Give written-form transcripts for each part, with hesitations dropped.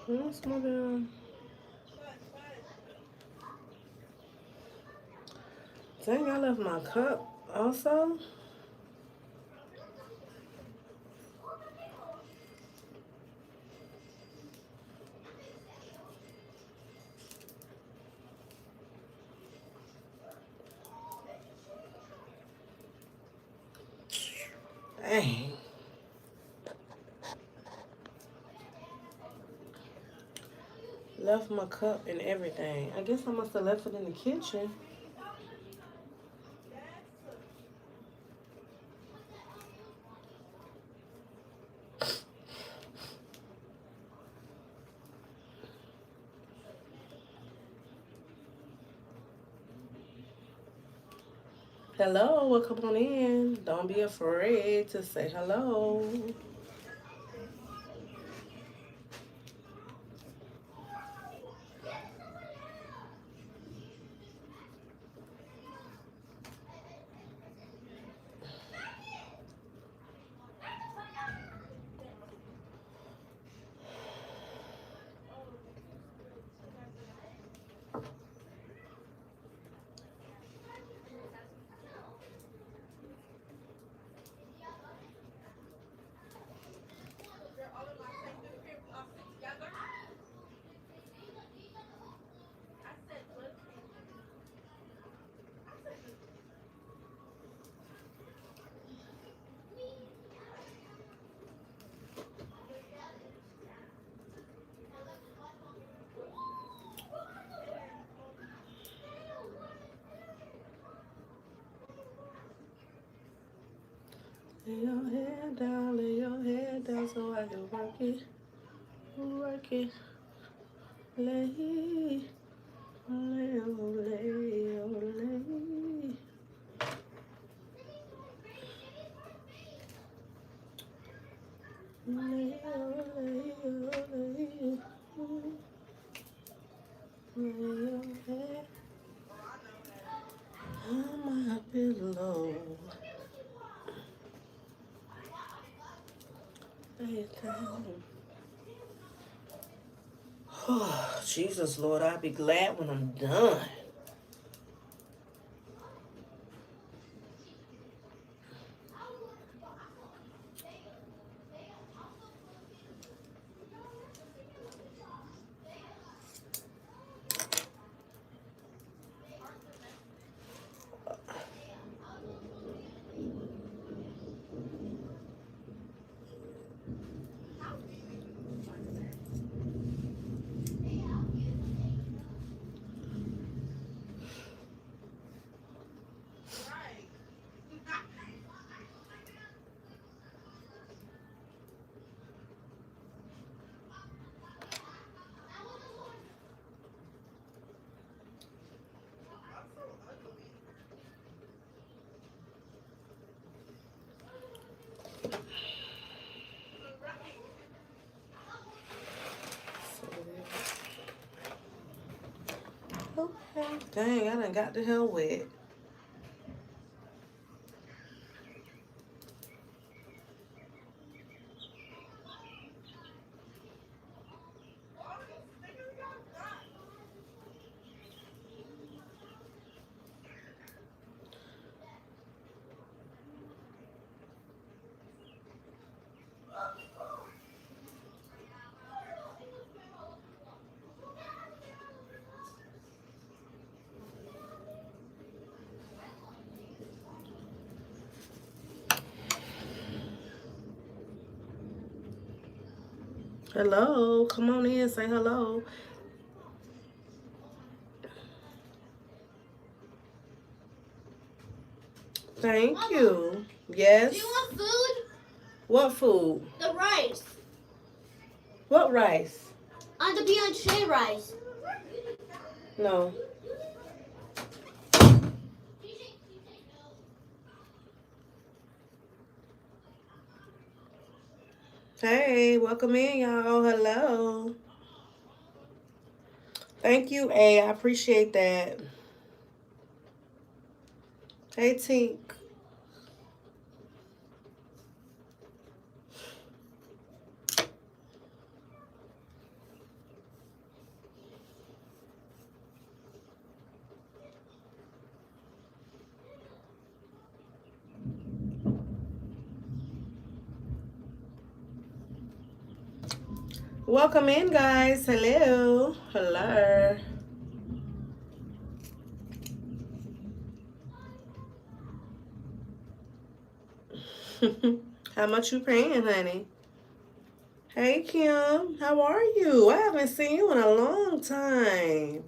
What's my damn? Dang, I left my cup also. Dang. Left my cup and everything. I guess I must have left it in the kitchen. Hello, welcome on in. Don't be afraid to say hello. Lay your head down, lay your head down so I can work it, work it. Lay, lay, lay, lay. Lay, lay, lay. Lay your head on my pillow. Lay it down. Oh, Jesus, Lord, I'll be glad when I'm done. Okay. Dang, I done got the hell wet. Hello, come on in, say hello. Thank Mama, you. Yes. Do you want food? What food? The rice. What rice? On the Beyonce rice. No. Hey, welcome in, y'all. Hello. Thank you, A. I appreciate that. Hey, Tink. Welcome in, guys. Hello. Hello. How much you paying, honey? Hey, Kim. How are you? I haven't seen you in a long time.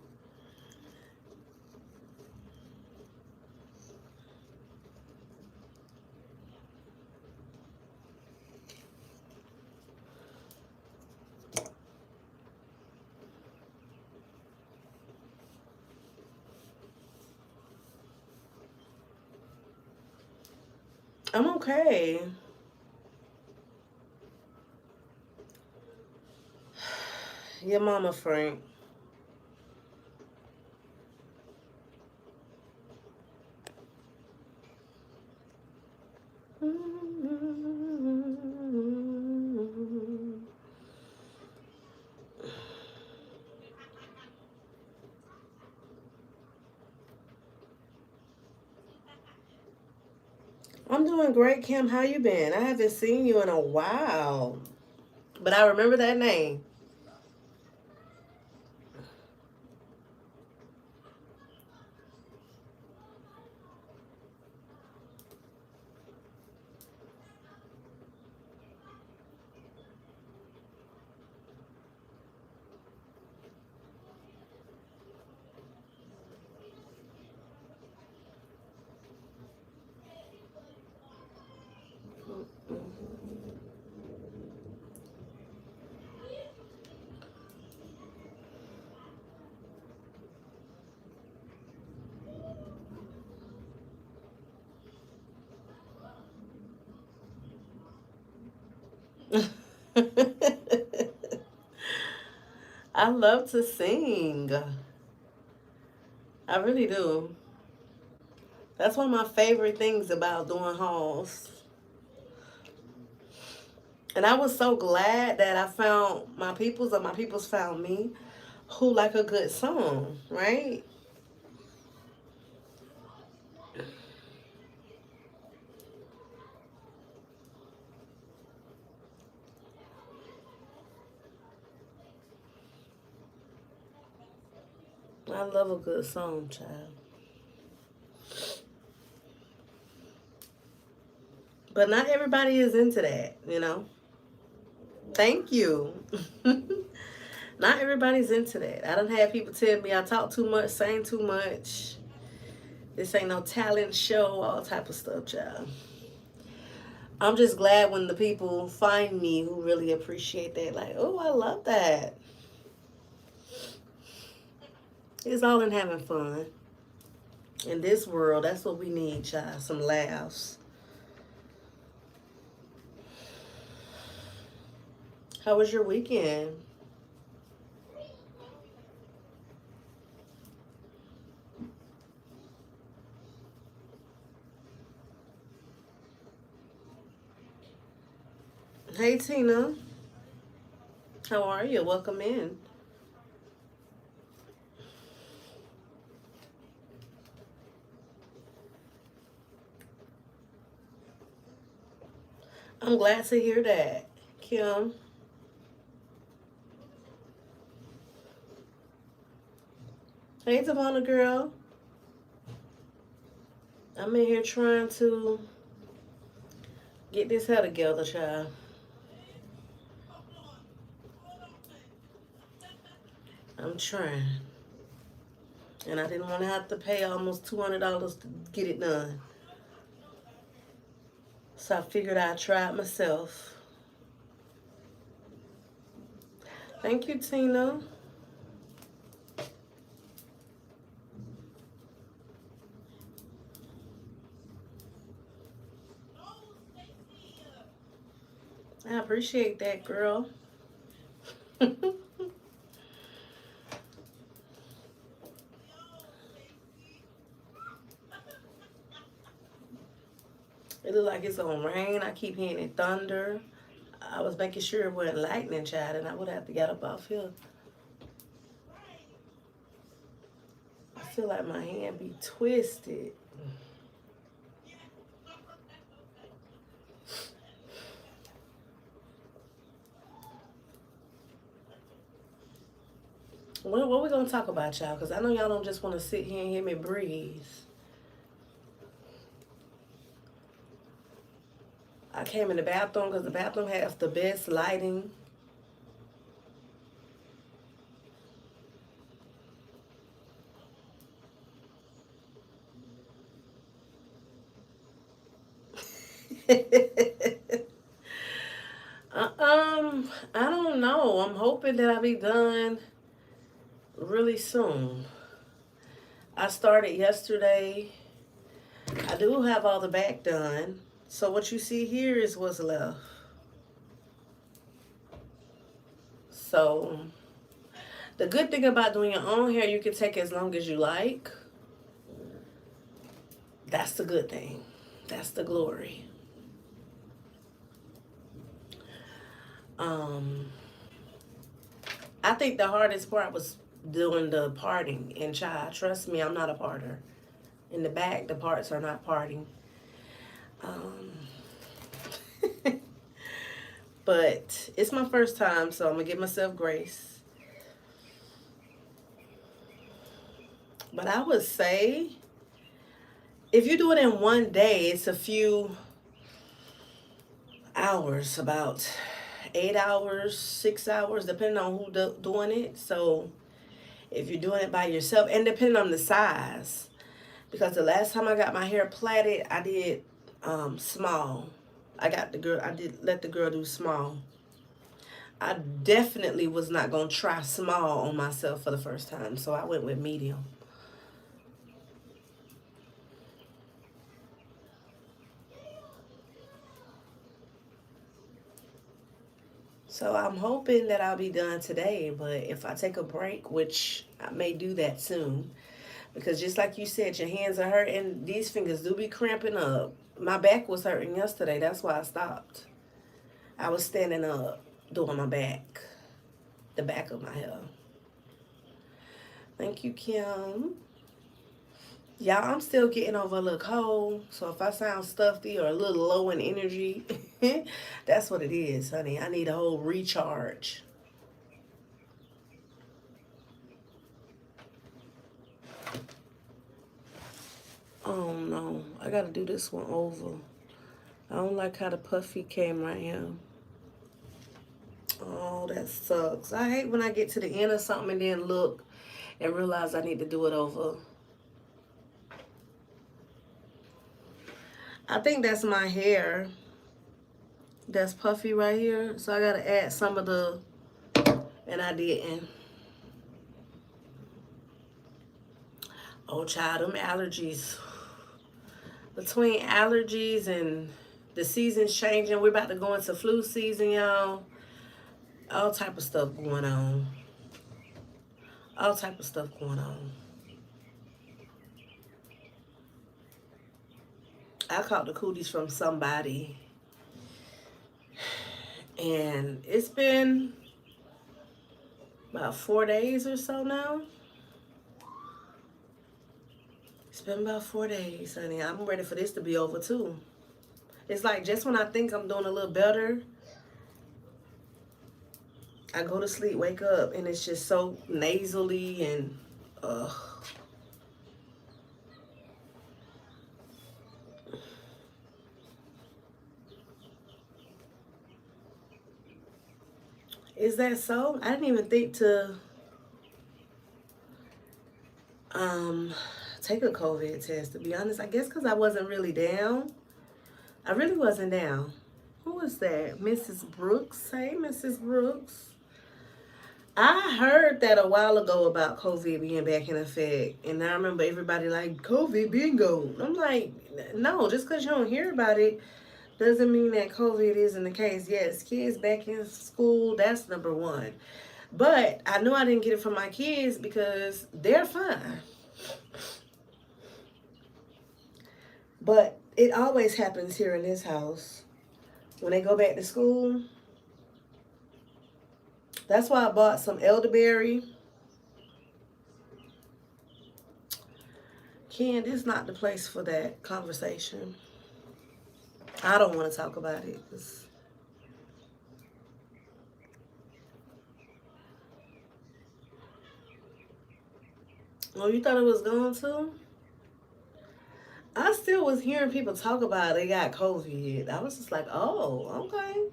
I'm okay. Your mama, Frank. I'm doing great, Kim. How you been? I haven't seen you in a while, but I remember that name. I love to sing. I really do. That's one of my favorite things about doing hauls. And I was so glad that I found my peoples or my peoples found me who like a good song, right? I love a good song, child. But not everybody is into that, you know? Thank you. Not everybody's into that. I done had people tell me I talk too much, sing too much. This ain't no talent show, all type of stuff, child. I'm just glad when the people find me who really appreciate that. Like, oh, I love that. It's all in having fun. In this world, that's what we need, child. Some laughs. How was your weekend? Hey, Tina. How are you? Welcome in. I'm glad to hear that, Kim. Hey, Savannah girl. I'm in here trying to get this hair together, child. I'm trying. And I didn't want to have to pay almost $200 to get it done. So I figured I'd try it myself. Thank you, Tina. I appreciate that, girl. It look like it's gonna rain. I keep hearing thunder. I was making sure it wasn't lightning, child, and I would have to get up off here. I feel like my hand be twisted. What we gonna talk about, y'all? Because I know y'all don't just want to sit here and hear me breathe. I came in the bathroom because the bathroom has the best lighting. I don't know. I'm hoping that I'll be done really soon. I started yesterday. I do have all the back done. So what you see here is what's left. So the good thing about doing your own hair, you can take as long as you like. That's the good thing. That's the glory. Um, I think the hardest part was doing the parting. And child, trust me, I'm not a parter. In the back, the parts are not parting. Um, but it's my first time, so I'm gonna give myself grace. But I would say if you do it in one day, it's a few hours, about 8 hours, 6 hours, depending on who doing it. So if you're doing it by yourself, and depending on the size, because the last time I got my hair plaited, I did small. I did let the girl do small. I definitely was not gonna try small on myself for the first time, so I went with medium. So I'm hoping that I'll be done today, but if I take a break, which I may do that soon, because just like you said, your hands are hurting, these fingers do be cramping up. My back was hurting yesterday, that's why I stopped. I was standing up doing my back, the back of my hair. Thank you, Kim. Y'all, I'm still getting over a little cold, so if I sound stuffy or a little low in energy, that's what it is, honey. I need a whole recharge. Oh no, I gotta do this one over. I don't like how the puffy came right here. Oh, that sucks. I hate when I get to the end of something and then look and realize I need to do it over. I think that's my hair. That's puffy right here. So I gotta add some of the, and I didn't. Oh, child, them allergies. Between allergies and the seasons changing, we're about to go into flu season, y'all. All type of stuff going on. All type of stuff going on. I caught the cooties from somebody, and it's been about 4 days or so now. It's been about 4 days, honey. I'm ready for this to be over too. It's like just when I think I'm doing a little better, I go to sleep, wake up, and it's just so nasally and ugh. Is that so? I didn't even think to um take a COVID test, to be honest. I guess because I wasn't really down. I really wasn't down. Who is that? Mrs. Brooks? Hey, Mrs. Brooks. I heard that a while ago about COVID being back in effect. And I remember everybody like, COVID bingo. I'm like, no, just because you don't hear about it doesn't mean that COVID isn't the case. Yes, kids back in school, that's number one. But I knew I didn't get it from my kids because they're fine. But it always happens here in this house. When they go back to school, that's why I bought some elderberry. Ken, this is not the place for that conversation. I don't want to talk about it. Oh, you thought it was gone too? I still was hearing people talk about it. They got COVID. I was just like, oh, okay.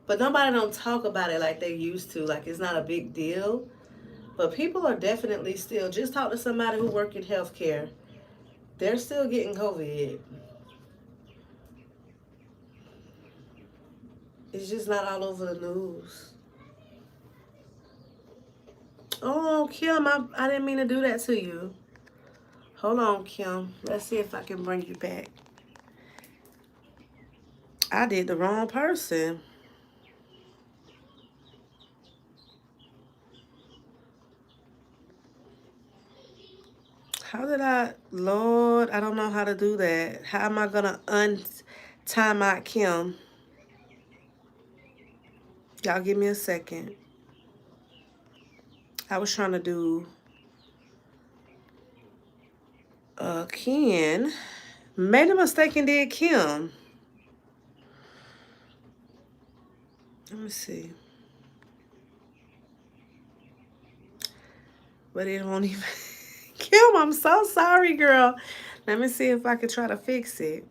But nobody don't talk about it like they used to. Like it's not a big deal. But people are definitely still. Just talk to somebody who work in healthcare. They're still getting COVID. It's just not all over the news. Oh, Kim, I didn't mean to do that to you. Hold on, Kim. Let's see if I can bring you back. I did the wrong person. How did I, Lord, I don't know how to do that. How am I going to untime out Kim? Y'all give me a second. I was trying to do Ken. Made a mistake and did Kim. Let me see. But it won't even. Kim, I'm so sorry, girl. Let me see if I can try to fix it.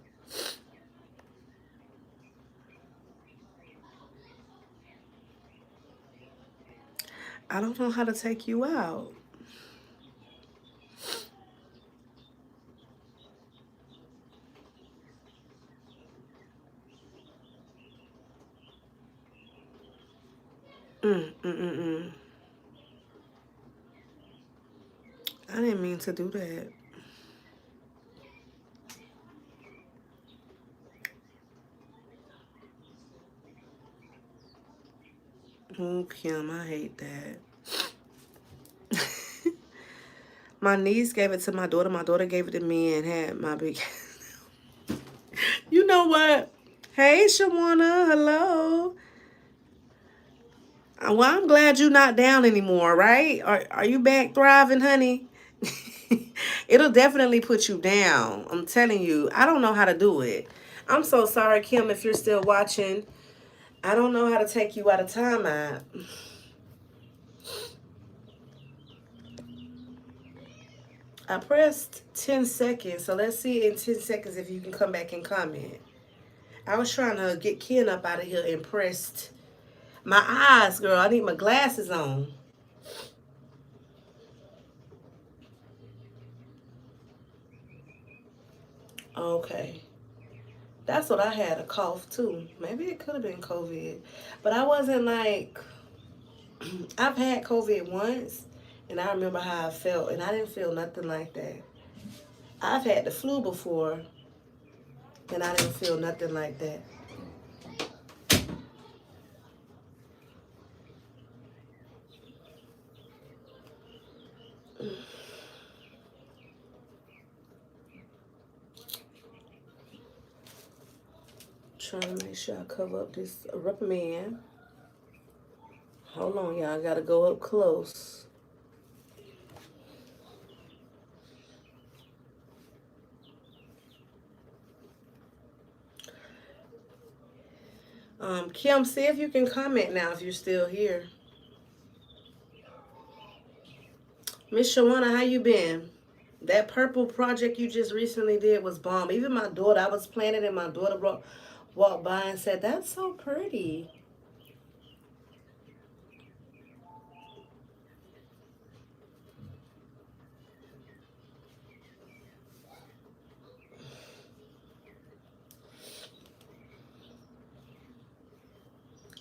I don't know how to take you out. Mm, mm, mm, mm. I didn't mean to do that. Oh, Kim, I hate that. My niece gave it to my daughter. My daughter gave it to me and had my big. You know what? Hey, Shawana. Hello. Well, I'm glad you're not down anymore, right? Are you back thriving, honey? It'll definitely put you down. I'm telling you. I don't know how to do it. I'm so sorry, Kim, if you're still watching. I don't know how to take you out of timeout. I pressed 10 seconds, so let's see in 10 seconds if you can come back and comment. I was trying to get Ken up out of here and pressed my eyes, girl. I need my glasses on. Okay. That's what I had, a cough too. Maybe it could have been COVID. But I wasn't like, I've had COVID once and I remember how I felt and I didn't feel nothing like that. I've had the flu before and I didn't feel nothing like that. Trying to make sure I cover up this rubber man. Hold on, y'all. I gotta go up close. Kim, see if you can comment now if you're still here. Miss Shawana, how you been? That purple project you just recently did was bomb. Even my daughter, I was planning and my daughter walked by and said, "That's so pretty."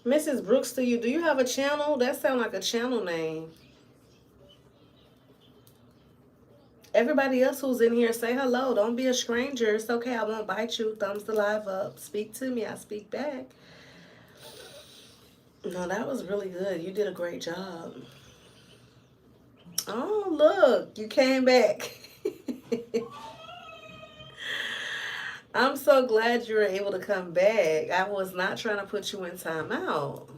Mrs. Brooks, do you have a channel? That sounds like a channel name. Everybody else who's in here, say hello. Don't be a stranger. It's okay. I won't bite you. Thumbs the live up. Speak to me. I speak back. No, that was really good. You did a great job. Oh, look. You came back. I'm so glad you were able to come back. I was not trying to put you in timeout.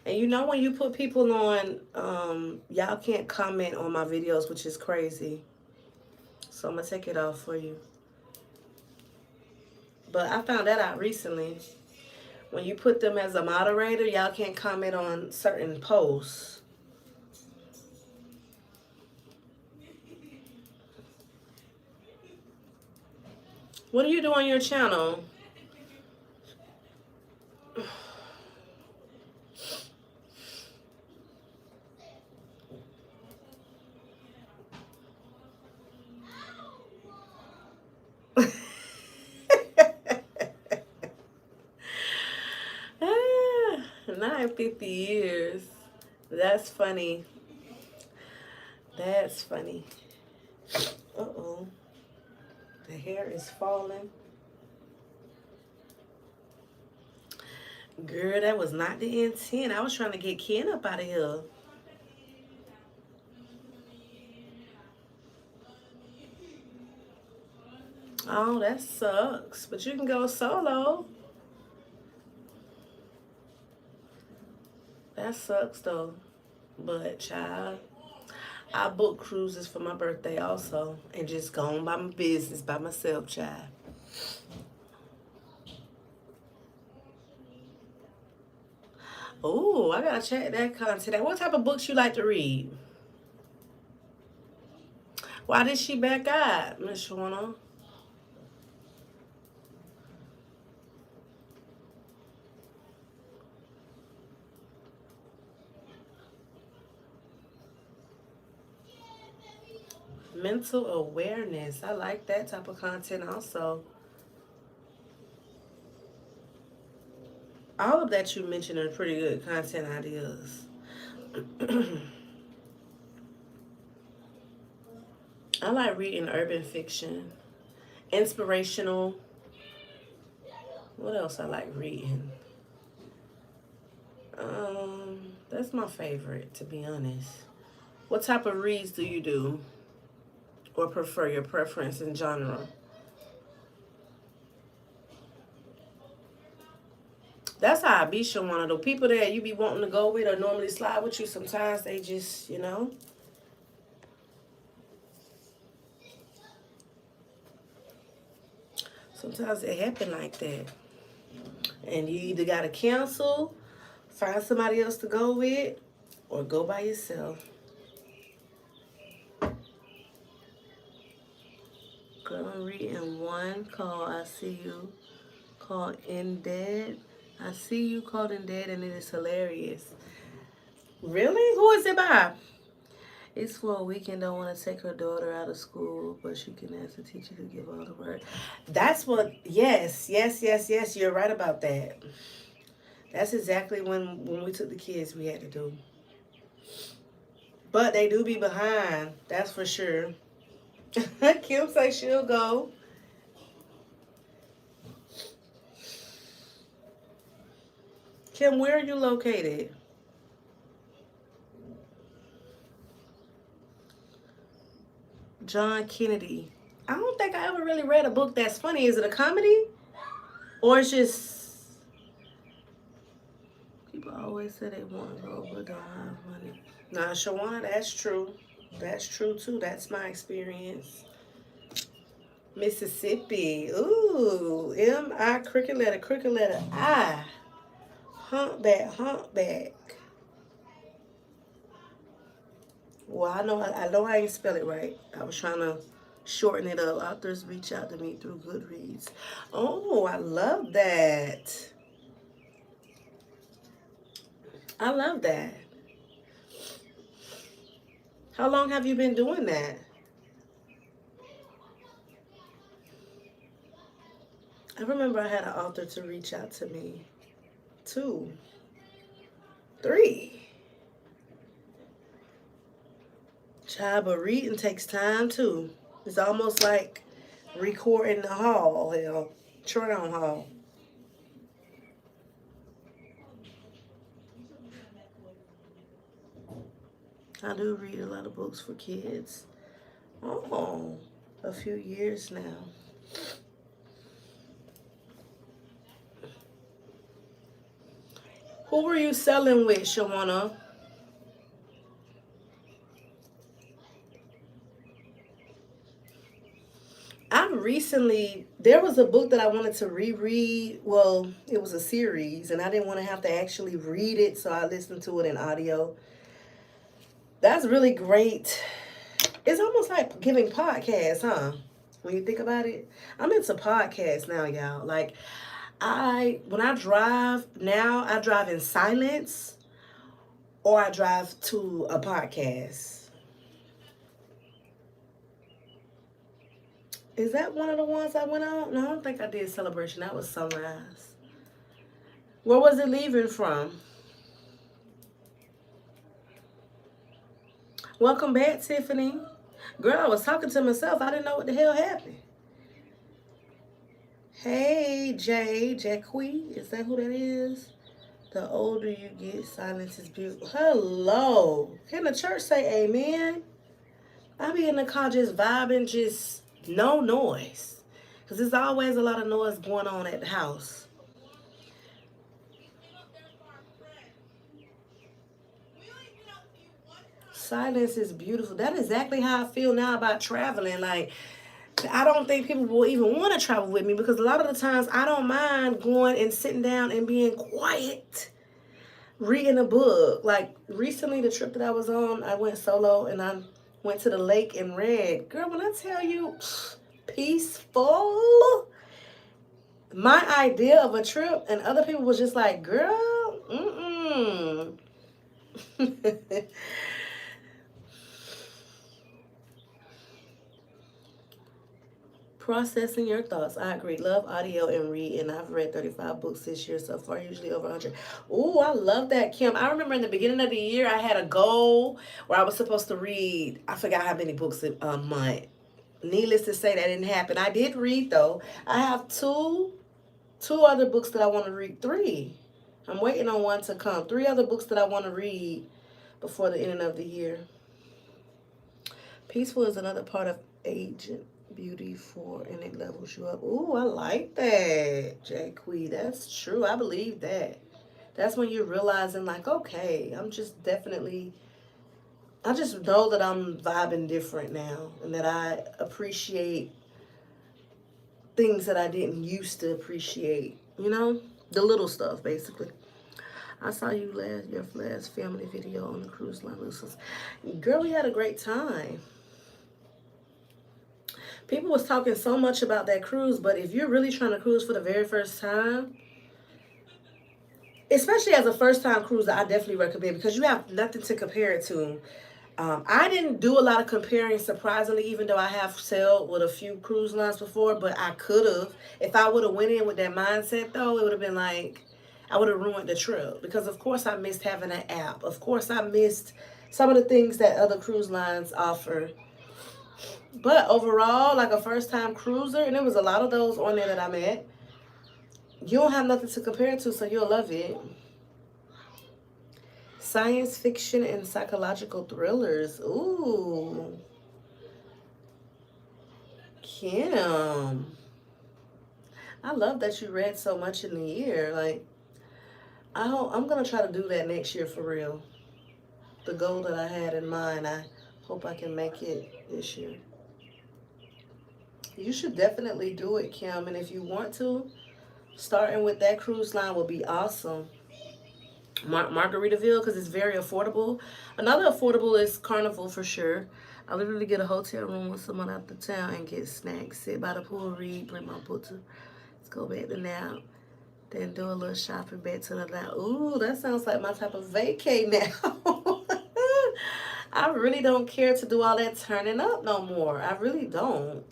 And you know when you put people on, y'all can't comment on my videos, which is crazy. So I'm going to take it off for you. But I found that out recently. When you put them as a moderator, y'all can't comment on certain posts. What do you do on your channel? Ah, not 50 years. That's funny. That's funny. Uh-oh. The hair is falling. Girl, that was not the intent. I was trying to get Ken up out of here. Oh, that sucks. But you can go solo. That sucks though. But child, I book cruises for my birthday also. And just go on by my business by myself, child. Oh, I gotta check that content out. What type of books you like to read? Why did she back out, Miss Shawana? Mental awareness. I like that type of content also. All of that you mentioned are pretty good content ideas. I like reading urban fiction, inspirational. What else I like reading? That's my favorite, to be honest. What type of reads do you do, or prefer your preference in genre? That's how I be Shawana. The people that you be wanting to go with or normally slide with you, sometimes they just, sometimes it happen like that. And you either got to cancel, find somebody else to go with, or go by yourself. Girl, I'm reading one called I See You, called In Dead. I See You called In Dead, and it is hilarious. Really? Who is it by? It's for a weekend. Don't want to take her daughter out of school, but she can ask the teacher to give her the word. That's what. Yes, yes, yes, yes. You're right about that. That's exactly when we took the kids we had to do. But they do be behind. That's for sure. Kim say she'll go. Kim, where are you located? John Kennedy. I don't think I ever really read a book that's funny. Is it a comedy? Or it's just people always say they want to go but don't have money. Nah, Shawana, that's true. That's true too. That's my experience. Mississippi. Ooh. M-I cricket letter I. Humpback, humpback. Well, I know I ain't spell it right. I was trying to shorten it up. Authors reach out to me through Goodreads. Oh, I love that. I love that. How long have you been doing that? I remember I had an author to reach out to me. 2, 3. Child, but reading takes time too. It's almost like recording the hall, hell, Trown Hall. I do read a lot of books for kids. Oh, a few years now. Who were you selling with, Shawana? I've recently There was a book that I wanted to reread. Well, it was a series, and I didn't want to have to actually read it, so I listened to it in audio. That's really great. It's almost like giving podcasts, huh? When you think about it, I'm into podcasts now, y'all. Like when I drive now, I drive in silence or I drive to a podcast. Is that one of the ones I went on? No, I don't think I did Celebration. That was Sunrise. Where was it leaving from? Welcome back, Tiffany. Girl, I was talking to myself. I didn't know what the hell happened. Hey, Jay, Jacqui. Is that who that is? The older you get, silence is beautiful. Hello. Can the church say amen? I be in the car just vibing, just no noise. Because there's always a lot of noise going on at the house. Silence is beautiful. That's exactly how I feel now about traveling. Like, I don't think people will even want to travel with me because a lot of the times I don't mind going and sitting down and being quiet, reading a book. Like recently, the trip that I was on, I went solo and I went to the lake and read. Girl, when I tell you, peaceful. My idea of a trip, and other people was just like, girl, mm-mm. Processing your thoughts. I agree. Love audio and read, and I've read 35 books this year so far, usually over 100. Ooh, I love that, Kim. I remember in the beginning of the year, I had a goal where I was supposed to read, I forgot how many books a month. Needless to say, that didn't happen. I did read, though. I have two other books that I want to read. Three. I'm waiting on one to come. Three other books that I want to read before the end of the year. Peaceful is another part of agent beauty for, and it levels you up. Ooh, I like that, Jacqui. That's true. I believe that. That's when you're realizing, like, okay, I just know that I'm vibing different now and that I appreciate things that I didn't used to appreciate, you know? The little stuff, basically. I saw your last family video on the cruise line. Girl, we had a great time. People was talking so much about that cruise, but if you're really trying to cruise for the very first time, especially as a first time cruiser, I definitely recommend because you have nothing to compare it to. I didn't do a lot of comparing, surprisingly, even though I have sailed with a few cruise lines before, but I could have. If I would have went in with that mindset, though, it would have been like, I would have ruined the trip because, of course, I missed having an app. Of course, I missed some of the things that other cruise lines offer. But overall, like a first time cruiser, and there was a lot of those on there that I met, you don't have nothing to compare it to, so you'll love it. Science fiction and psychological thrillers. Ooh. Kim. I love that you read so much in the year. Like, I'm gonna try to do that next year for real. The goal that I had in mind, I hope I can make it this year. You should definitely do it, Kim. And if you want to, starting with that cruise line would be awesome. Margaritaville, because it's very affordable. Another affordable is Carnival for sure. I literally get a hotel room with someone out the town and get snacks, sit by the pool, read, bring my book to, let's go back to nap, then do a little shopping back to the lounge. Ooh, that sounds like my type of vacay now. I really don't care to do all that turning up no more. I really don't.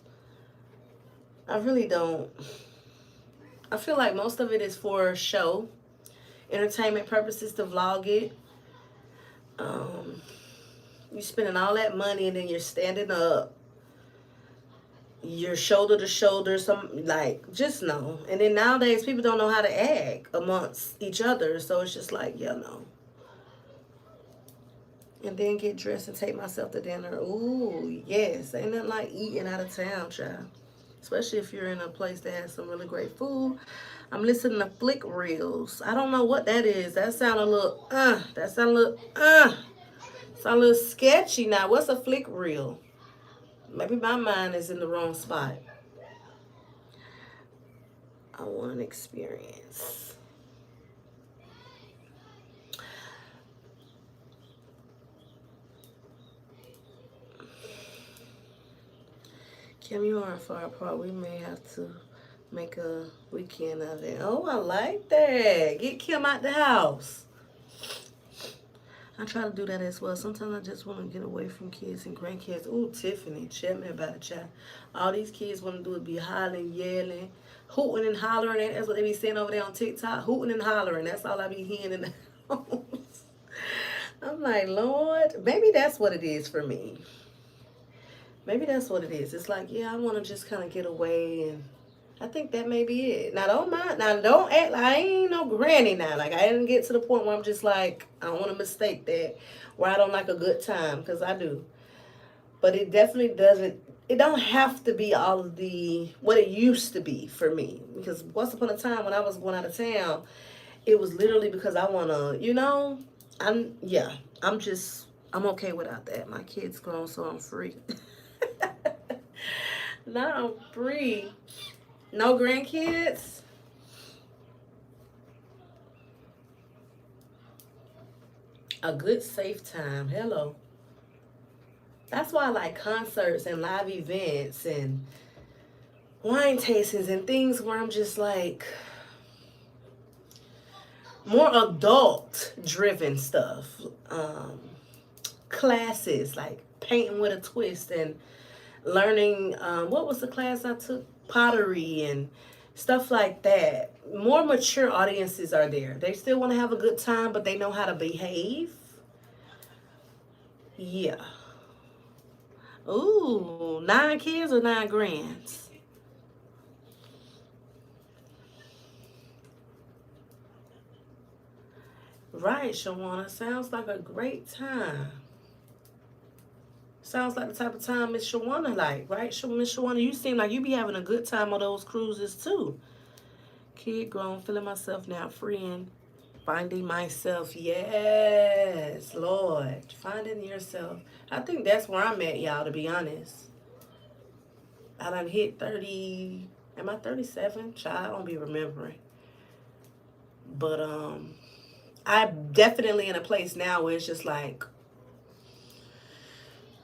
I really don't. I feel like most of it is for show, entertainment purposes to vlog it. Um, you spending all that money and then you're standing up, you're shoulder to shoulder, some like just no. And then nowadays people don't know how to act amongst each other, so it's just like yeah no. And then get dressed and take myself to dinner. Ooh yes, ain't nothing like eating out of town, child. Especially if you're in a place that has some really great food. I'm listening to flick reels. I don't know what that is. That sound a little That sound a little Sound a little sketchy now. What's a flick reel? Maybe my mind is in the wrong spot. I want experience. Kim, you aren't far apart. We may have to make a weekend of it. Oh, I like that. Get Kim out the house. I try to do that as well. Sometimes I just want to get away from kids and grandkids. Ooh, Tiffany, tell me about it, child. All these kids want to do is be hollering, yelling, hooting and hollering. That's what they be saying over there on TikTok. Hooting and hollering. That's all I be hearing in the house. I'm like, Lord, maybe that's what it is for me. Maybe that's what it is. It's like, yeah, I want to just kind of get away, and I think that may be it. Now, don't mind. Now, don't act like I ain't no granny now. Like, I didn't get to the point where I'm just like, I don't want to mistake that, where I don't like a good time, because I do. But it definitely doesn't, it don't have to be all of the, what it used to be for me. Because once upon a time when I was going out of town, it was literally because I want to, yeah, I'm okay without that. My kid's grown, so I'm free. Now I'm free. No grandkids? A good safe time. Hello. That's why I like concerts and live events and wine tastings and things where I'm just like more adult driven stuff. Um, Classes like painting with a twist and learning, what was the class I took? Pottery and stuff like that. More mature audiences are there. They still want to have a good time, but they know how to behave. Yeah. Ooh, 9 kids or 9 grands? Right, Shawana. Sounds like a great time. Sounds like the type of time Miss Shawana like, right? Miss Shawana, you seem like you be having a good time on those cruises too. Kid grown, feeling myself now, freeing, finding myself. Yes, Lord, finding yourself. I think that's where I'm at, y'all. To be honest, I done hit 30. Am I 37? Child, I don't be remembering. But I'm definitely in a place now where it's just like,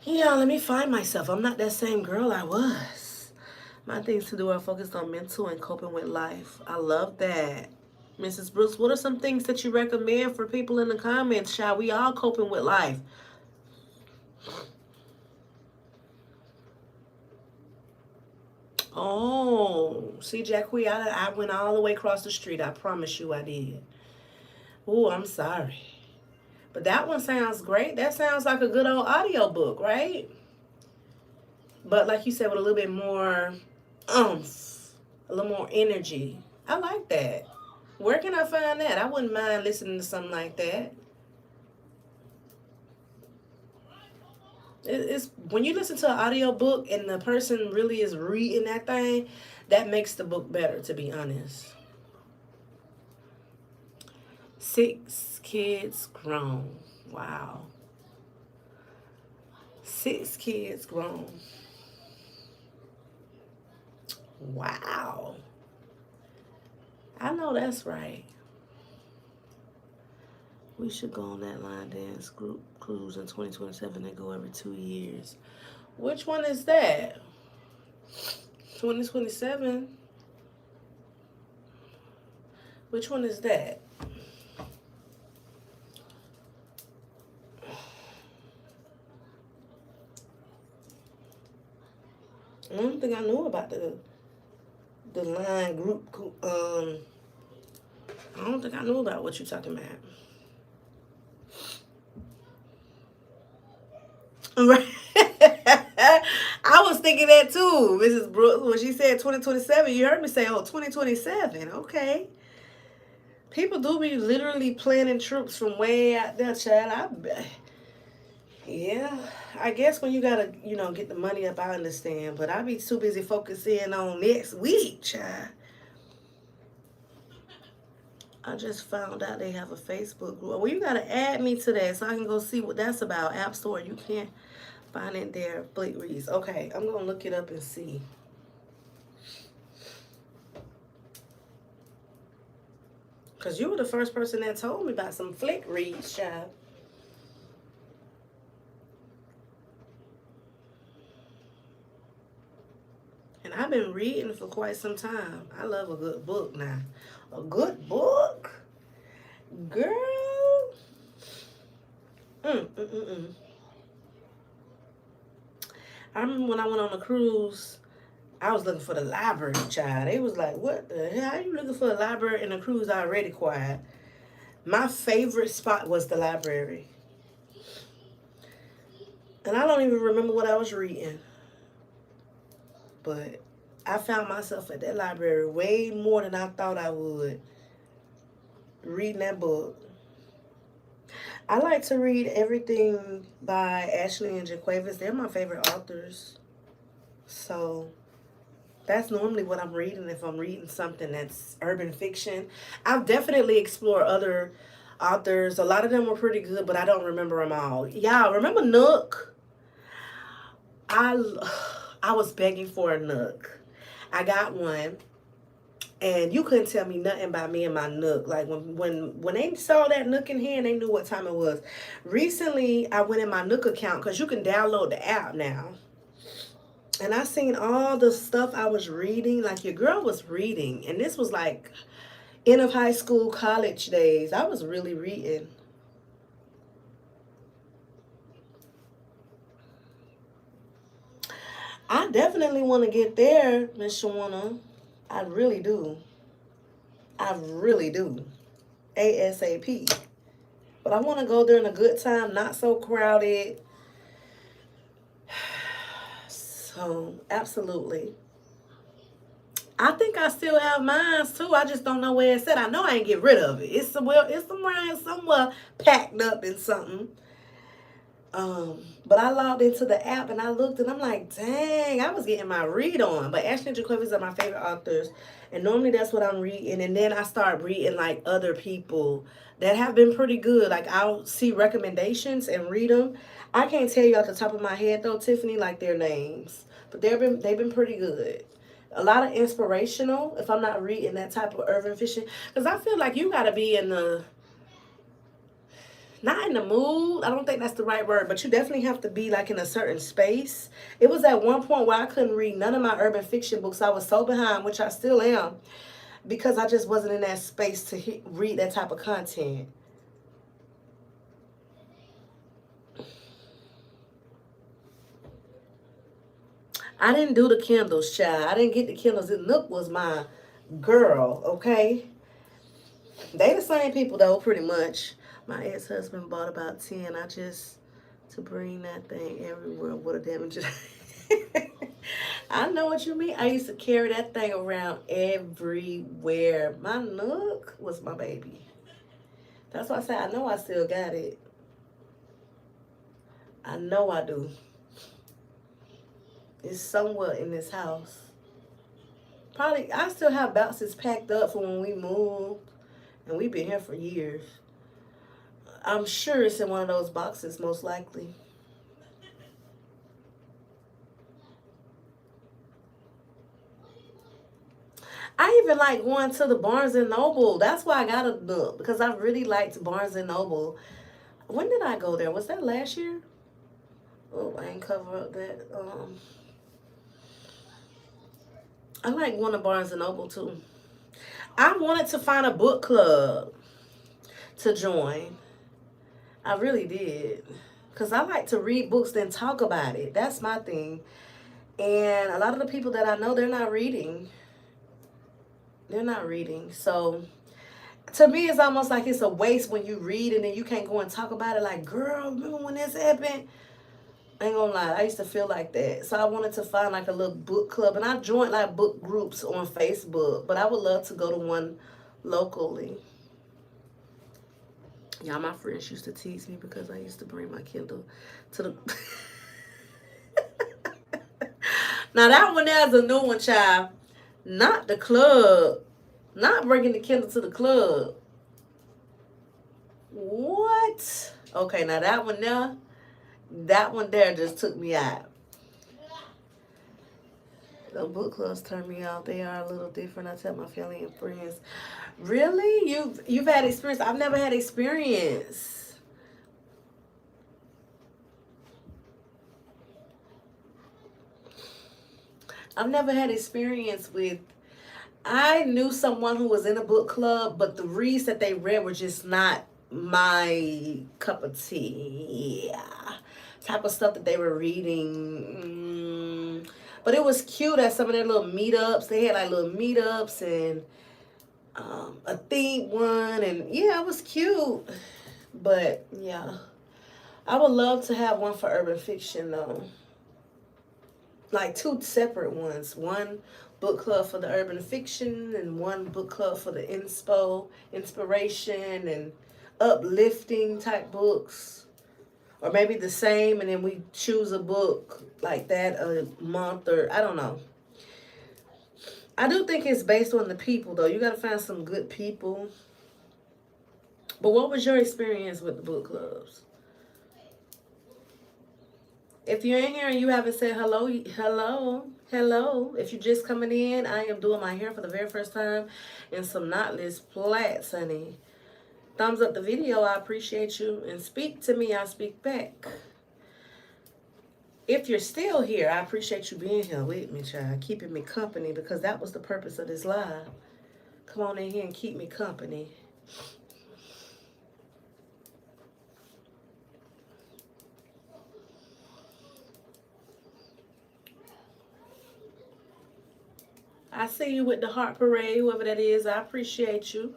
yeah, let me find myself. I'm not that same girl I was. My things to do are focused on mental and coping with life. I love that. Mrs. Brooks, what are some things that you recommend for people in the comments? Shall we all coping with life? Oh, see, Jackie, I went all the way across the street. I promise you I did. Oh, I'm sorry. But that one sounds great. That sounds like a good old audio book, right? But like you said, with a little bit more umph, a little more energy. I like that. Where can I find that? I wouldn't mind listening to something like that. It's when you listen to an audio book and the person really is reading that thing, that makes the book better, to be honest. 6 kids grown. Wow. 6 kids grown. Wow. I know that's right. We should go on that line dance group cruise in 2027 and go every 2 years. Which one is that? 2027? Which one is that? I don't think I knew about the line group. I don't think I knew about what you're talking about. Right. I was thinking that too, Mrs. Brooks. When she said 2027, you heard me say, oh, 2027. Okay. People do be literally planning trips from way out there, child. Yeah, I guess when you gotta, get the money up, I understand. But I be too busy focusing on next week, child. I just found out they have a Facebook group. Well, you gotta add me to that so I can go see what that's about. App Store, you can't find it there. Blake Reese. Okay, I'm gonna look it up and see. Because you were the first person that told me about some flick reads, child. And I've been reading for quite some time. I love a good book now. A good book? Girl. Mm, mm, mm, mm. I remember when I went on a cruise, I was looking for the library, child. They was like, what the hell? How you looking for a library in a cruise already quiet? My favorite spot was the library. And I don't even remember what I was reading. But I found myself at that library way more than I thought I would reading that book. I like to read everything by Ashley and Jaquavis. They're my favorite authors. So that's normally what I'm reading if I'm reading something that's urban fiction. I've definitely explored other authors. A lot of them were pretty good, but I don't remember them all. Y'all remember Nook? I I was begging for a Nook. I got one, and you couldn't tell me nothing about me and my Nook. Like when they saw that Nook in here, and they knew what time it was. Recently, I went in my Nook account because you can download the app now. And I seen all the stuff I was reading. Like your girl was reading, and this was like end of high school, college days. I was really reading. I definitely want to get there, Miss Shawana. I really do. I really do. ASAP. But I want to go there in a good time, not so crowded. So, absolutely. I think I still have mine too. I just don't know where it's at. I know I ain't get rid of it. It's somewhere packed up in something. But I logged into the app and I looked and I'm like, dang, I was getting my read on. But Ashley and Jaquavis are my favorite authors. And normally that's what I'm reading. And then I start reading like other people that have been pretty good. Like I'll see recommendations and read them. I can't tell you off the top of my head though, Tiffany, like their names. But they've been pretty good. A lot of inspirational if I'm not reading that type of urban fiction. Because I feel like you gotta be in the not in the mood. I don't think that's the right word, but you definitely have to be like in a certain space. It was at one point where I couldn't read none of my urban fiction books. I was so behind, which I still am, because I just wasn't in that space to read that type of content. I didn't do the Kindles, child. I didn't get the Kindles. Nook was my girl, okay? They the same people though, pretty much. My ex-husband bought about 10. I just to bring that thing everywhere. What a damage. I know what you mean. I used to carry that thing around everywhere. My Nook was my baby. That's why I say I know I still got it. I know I do. It's somewhere in this house. Probably I still have boxes packed up from when we moved, and we've been here for years. I'm sure it's in one of those boxes, most likely. I even like going to the Barnes and Noble. That's why I got a book because I really liked Barnes and Noble. When did I go there? Was that last year? Oh, I ain't cover up that. I like going to Barnes and Noble too. I wanted to find a book club to join. I really did. Because I like to read books then talk about it. That's my thing. And a lot of the people that I know, they're not reading. They're not reading. So to me, it's almost like it's a waste when you read and then you can't go and talk about it. Like, girl, remember when this happened? I ain't gonna lie, I used to feel like that. So I wanted to find like a little book club. And I joined like book groups on Facebook. But I would love to go to one locally. Y'all, my friends used to tease me because I used to bring my Kindle to the... Now that one there's a new one, child. Not the club. Not bringing the Kindle to the club. What? Okay, now that one there just took me out. The book clubs turn me off. They are a little different. I tell my family and friends. Really? You've had experience? I've never had experience. I've never had experience with. I knew someone who was in a book club, but the reads that they read were just not my cup of tea. Yeah. Type of stuff that they were reading. But it was cute at some of their little meetups. They had like little meetups and a themed one. And yeah, it was cute. But yeah, I would love to have one for urban fiction though. Like two separate ones. One book club for the urban fiction and one book club for the inspiration and uplifting type books. Or maybe the same and then we choose a book like that a month or I don't know. I do think it's based on the people though. You gotta find some good people. But what was your experience with the book clubs? If you're in here and you haven't said hello, hello, hello. If you're just coming in, I am doing my hair for the very first time in some knotless plaits, honey. Thumbs up the video, I appreciate you. And speak to me, I speak back. If you're still here, I appreciate you being here with me, child. Keeping me company because that was the purpose of this live. Come on in here and keep me company. I see you with the heart parade, whoever that is. I appreciate you.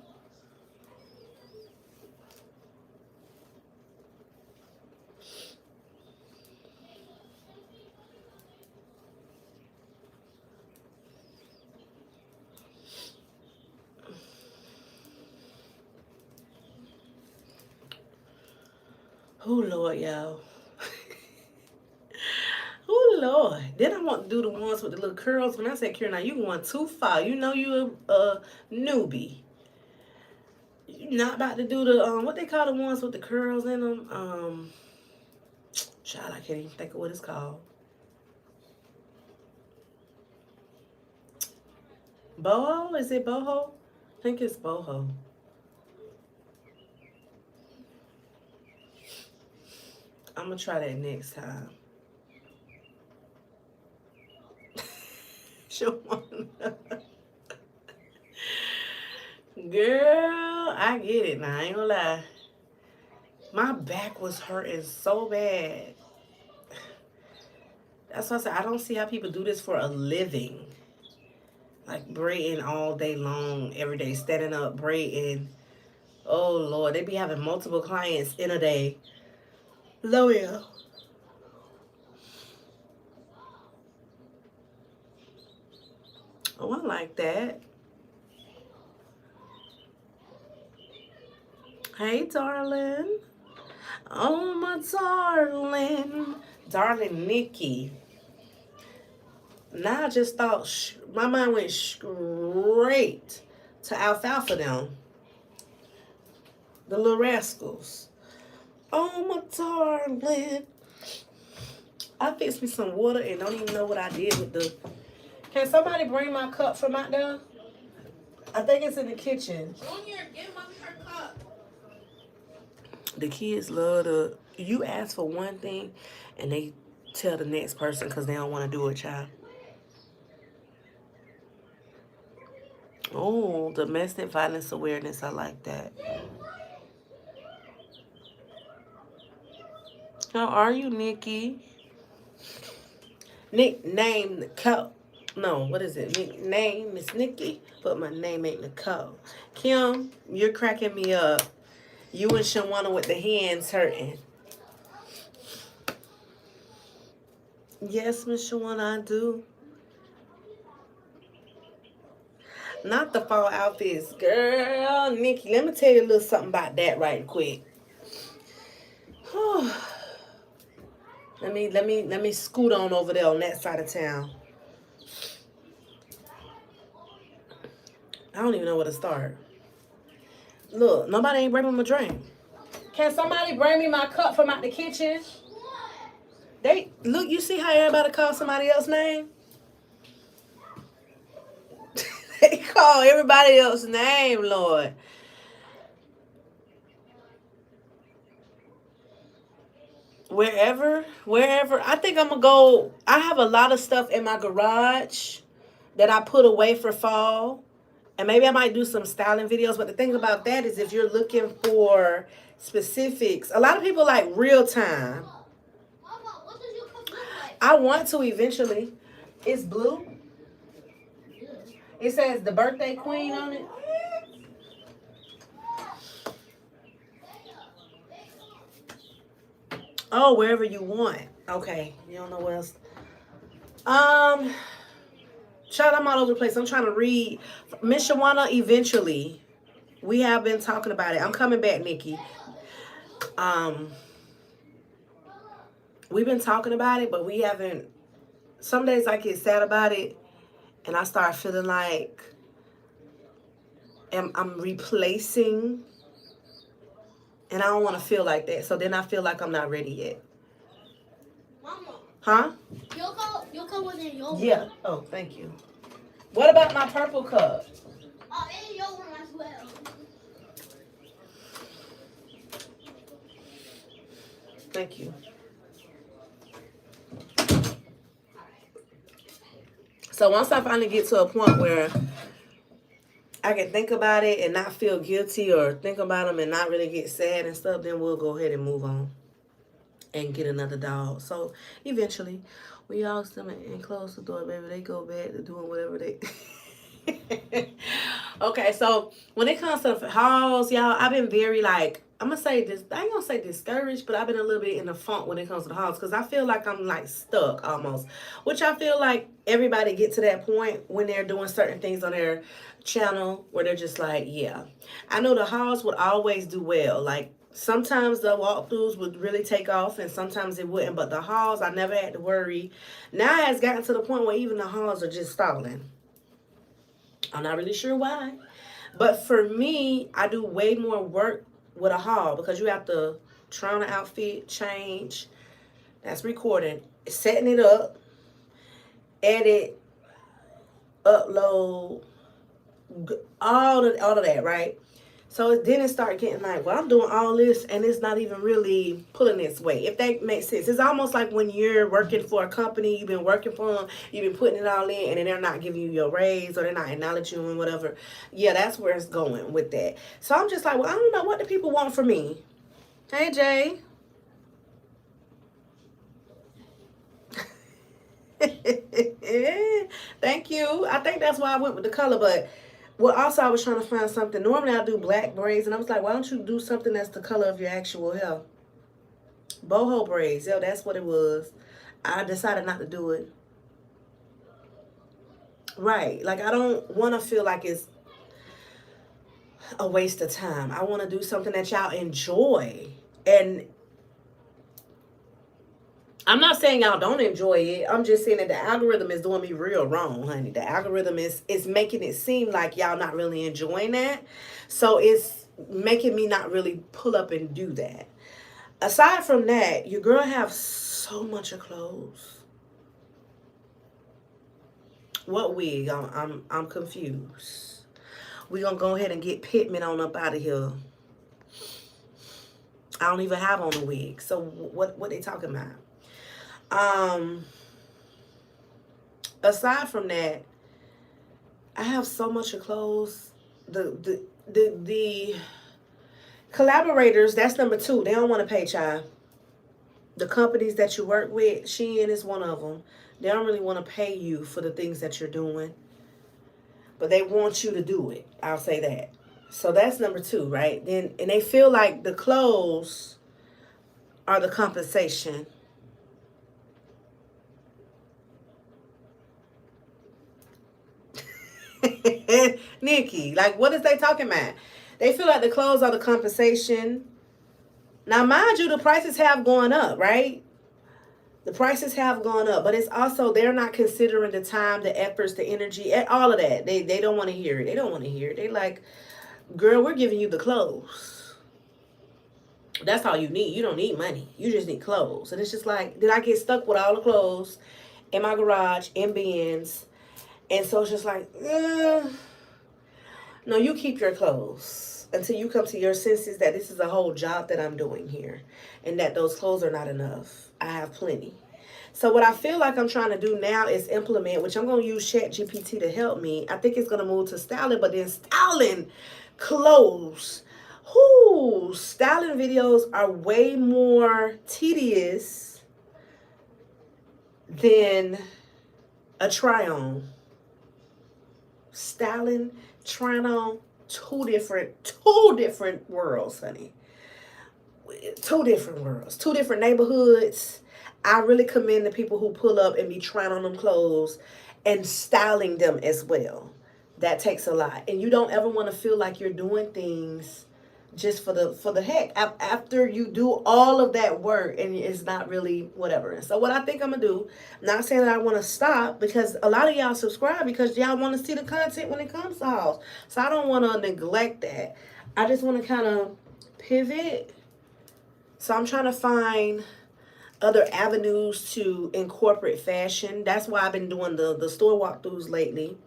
Oh, Lord, y'all. Oh, Lord. Then I want to do the ones with the little curls. When I say Kira, now you going too far. You know you a newbie. You're not about to do the, what they call the ones with the curls in them? Child, I can't even think of what it's called. Boho? Is it boho? I think it's boho. I'm going to try that next time. Girl, I get it now. I ain't gonna lie. My back was hurting so bad. That's why I said I don't see how people do this for a living. Like braiding all day long, every day, standing up, braiding. Oh Lord, they be having multiple clients in a day. Loyal. Oh, I like that. Hey, darling. Oh, my darling. Darling Nikki. Now I just thought, my mind went straight to Alfalfa now. The little rascals. Oh, my darling. I fixed me some water and don't even know what I did with the... Can somebody bring my cup from out there? I think it's in the kitchen. Junior, give Mommy her cup. The kids love to... You ask for one thing and they tell the next person because they don't want to do it, child. Oh, domestic violence awareness. I like that. How are you, Nikki? Nickname Nicole. No, what is it? Nickname is Nikki, but my name ain't Nicole. Kim, you're cracking me up. You and Shawana with the hands hurting. Yes, Miss Shawana, I do. Not the fall outfits. Girl, Nikki, let me tell you a little something about that right quick. Let me scoot on over there on that side of town. I don't even know where to start. Look, nobody ain't bringing me my drink. Can somebody bring me my cup from out the kitchen? They look, you see how everybody calls somebody else's name? call everybody else's name, Lord. Wherever. I think I'm gonna go. I have a lot of stuff in my garage that I put away for fall. And maybe I might do some styling videos. But the thing about that is if you're looking for specifics, a lot of people like real time. Mama, what does your cup look like? I want to eventually. It's blue. It says the birthday queen on it. Oh, wherever you want. Okay. You don't know what else. Um, Child, I'm all over the place. I'm trying to read. Miss Shawana, eventually. We have been talking about it. I'm coming back, Nikki. Um, we've been talking about it, but we haven't. Some days I get sad about it, and I start feeling like I'm replacing, and I don't want to feel like that. So then I feel like I'm not ready yet. Mama, Huh? your cup was in your Yeah. Oh, thank you. What about my purple cup? Oh, in your room as well. Thank you. So once I finally get to a point where I can think about it and not feel guilty or think about them and not really get sad and stuff, then we'll go ahead and move on and get another dog. So eventually, we all still and close the door, baby. They go back to doing whatever they. Okay, so when it comes to hauls, y'all, I've been very like I'm gonna say this. I ain't gonna say discouraged, but I've been a little bit in the funk when it comes to the hauls because I feel like I'm like stuck almost. Which I feel like everybody get to that point when they're doing certain things on their channel where they're just like, yeah. I know the hauls would always do well. Like sometimes the walkthroughs would really take off and sometimes it wouldn't. But the hauls, I never had to worry. Now it's gotten to the point where even the hauls are just stalling. I'm not really sure why. But for me, I do way more work with a haul because you have to try on an outfit, change. That's recording. Setting it up, edit, upload, all of that, right? So then it start getting like, well, I'm doing all this and it's not even really pulling its weight. If that makes sense. It's almost like when you're working for a company, you've been working for them, you've been putting it all in and then they're not giving you your raise or they're not acknowledging you and whatever. Yeah, that's where it's going with that. So I'm just like, well, I don't know what do people want from me. Hey, Jay. Thank you. I think that's why I went with the color, but well, also I was trying to find something. Normally I do black braids, and I was like, why don't you do something that's the color of your actual hair? Boho braids. Yo, that's what it was. I decided not to do it. Right. Like I don't want to feel like it's a waste of time. I want to do something that y'all enjoy. And I'm not saying y'all don't enjoy it. I'm just saying that the algorithm is doing me real wrong, honey. The algorithm is making it seem like y'all not really enjoying that. So it's making me not really pull up and do that. Aside from that, your girl have so much of clothes. What wig? I'm confused. We gonna go ahead and get Pittman on up out of here. I don't even have on a wig. So what they talking about? Um, aside from that, I have so much of clothes. The collaborators, that's number two. They don't want to pay child. The companies that you work with, Shein is one of them. They don't really want to pay you for the things that you're doing, but they want you to do it. I'll say that. So that's number two, right? Then and they feel like the clothes are the compensation. Nikki, like what is they talking about? They feel like the clothes are the compensation. Now, mind you, the prices have gone up, right? The prices have gone up, but it's also they're not considering the time, the efforts, the energy, all of that. They don't want to hear it. They don't want to hear it. They like, girl, we're giving you the clothes. That's all you need. You don't need money. You just need clothes. And it's just like, then I get stuck with all the clothes in my garage, in bins. And so it's just like, No, you keep your clothes until you come to your senses that this is a whole job that I'm doing here and that those clothes are not enough. I have plenty. So what I feel like I'm trying to do now is implement, which I'm going to use Chat GPT to help me. I think it's going to move to styling, but then styling clothes. Whoo, styling videos are way more tedious than a try on. Styling, trying on, two different worlds, honey. Two different worlds, two different neighborhoods. I really commend the people who pull up and be trying on them clothes and styling them as well. That takes a lot, and you don't ever want to feel like you're doing things just for the heck. After you do all of that work and it's not really whatever. And so what I think I'm gonna do, not saying that I want to stop, because a lot of y'all subscribe because y'all want to see the content when it comes to house. So I don't want to neglect that. I just want to kind of pivot. So I'm trying to find other avenues to incorporate fashion. That's why I've been doing the store walkthroughs lately.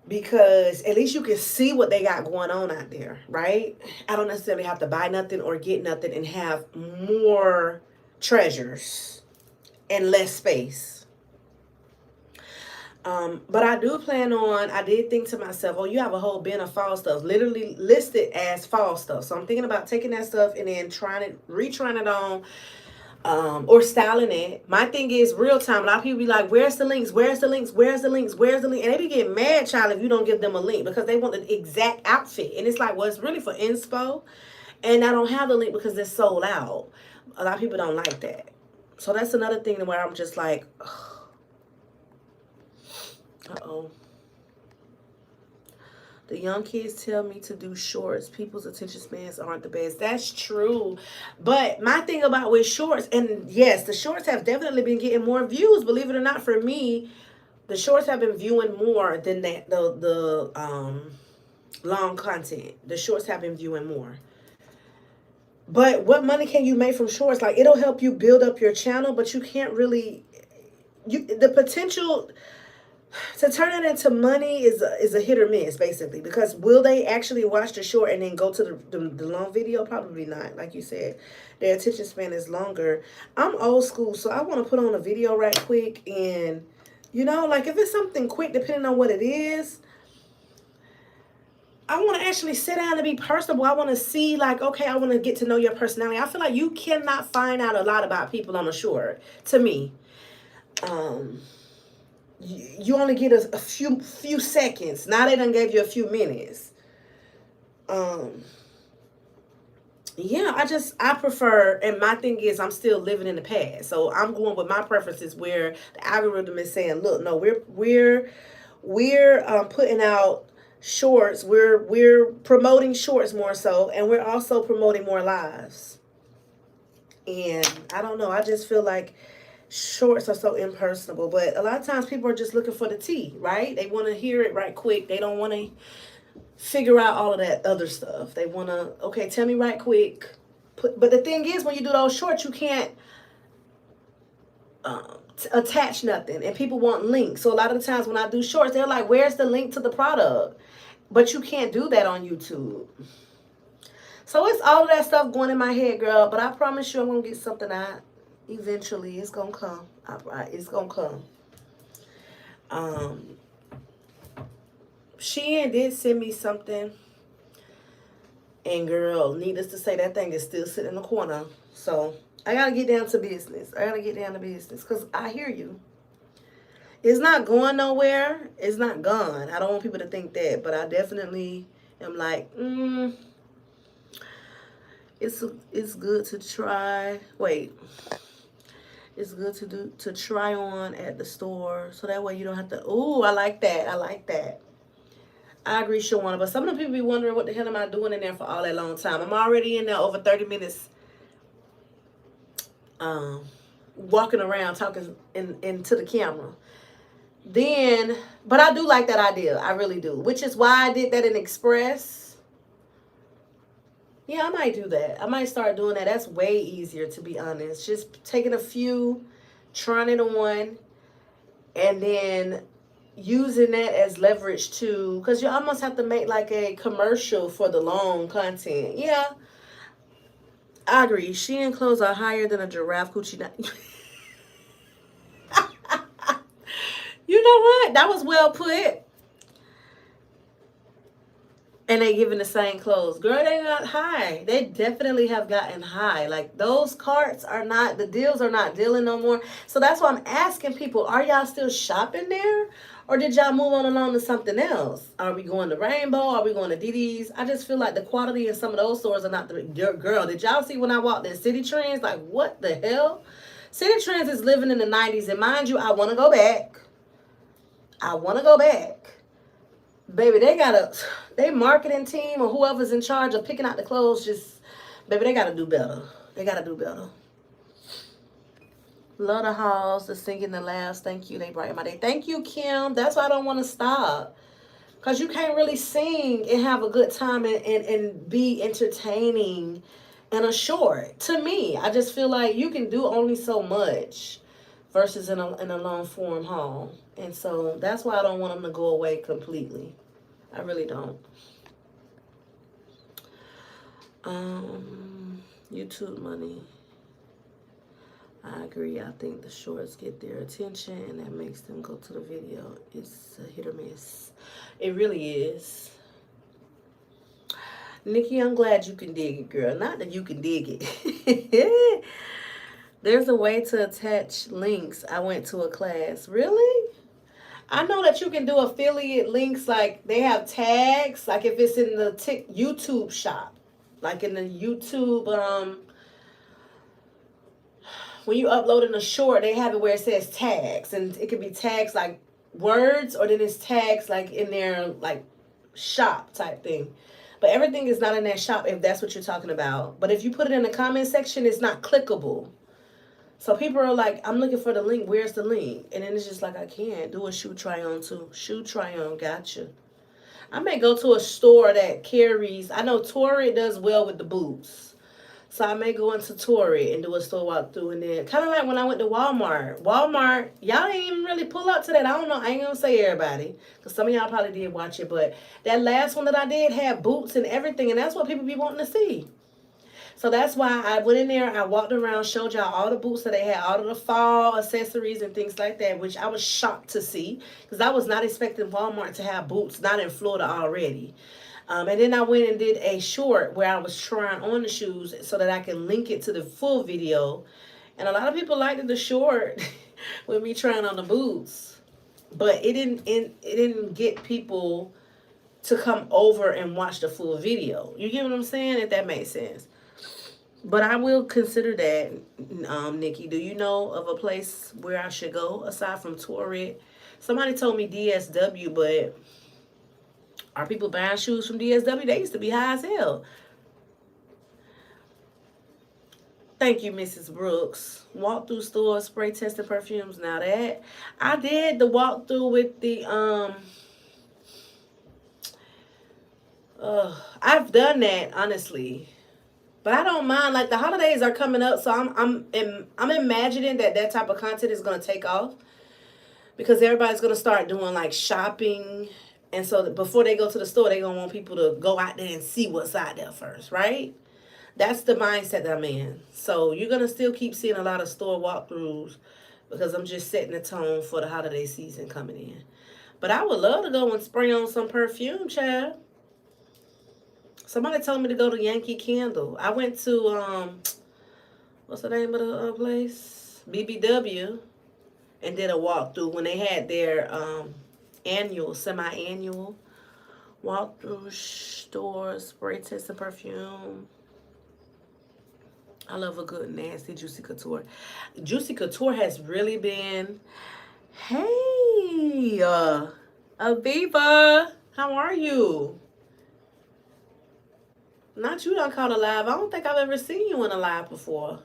Because at least you can see what they got going on out there, right? I don't necessarily have to buy nothing or get nothing and have more treasures and less space. But I do plan on, I did think to myself, oh, you have a whole bin of fall stuff, literally listed as fall stuff. So I'm thinking about taking that stuff and then retrying it on, or styling it. My thing is real time. A lot of people be like, where's the links? Where's the links? Where's the links? Where's the link? And they be getting mad, child, if you don't give them a link because they want the exact outfit. And it's like, well, it's really for inspo. And I don't have the link because it's sold out. A lot of people don't like that. So that's another thing where I'm just like, uh-oh. The young kids tell me to do shorts. People's attention spans aren't the best. That's true. But my thing about with shorts, and yes, the shorts have definitely been getting more views. Believe it or not, for me, the shorts have been viewing more than the long content. The shorts have been viewing more. But what money can you make from shorts? Like, it'll help you build up your channel, but you can't really, the potential to turn it into money is a hit or miss, basically, because will they actually watch the short and then go to the long video? Probably not. Like you said, their attention span is longer. I'm old school, so I want to put on a video right quick, and like if it's something quick, depending on what it is, I want to actually sit down and be personable. I want to see, like, okay, I want to get to know your personality. I feel like you cannot find out a lot about people on a short, to me. You only get a few seconds. Now they done gave you a few minutes. Yeah, I prefer, and my thing is I'm still living in the past. So I'm going with my preferences where the algorithm is saying, look, no, we're putting out shorts. We're promoting shorts more so, and we're also promoting more lives. And I don't know, I just feel like shorts are so impersonable, but a lot of times people are just looking for the tea, right? They want to hear it right quick. They don't want to figure out all of that other stuff. They want to, okay, tell me right quick. But the thing is, when you do those shorts, you can't attach nothing, and people want links. So a lot of the times when I do shorts, they're like, where's the link to the product? But you can't do that on YouTube. So it's all of that stuff going in my head, girl. But I promise you I'm going to get something out. Eventually, it's gonna come. It's gonna come. Shein did send me something, and girl, needless to say, that thing is still sitting in the corner. So I gotta get down to business. Because I hear you. It's not going nowhere. It's not gone. I don't want people to think that, but I definitely am like, it's good to try. Wait. It's good to try on at the store, so that way you don't have to. Ooh, I like that. I agree, Shawana. But some of the people be wondering, what the hell am I doing in there for all that long time? I'm already in there over 30 minutes, walking around talking into the camera. But I do like that idea. I really do. Which is why I did that in Express. Yeah, I might do that. I might start doing that. That's way easier, to be honest. Just taking a few, trying it on, and then, using that as leverage to, because you almost have to make like a commercial for the long content. Yeah, I agree. Shein clothes are higher than a giraffe coochie. You know what? That was well put. And they giving the same clothes. Girl, they not high. They definitely have gotten high. Like those carts are not, the deals are not dealing no more. So that's why I'm asking people, are y'all still shopping there? Or did y'all move on along to something else? Are we going to Rainbow? Are we going to DD's? I just feel like the quality in some of those stores are not the girl. Did y'all see when I walked in City Trends? Like, what the hell? City Trends is living in the 90s. And mind you, I want to go back. I want to go back. Baby, they marketing team or whoever's in charge of picking out the clothes, just, baby, they gotta do better. They gotta do better. Love the halls, the singing, the laughs. Thank you. They brighten my day. Thank you, Kim. That's why I don't want to stop. Because you can't really sing and have a good time and be entertaining in a short. To me, I just feel like you can do only so much versus in a long form haul. And so that's why I don't want them to go away completely. I really don't. YouTube money. I agree. I think the shorts get their attention and that makes them go to the video. It's a hit or miss. It really is. Nikki, I'm glad you can dig it, girl. Not that you can dig it. There's a way to attach links. I went to a class. Really? I know that you can do affiliate links, like they have tags, like if it's in the YouTube shop, like in the YouTube, when you upload in a short, they have it where it says tags, and it could be tags like words, or then it's tags like in their like shop type thing. But everything is not in that shop if that's what you're talking about. But if you put it in the comment section, it's not clickable. So people are like, I'm looking for the link. Where's the link? And then it's just like, I can't do a shoe try on too. Shoe try on, gotcha. I may go to a store that carries, I know Torrid does well with the boots. So I may go into Torrid and do a store walkthrough. And then kind of like when I went to Walmart. Walmart, y'all ain't even really pull up to that. I don't know. I ain't going to say everybody. Because some of y'all probably did watch it. But that last one that I did had boots and everything. And that's what people be wanting to see. So that's why I went in there, I walked around, showed y'all all the boots that they had, all of the fall accessories and things like that, which I was shocked to see because I was not expecting Walmart to have boots, not in Florida already. And then I went and did a short where I was trying on the shoes so that I can link it to the full video. And a lot of people liked the short with me trying on the boots. But it didn't get people to come over and watch the full video. You get what I'm saying? If that makes sense. But I will consider that, Nikki. Do you know of a place where I should go aside from Torrid? Somebody told me DSW, but are people buying shoes from DSW? They used to be high as hell. Thank you, Mrs. Brooks. Walk through stores, spray tested perfumes. Now that I did the walkthrough with the I've done that honestly. But I don't mind. Like the holidays are coming up, so I'm imagining that type of content is gonna take off because everybody's gonna start doing like shopping, and so before they go to the store, they gonna want people to go out there and see what's out there first, right? That's the mindset that I'm in. So you're gonna still keep seeing a lot of store walkthroughs because I'm just setting the tone for the holiday season coming in. But I would love to go and spray on some perfume, child. Somebody told me to go to Yankee Candle. I went to, what's the name of the place? BBW. And did a walkthrough when they had their annual, semi-annual walkthrough stores, spray testing perfume. I love a good, nasty Juicy Couture. Juicy Couture has really been, hey, Aviva, how are you? Not you done caught a live. I don't think I've ever seen you in a live before.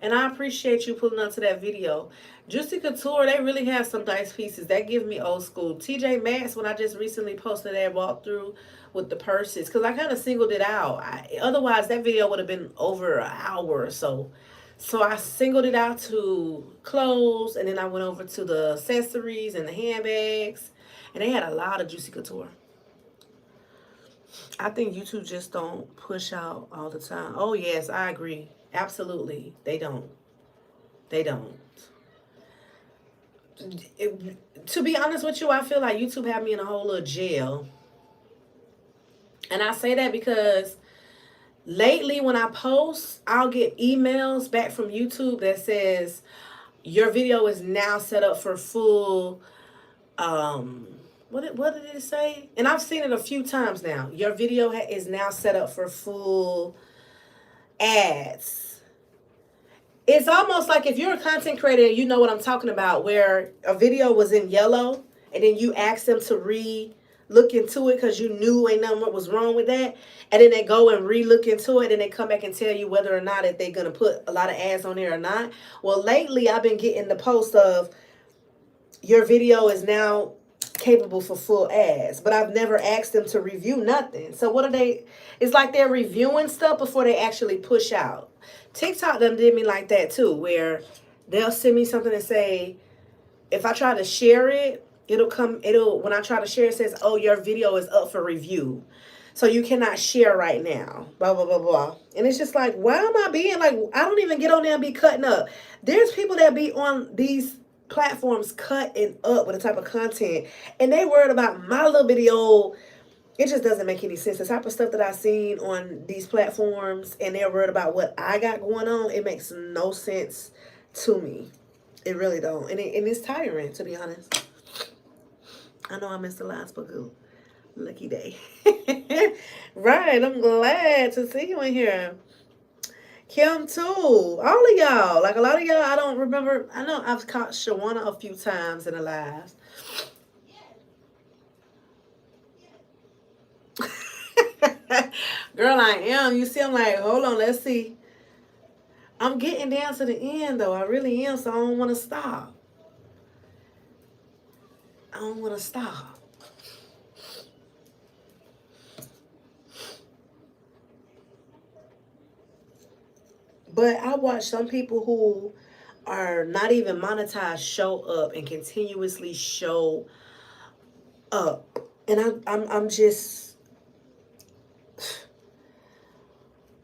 And I appreciate you pulling up to that video. Juicy Couture, they really have some nice pieces. That give me old school. TJ Maxx, when I just recently posted that walkthrough with the purses. Because I kind of singled it out. Otherwise, that video would have been over an hour or so. So I singled it out to clothes, and then I went over to the accessories and the handbags, and they had a lot of juicy couture. I think YouTube just don't push out all the time. Oh yes, I agree. Absolutely, they don't. They don't. To be honest with you, I feel like YouTube had me in a whole little jail, and I say that because lately when I post, I'll get emails back from YouTube that says your video is now set up for full what did it say? And I've seen it a few times now. Your video is now set up for full ads. It's almost like if you're a content creator and you know what I'm talking about, where a video was in yellow and then you ask them to look into it because you knew ain't nothing what was wrong with that, and then they go and re-look into it and they come back and tell you whether or not if they're gonna put a lot of ads on there or not. Well, lately I've been getting the post of your video is now capable for full ads, but I've never asked them to review nothing. So what are they? It's like they're reviewing stuff before they actually push out. TikTok them did me like that too, where they'll send me something and say, if I try to share it, it'll when I try to share it says, oh, your video is up for review. So you cannot share right now. Blah blah blah blah. And it's just like, why am I being like, I don't even get on there and be cutting up. There's people that be on these platforms cutting up with the type of content, and they worried about my little bitty old. It just doesn't make any sense. The type of stuff that I've seen on these platforms, and they're worried about what I got going on. It makes no sense to me. It really don't, and it's tiring, to be honest. I know I missed the last, but good. Lucky day. Right, I'm glad to see you in here. Kim too. All of y'all. Like a lot of y'all, I don't remember. I know I've caught Shawana a few times in the live. Girl, I am. You see, I'm like, hold on, let's see. I'm getting down to the end though. I really am, so I don't want to stop. I don't want to stop. But I watch some people who are not even monetized show up and continuously show up. And I'm just,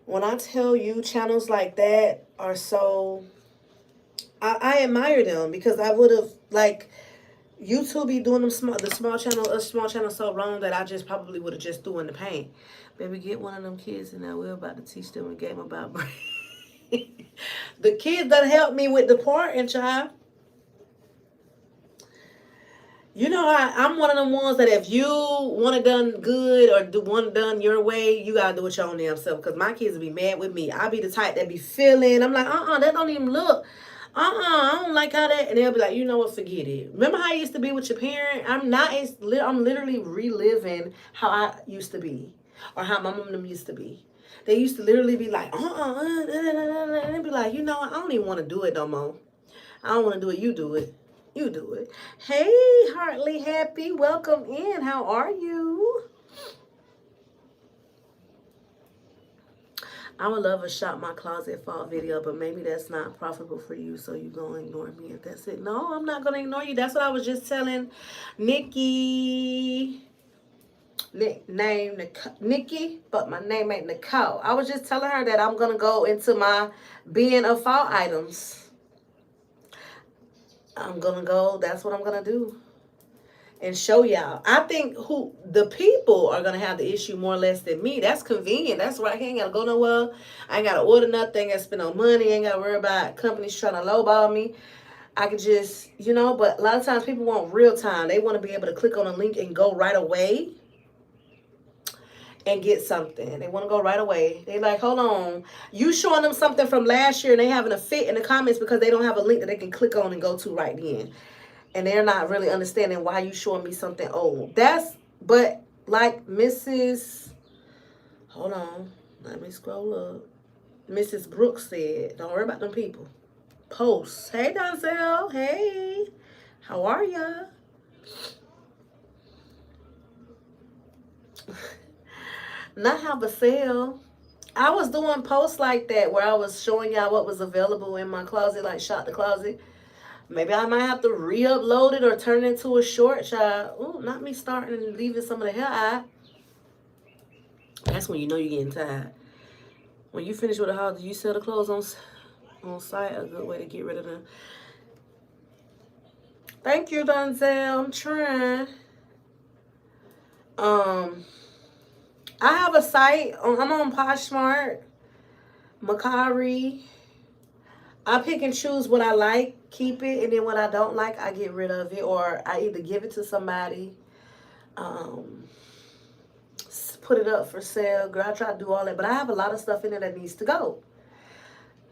when I tell you channels like that are so, I admire them because I would have, like, YouTube be doing them small channel so wrong that I just probably would have just threw in the paint. Baby, get one of them kids and now we're about to teach them a game about braids. The kids that helped me with the parting, child. You know, I'm one of them ones that if you want it done good or want it done your way, you gotta do it your own damn self. Because my kids will be mad with me. I be the type that be feeling. I'm like, that don't even look. I don't like how that. And they'll be like, you know what, forget it. Remember how I used to be with your parent? I'm literally reliving how I used to be, or how my mom and them used to be. They used to literally be like, and be like, you know what? I don't even want to do it no more. I don't want to do it. You do it. You do it. Hey, Heartly Happy. Welcome in. How are you? I would love a shop my closet fall video, but maybe that's not profitable for you, so you gonna ignore me if that's it. No, I'm not gonna ignore you. That's what I was just telling Nikki. Name Nikki, but my name ain't Nicole. I was just telling her that I'm gonna go into my bin of fall items. I'm gonna go. That's what I'm gonna do, and show y'all. I think who the people are gonna have the issue more or less than me. That's convenient. That's right. I ain't gotta go nowhere. I ain't gotta order nothing. Ain't gotta spend no money. Ain't gotta worry about companies trying to lowball me. I could just, but a lot of times people want real time. They want to be able to click on a link and go right away and get something. They want to go right away. They like, hold on. You showing them something from last year and they having a fit in the comments because they don't have a link that they can click on and go to right then. And they're not really understanding why you showing me something old. But like hold on. Let me scroll up. Mrs. Brooks said, don't worry about them people. Posts. Hey, Donzel. Hey. How are ya? Not have a sale. I was doing posts like that where I was showing y'all what was available in my closet, like shop the closet. Maybe I might have to re-upload it or turn it into a short, child. Ooh, not me starting and leaving some of the hair out. That's when you know you're getting tired. When you finish with a haul, do you sell the clothes on site? A good way to get rid of them. Thank you, Donzel. I'm trying. Um, I have a site. I'm on Poshmark, Macari. I pick and choose what I like, keep it, and then what I don't like, I get rid of it, or I either give it to somebody, um, put it up for sale. Girl, I try to do all that, but I have a lot of stuff in there that needs to go.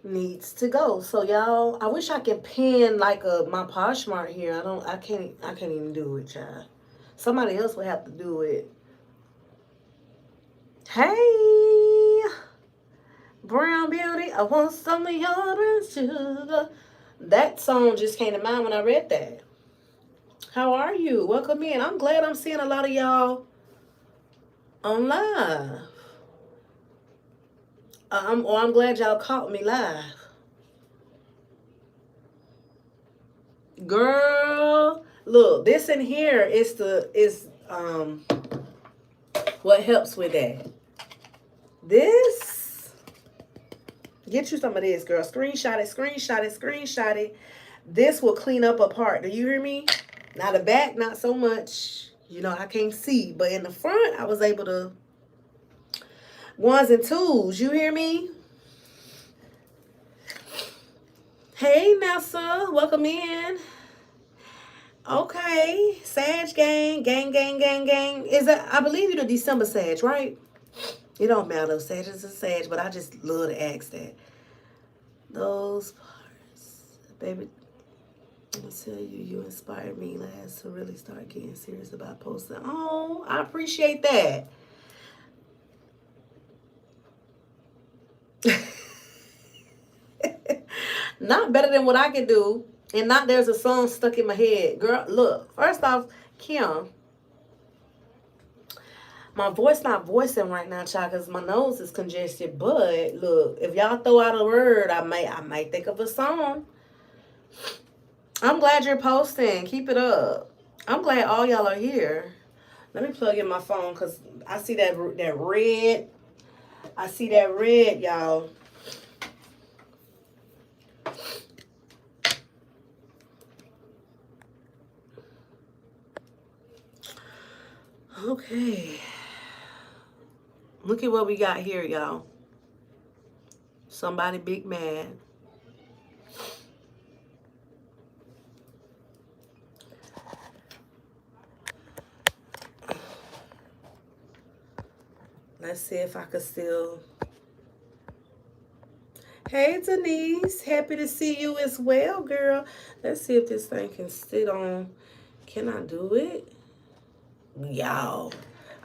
Needs to go. So y'all, I wish I could pin like my Poshmark here. I can't even do it, child. Somebody else would have to do it. Hey, brown beauty, I want some of your brown sugar. That song just came to mind when I read that. How are you? Welcome in. I'm glad I'm seeing a lot of y'all on live. I'm glad y'all caught me live. Girl, look, this in here is what helps with that. This, get you some of this, girl. Screenshot it, screenshot it, screenshot it. This will clean up a part. Do you hear me? Now the back, not so much. You know, I can't see. But in the front, I was able to ones and twos. You hear me? Hey, Nessa. Welcome in. Okay. Sag gang. Gang, gang, gang, gang. Is that, I believe you're the December Sag, right? It don't matter. Sag is a Sag, but I just love to ask that. Those parts. Baby, I'm going to tell you, you inspired me last to really start getting serious about posting. Oh, I appreciate that. Not better than what I can do. And not there's a song stuck in my head. Girl, look. First off, Kim, my voice not voicing right now, child, because my nose is congested. But look, if y'all throw out a word, I might think of a song. I'm glad you're posting. Keep it up. I'm glad all y'all are here. Let me plug in my phone because I see that red. I see that red, y'all. Okay. Look at what we got here, y'all. Somebody big mad. Let's see if I could still. Hey, Denise. Happy to see you as well, girl. Let's see if this thing can sit on. Can I do it? Y'all,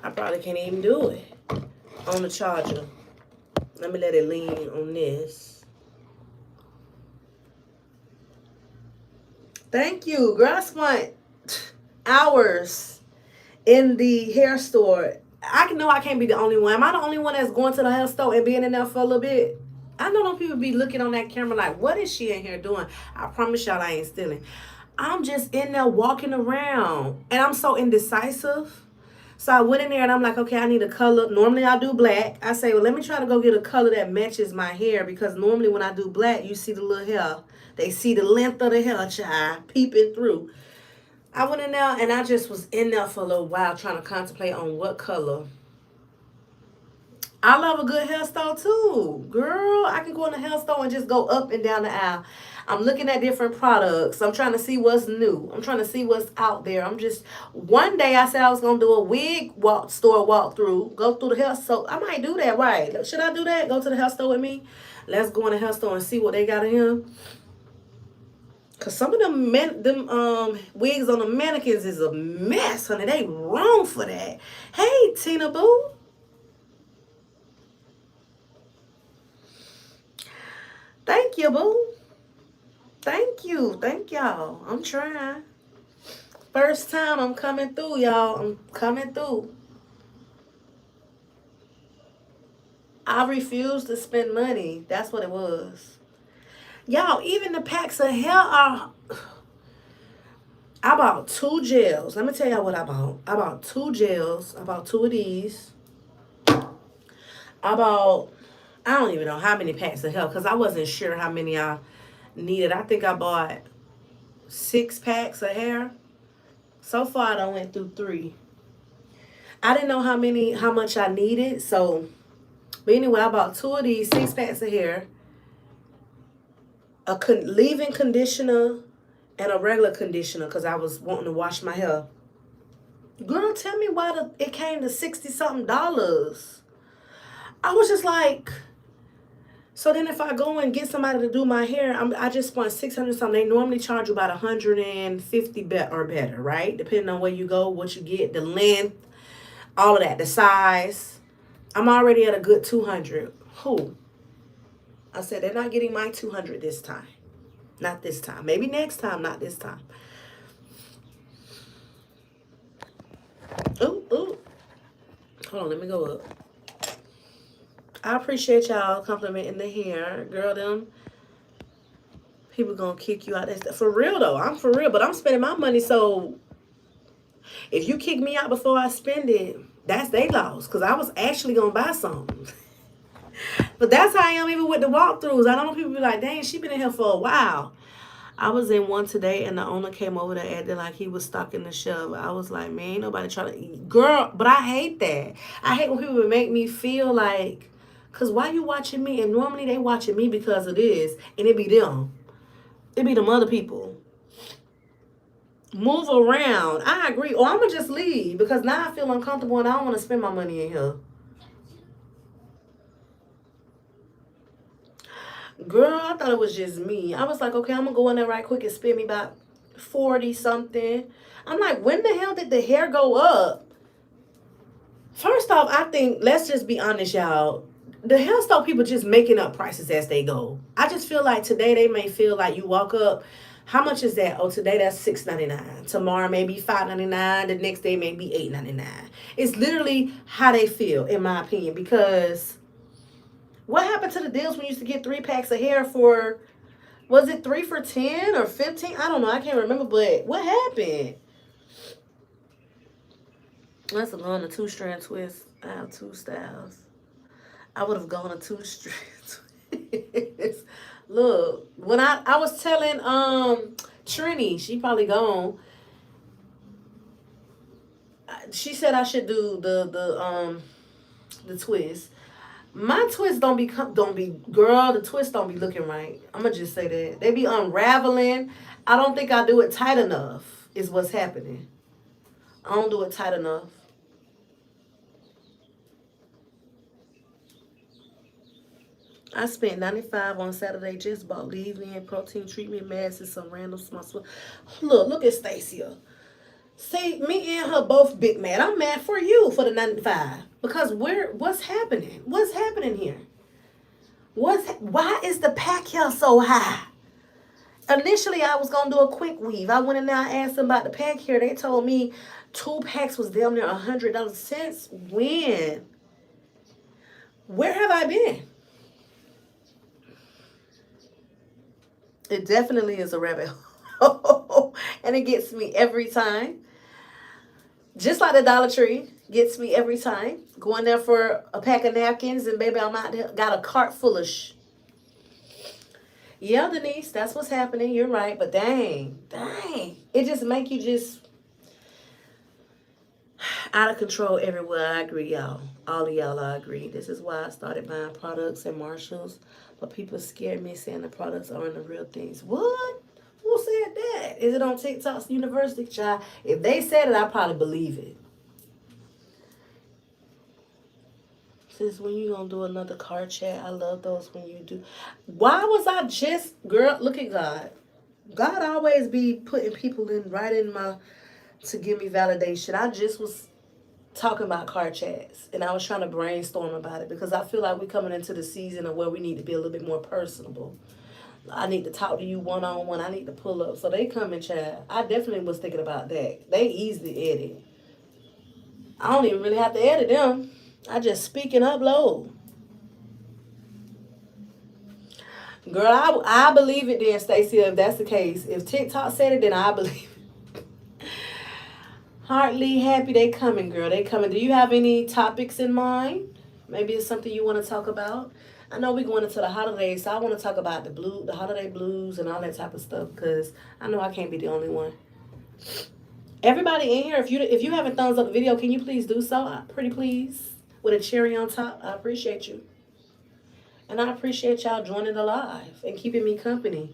I probably can't even do it on the charger. Let me let it lean on this. Thank you. Girl, I spent hours in the hair store. I know I can't be the only one. Am I the only one that's going to the hair store and being in there for a little bit? I know them people be looking on that camera like, what is she in here doing? I promise y'all I ain't stealing. I'm just in there walking around. And I'm so indecisive. So I went in there and I'm like, okay, I need a color. Normally I do black. I say, well, let me try to go get a color that matches my hair. Because normally when I do black, you see the little hair. They see the length of the hair, child, peeping through. I went in there and I just was in there for a little while trying to contemplate on what color. I love a good hair store too. Girl, I can go in the hair store and just go up and down the aisle. I'm looking at different products. I'm trying to see what's new. I'm trying to see what's out there. One day I said I was going to do a wig store walkthrough. Go through the hair store. I might do that, right? Should I do that? Go to the hair store with me? Let's go in the hair store and see what they got in here. Cause some of them wigs on the mannequins is a mess, honey. They wrong for that. Hey, Tina Boo. Thank you, boo. Thank you. Thank y'all. I'm trying. First time I'm coming through, y'all. I'm coming through. I refused to spend money. That's what it was. Y'all, even the packs of hair are. I bought 2 gels. Let me tell y'all what I bought. I bought 2 gels. I bought 2 of these. I bought, I don't even know how many packs of hair because I wasn't sure how many I needed. I think I bought 6 packs of hair. So far, I done went through 3. I didn't know how much I needed. So, but anyway, I bought 2 of these 6 packs of hair, a leave-in conditioner, and a regular conditioner because I was wanting to wash my hair. Girl, tell me why it came to $60-something. I was just like, so then if I go and get somebody to do my hair, I just spent 600 something. They normally charge you about 150 or better, right? Depending on where you go, what you get, the length, all of that, the size. I'm already at a good 200. Who? I said they're not getting my 200 this time. Not this time. Maybe next time, not this time. Ooh, ooh. Hold on, let me go up. I appreciate y'all complimenting the hair. Girl, them people gonna kick you out. For real though, I'm for real, but I'm spending my money, so if you kick me out before I spend it, that's they loss. Cause I was actually gonna buy something. But that's how I am even with the walkthroughs. I don't know, people be like, dang, she been in here for a while. I was in one today and the owner came over there acting like he was stocking the shelf. I was like, man, ain't nobody trying to eat. Girl, but I hate that. I hate when people make me feel like, because why you watching me? And normally they watching me because of this. And it be them. It be them other people. Move around. I agree. Or I'm going to just leave because now I feel uncomfortable and I don't want to spend my money in here. Girl, I thought it was just me. I was like, okay, I'm going to go in there right quick and spend me about 40 something. I'm like, when the hell did the hair go up? First off, I think, let's just be honest, y'all. The hair store people just making up prices as they go. I just feel like today they may feel like you walk up, how much is that? Oh, today that's $6.99. Tomorrow maybe $5.99. The next day maybe $8.99. It's literally how they feel, in my opinion, because what happened to the deals when you used to get 3 packs of hair for, was it 3 for 10 or 15? I don't know. I can't remember, but what happened? That's a long 2-strand twist. I have 2 styles. I would have gone a 2-strand twist. Look, when I was telling Trini, she probably gone. She said I should do the twist. My twists don't be girl, the twists don't be looking right. I'm gonna just say that. They be unraveling. I don't think I do it tight enough is what's happening. I don't do it tight enough. I spent $95 on Saturday, just bought leave-in protein treatment masks and some random small. Look at Stacia. See, me and her both big mad. I'm mad for you for the 95 because what's happening? What's happening here? Why is the pack here so high? Initially, I was gonna do a quick weave. I went in there, I asked them about the pack here. They told me 2 packs was damn near $100. Since when? Where have I been? It definitely is a rabbit hole. And it gets me every time. Just like the Dollar Tree gets me every time. Going there for a pack of napkins and baby, I'm out there, got a cart full of Yeah, Denise, that's what's happening. You're right. But dang. It just make you just out of control everywhere. I agree, y'all. All of y'all, I agree. This is why I started buying products at Marshalls. But people scared me saying the products aren't the real things. What? Who said that? Is it on TikTok's University, child? If they said it, I probably believe it. Sis, when you gonna do another car chat? I love those when you do. Why was I just, girl, look at God. God always be putting people in right in my, to give me validation. I just was talking about car chats and I was trying to brainstorm about it because I feel like we're coming into the season of where we need to be a little bit more personable. I need to talk to you one-on-one. I need to pull up. So they come and chat. I definitely was thinking about that. They easily edit. I don't even really have to edit them. I just speak and upload. Girl, I believe it then, Stacey, if that's the case. If TikTok said it, then I believe it. Heartily happy they coming, girl. They coming. Do you have any topics in mind? Maybe it's something you want to talk about. I know we're going into the holidays, so I want to talk about the holiday blues and all that type of stuff because I know I can't be the only one. Everybody in here, if you haven't thumbs up the video, can you please do so? Pretty please, with a cherry on top. I appreciate you, and I appreciate y'all joining the live and keeping me company.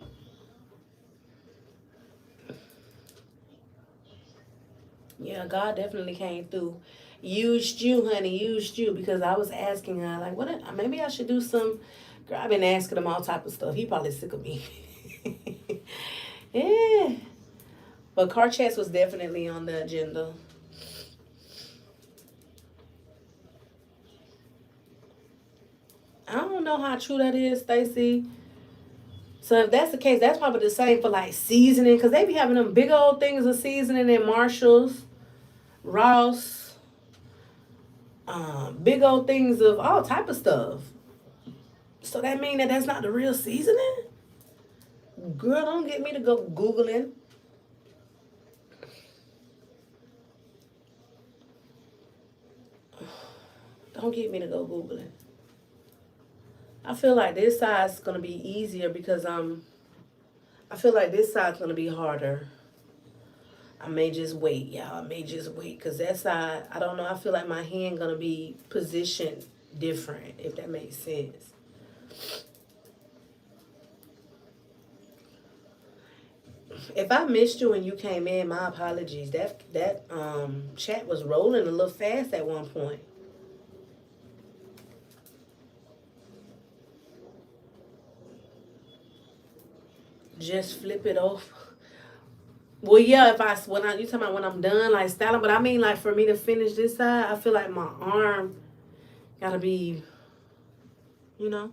Yeah, God definitely came through. Used you, honey, used you because I was asking her like, what? Maybe I should do some. Girl, I've been asking him all type of stuff. He probably sick of me. Yeah, but car chats was definitely on the agenda. I don't know how true that is, Stacy. So if that's the case, that's probably the same for like seasoning, because they be having them big old things of seasoning in Marshalls, Ross, big old things of all type of stuff. So that mean that that's not the real seasoning? Girl, don't get me to go Googling. Don't get me to go Googling. I feel like this side's gonna be easier because I feel like this side's gonna be harder. I may just wait, y'all. I may just wait because that side, I don't know. I feel like my hand gonna be positioned different, if that makes sense. If I missed you and you came in, my apologies. That chat was rolling a little fast at one point. Just flip it over. Well, yeah. If I when I you talking about when I'm done like styling, but I mean like for me to finish this side, I feel like my arm gotta be, you know,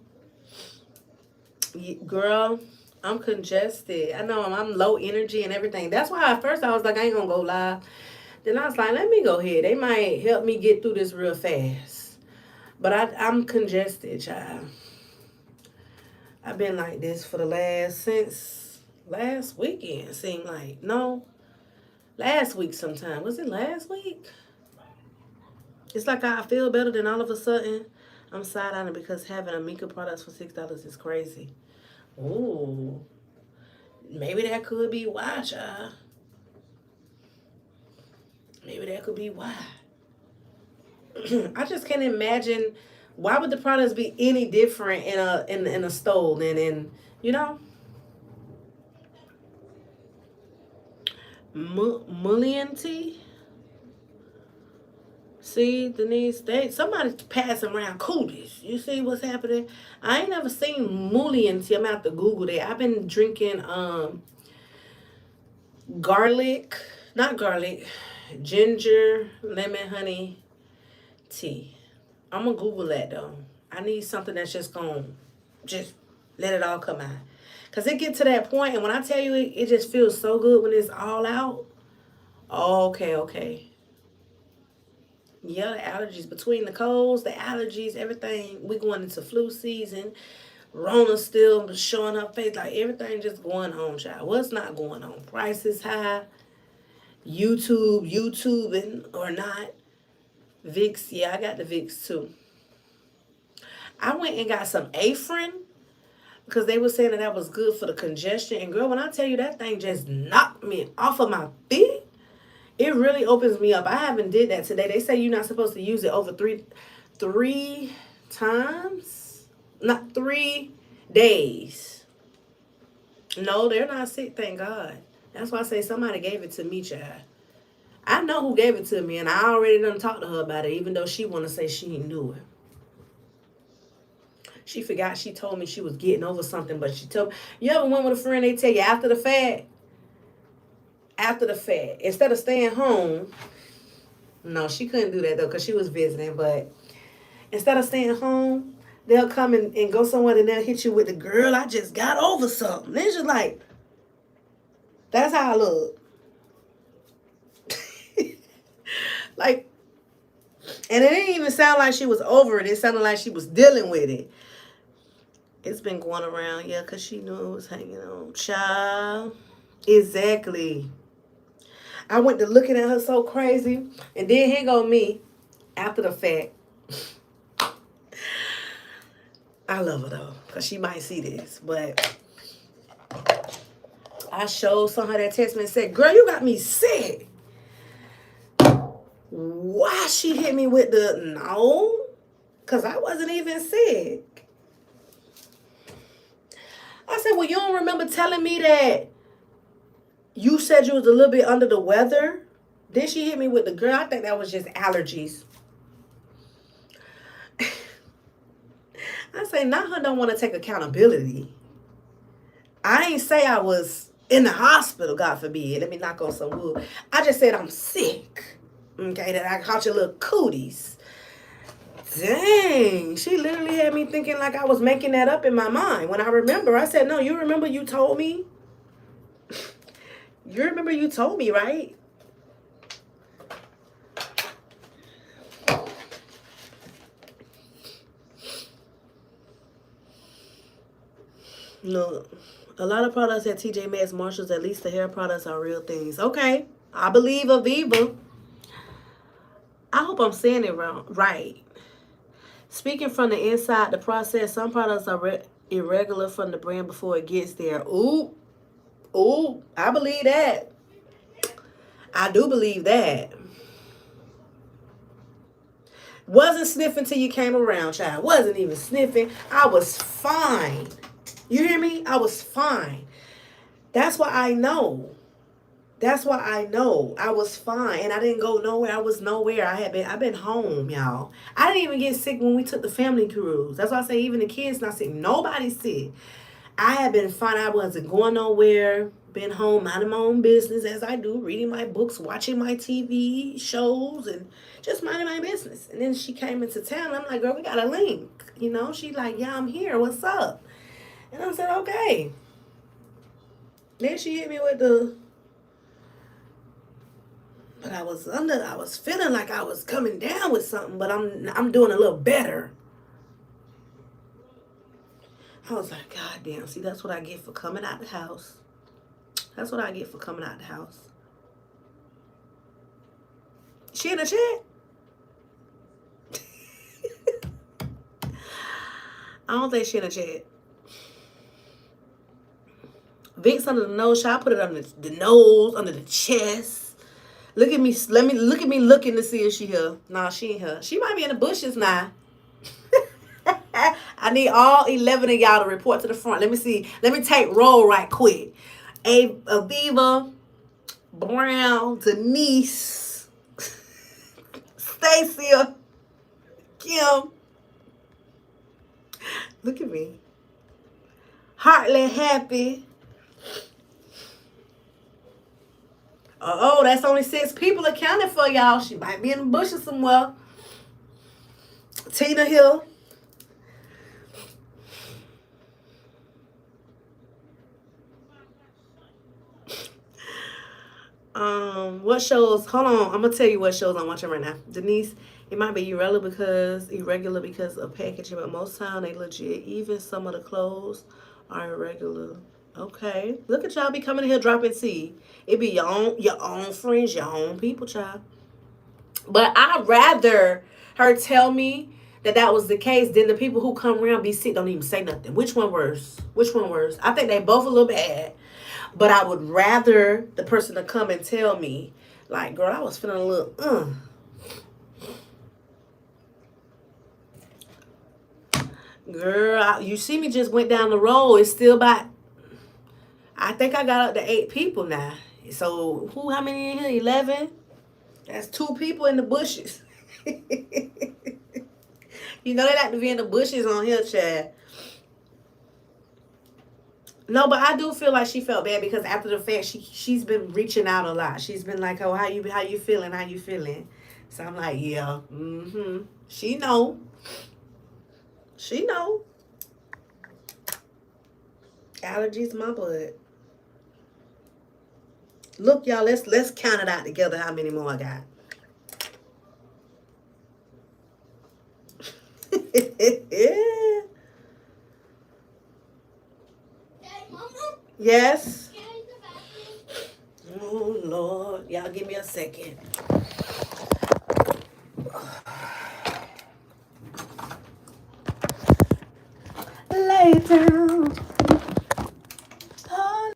girl. I'm congested. I know I'm low energy and everything. That's why at first I was like, I ain't gonna go live. Then I was like, let me go ahead. They might help me get through this real fast. But I'm congested, child. I've been like this for the since last weekend. Seemed like no, last week sometime. Was it last week? It's like I feel better than all of a sudden I'm side eyeing because having a Mika products for $6 is crazy. Ooh, maybe that could be why, child. Maybe that could be why. I just can't imagine why would the products be any different in a stove than in you know mullion tea. See, Denise, somebody's passing around cooties. You see what's happening? I ain't never seen mullion tea. I'm gonna have to Google that. I've been drinking garlic, not garlic, ginger, lemon, honey tea. I'm gonna Google that though. I need something that's just gonna just let it all come out. Cause it get to that point, and when I tell you it just feels so good when it's all out. Oh, okay, okay. Yeah, the allergies between the colds, the allergies, everything. We going into flu season. Rona still showing her face, like everything just going on, child. What's not going on? Prices high. YouTubing or not. Vicks, yeah, I got the Vicks too. I went and got some Afrin because they were saying that was good for the congestion. And girl, when I tell you that thing just knocked me off of my feet, it really opens me up. I haven't did that today. They say you're not supposed to use it over three times, not 3 days. No, they're not sick. Thank God. That's why I say somebody gave it to me, child. I know who gave it to me, and I already done talked to her about it, even though she want to say she knew it. She forgot she told me she was getting over something, but she told me, you ever went with a friend, they tell you after the fact, instead of staying home, no, she couldn't do that though, because she was visiting, but instead of staying home, they'll come and go somewhere and they'll hit you with the girl, I just got over something. It's just like, that's how I look. Like, and it didn't even sound like she was over it. It sounded like she was dealing with it. It's been going around, yeah, because she knew it was hanging on. Child. Exactly. I went to looking at her so crazy. And then here go me after the fact. I love her though, because she might see this. But I showed some of her that text me and said, girl, you got me sick. Why she hit me with the no? Because I wasn't even sick. I said, well, you don't remember telling me that you said you was a little bit under the weather? Then she hit me with the girl. I think that was just allergies. I say, not her don't want to take accountability. I ain't say I was in the hospital, God forbid. Let me knock on some wood. I just said I'm sick. Okay, that I caught your little cooties. Dang, she literally had me thinking like I was making that up in my mind. When I remember, I said, no, you remember you told me? You remember you told me, right? No, a lot of products at TJ Maxx, Marshalls, at least the hair products are real things. Okay, I believe Aviva. I hope I'm saying it wrong. Right. Speaking from the inside, the process, some products are irregular from the brand before it gets there. Ooh, ooh, I believe that. I do believe that. Wasn't sniffing till you came around, child. Wasn't even sniffing. I was fine. You hear me? I was fine. That's why I know. That's why I know I was fine and I didn't go nowhere. I was nowhere. I've been home, y'all. I didn't even get sick when we took the family cruise. That's why I say even the kids not sick. Nobody's sick. I had been fine. I wasn't going nowhere. Been home, minding my own business as I do, reading my books, watching my TV shows, and just minding my business. And then she came into town. I'm like, girl, we got a link. You know, she like, yeah, I'm here. What's up? And I said, okay. Then she hit me with the, but I was feeling like I was coming down with something, but I'm doing a little better. I was like, God damn, see, that's what I get for coming out the house. That's what I get for coming out the house. She in the chat? I don't think she in the chat. Vicks under the nose, shall I put it under the nose, under the chest? Look at me, look at me looking to see if she here. Nah, she ain't here. She might be in the bushes now. I need all 11 of y'all to report to the front. Let me see. Let me take roll right quick. Aviva, Brown, Denise, Stacia, Kim. Look at me. Heartily happy. Oh, that's only 6 people accounted for, y'all. She might be in the bushes somewhere. Tina Hill. What shows? Hold on, I'm gonna tell you what shows I'm watching right now. Denise, it might be irregular because of packaging, but most time they legit. Even some of the clothes are irregular. Okay, look at y'all be coming in here dropping tea. It be your own friends, your own people, child. But I'd rather her tell me that was the case than the people who come around be sick don't even say nothing. Which one worse? Which one worse? I think they both a little bad. But I would rather the person to come and tell me, like, girl, I was feeling a little, Girl, you see me just went down the road. It's still about, I think I got up to 8 people now. So, how many in here? 11? That's 2 people in the bushes. You know they like to be in the bushes on here, Chad. No, but I do feel like she felt bad because after the fact, she's been reaching out a lot. She's been like, "Oh, how you feeling? How you feeling?" So I'm like, "Yeah, She know. She know. Allergies, my blood. Look, y'all. Let's count it out together. How many more I got? Yes. Can I use the bathroom? Oh, Lord. Y'all give me a second. Lay down. Oh.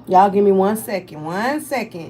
Y'all give me 1 second. 1 second.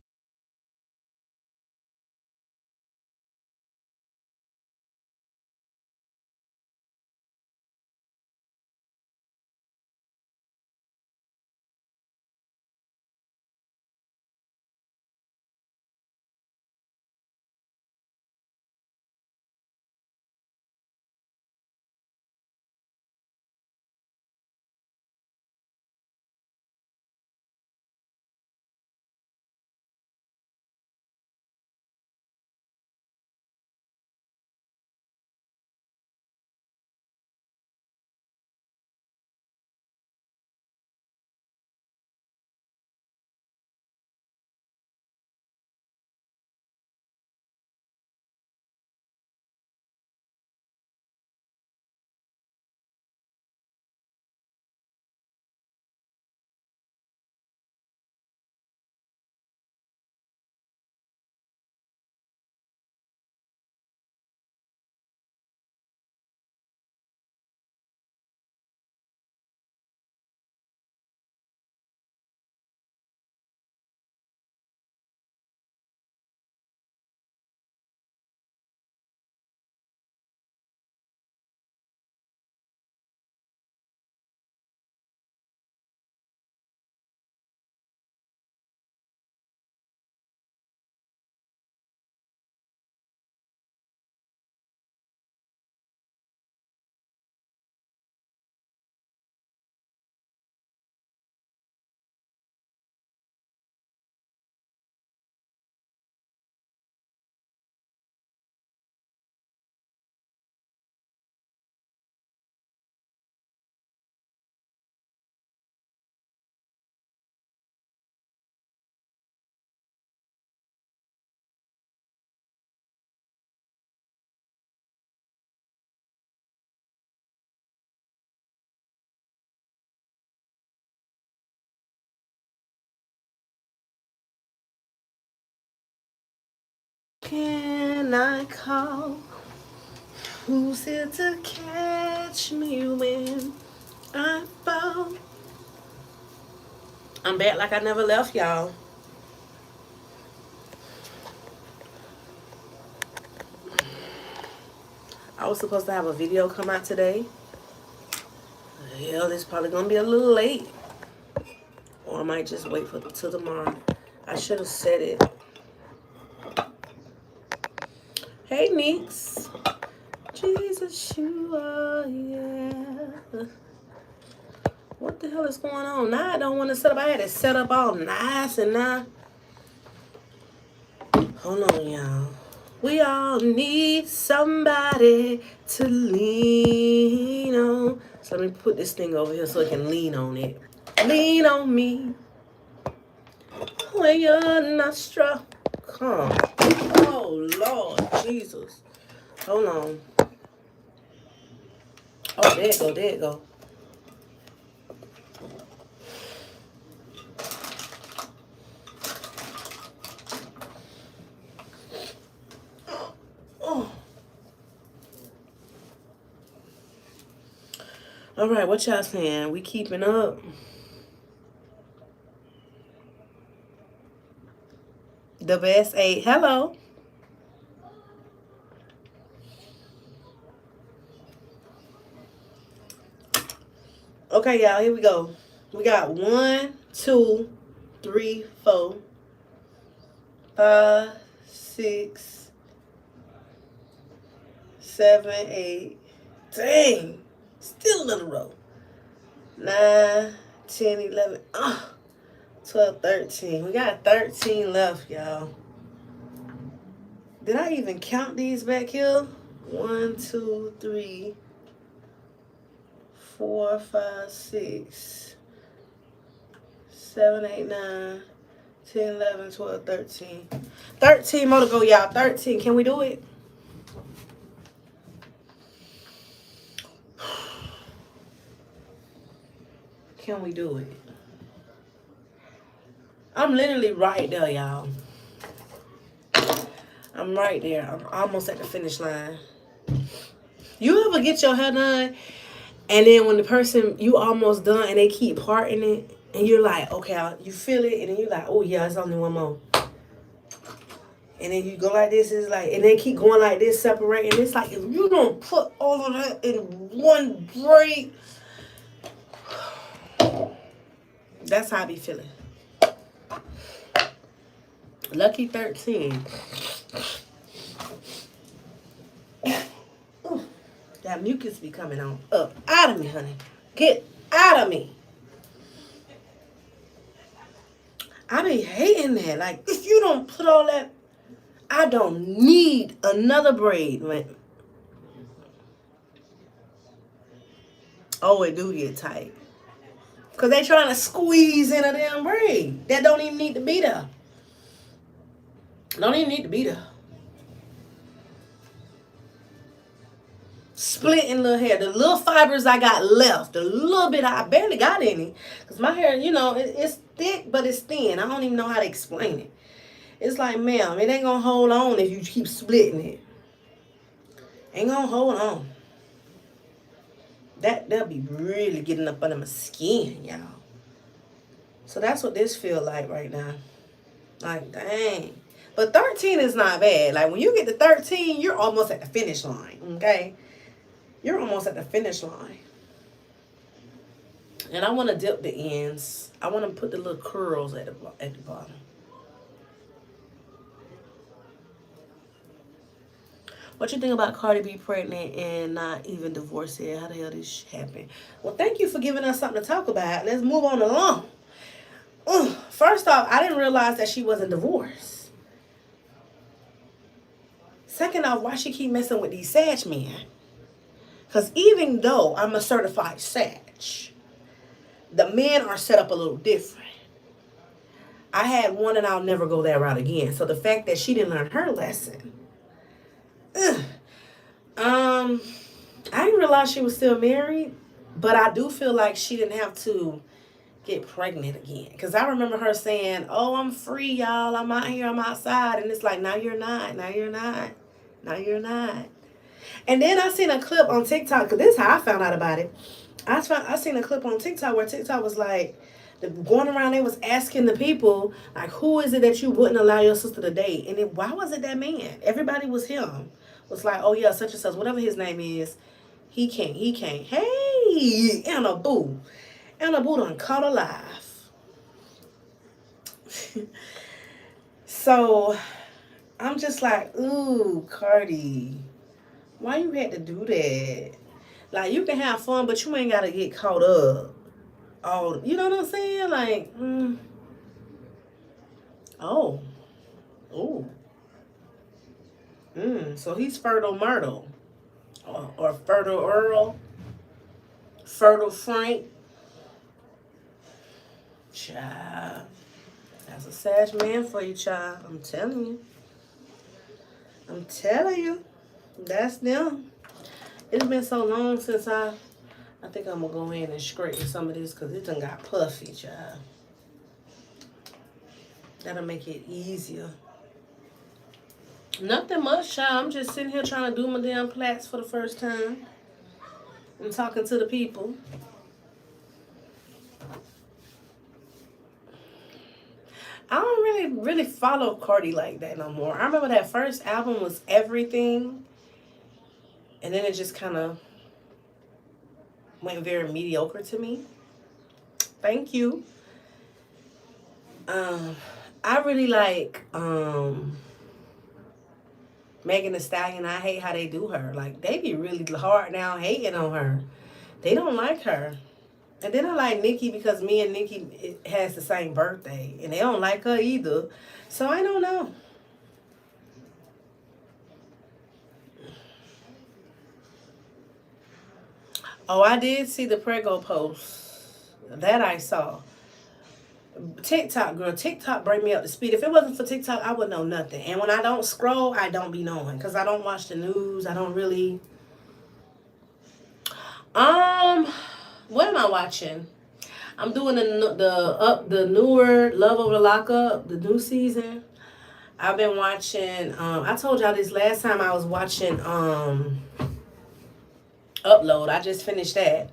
Can I call? Who's here to catch me when I fall? I'm back like I never left, y'all. I was supposed to have a video come out today. Hell, it's probably gonna be a little late. Or I might just wait for till tomorrow. I should have said it. Hey, Neeks. Jesus, you are, yeah. What the hell is going on? Now I don't want to set up. I had it set up all nice and now. Hold on, y'all. We all need somebody to lean on. So let me put this thing over here so I can lean on it. Lean on me when you're not strong. Oh, Lord Jesus. Hold on. Oh, there it go. There it go. Oh. All right, what y'all saying? We keeping up? The best 8. Hello. Okay, y'all, here we go. We got 1, 2, 3, 4, 5, 6, 7, 8. Dang. Still another row. 9, 10, 11, 12, 13. We got 13 left, y'all. Did I even count these back here? 1, 2, 3, 4, 5, 6. 7, 8, 9, 10, 11, 12, 13. 13 more to go, y'all. 13. Can we do it? Can we do it? I'm literally right there, y'all. I'm right there. I'm almost at the finish line. You ever get your hair done, and then when the person you almost done and they keep parting it, and you're like, okay, you feel it, and then you're like, oh yeah, it's only one more. And then you go like this, it's like, and then keep going like this, separating. It's like if you don't put all of that in one braid, that's how I be feeling. Lucky 13. Ooh, that mucus be coming on up out of me, honey. Get out of me. I be hating that. Like, if you don't put all that, I don't need another braid. Oh, it do get tight. Because they trying to squeeze in a damn braid. That don't even need to be there. Don't even need to be there. Splitting little hair. The little fibers I got left. The little bit I barely got any. Because my hair, it's thick, but it's thin. I don't even know how to explain it. It's like, ma'am, it ain't going to hold on if you keep splitting it. Ain't going to hold on. That'll be really getting up under my skin, y'all. So that's what this feel like right now. Like, dang. But 13 is not bad. Like, when you get to 13, you're almost at the finish line, okay? You're almost at the finish line. And I want to dip the ends. I want to put the little curls at the bottom. What you think about Cardi B pregnant and not even divorced yet? How the hell this happened? Well, thank you for giving us something to talk about. Let's move on along. First off, I didn't realize that she wasn't divorced. Second off, why she keep messing with these Sag men? Because even though I'm a certified Sag, the men are set up a little different. I had one and I'll never go that route again. So the fact that she didn't learn her lesson. I didn't realize she was still married, but I do feel like she didn't have to get pregnant again. Because I remember her saying, oh, I'm free, y'all. I'm out here. I'm outside. And it's like, no, you're not. No, you're not. No, you're not. And then I seen a clip on TikTok, because this is how I found out about it. I seen a clip on TikTok where TikTok was like, going around, they was asking the people, like, who is it that you wouldn't allow your sister to date? And why was it that man? Everybody was him. Was like, oh yeah, such and such, whatever his name is, he can't. Hey, Anna Boo done caught alive. So, I'm just like, ooh, Cardi, why you had to do that? Like, you can have fun, but you ain't got to get caught up. Oh, you know what I'm saying? Like, oh. So he's Fertile Myrtle. Or Fertile Earl. Fertile Frank. Child. That's a Sag man for you, child. I'm telling you. That's them. It's been so long since I think I'm going to go in and straighten some of this because it done got puffy, child. That'll make it easier. Nothing much, child. I'm just sitting here trying to do my damn plaits for the first time. I'm talking to the people. I don't really follow Cardi like that no more. I remember that first album was everything. And then it just kind of went very mediocre to me. Thank you. I really like Megan Thee Stallion. I hate how they do her. Like, they be really hard now hating on her. They don't like her. And then I like Nicki because me and Nicki has the same birthday. And they don't like her either. So I don't know. Oh, I did see the Prego post. That I saw. TikTok, girl. TikTok bring me up to speed. If it wasn't for TikTok, I would know nothing. And when I don't scroll, I don't be knowing because I don't watch the news. I don't really. Um, what am I watching? I'm doing the newer Love Over the Lockup, the new season. I've been watching. I told y'all this last time I was watching. Upload. I just finished that.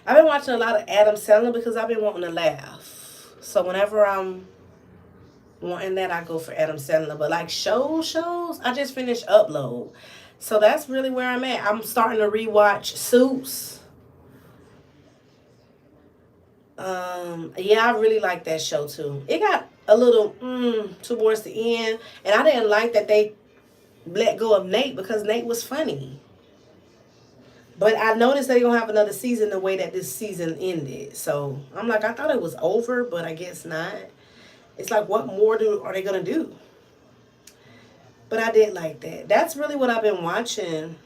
I've been watching a lot of Adam Sandler because I've been wanting to laugh. So whenever I'm wanting that, I go for Adam Sandler. But like shows, I just finished Upload. So that's really where I'm at. I'm starting to rewatch Suits. Yeah, I really like that show too. It got a little towards the end, and I didn't like that they let go of Nate because Nate was funny. But I noticed they're gonna have another season the way that this season ended. So I'm like, I thought it was over, but I guess not. It's like, what more are they gonna do? But I did like that. That's really what I've been watching.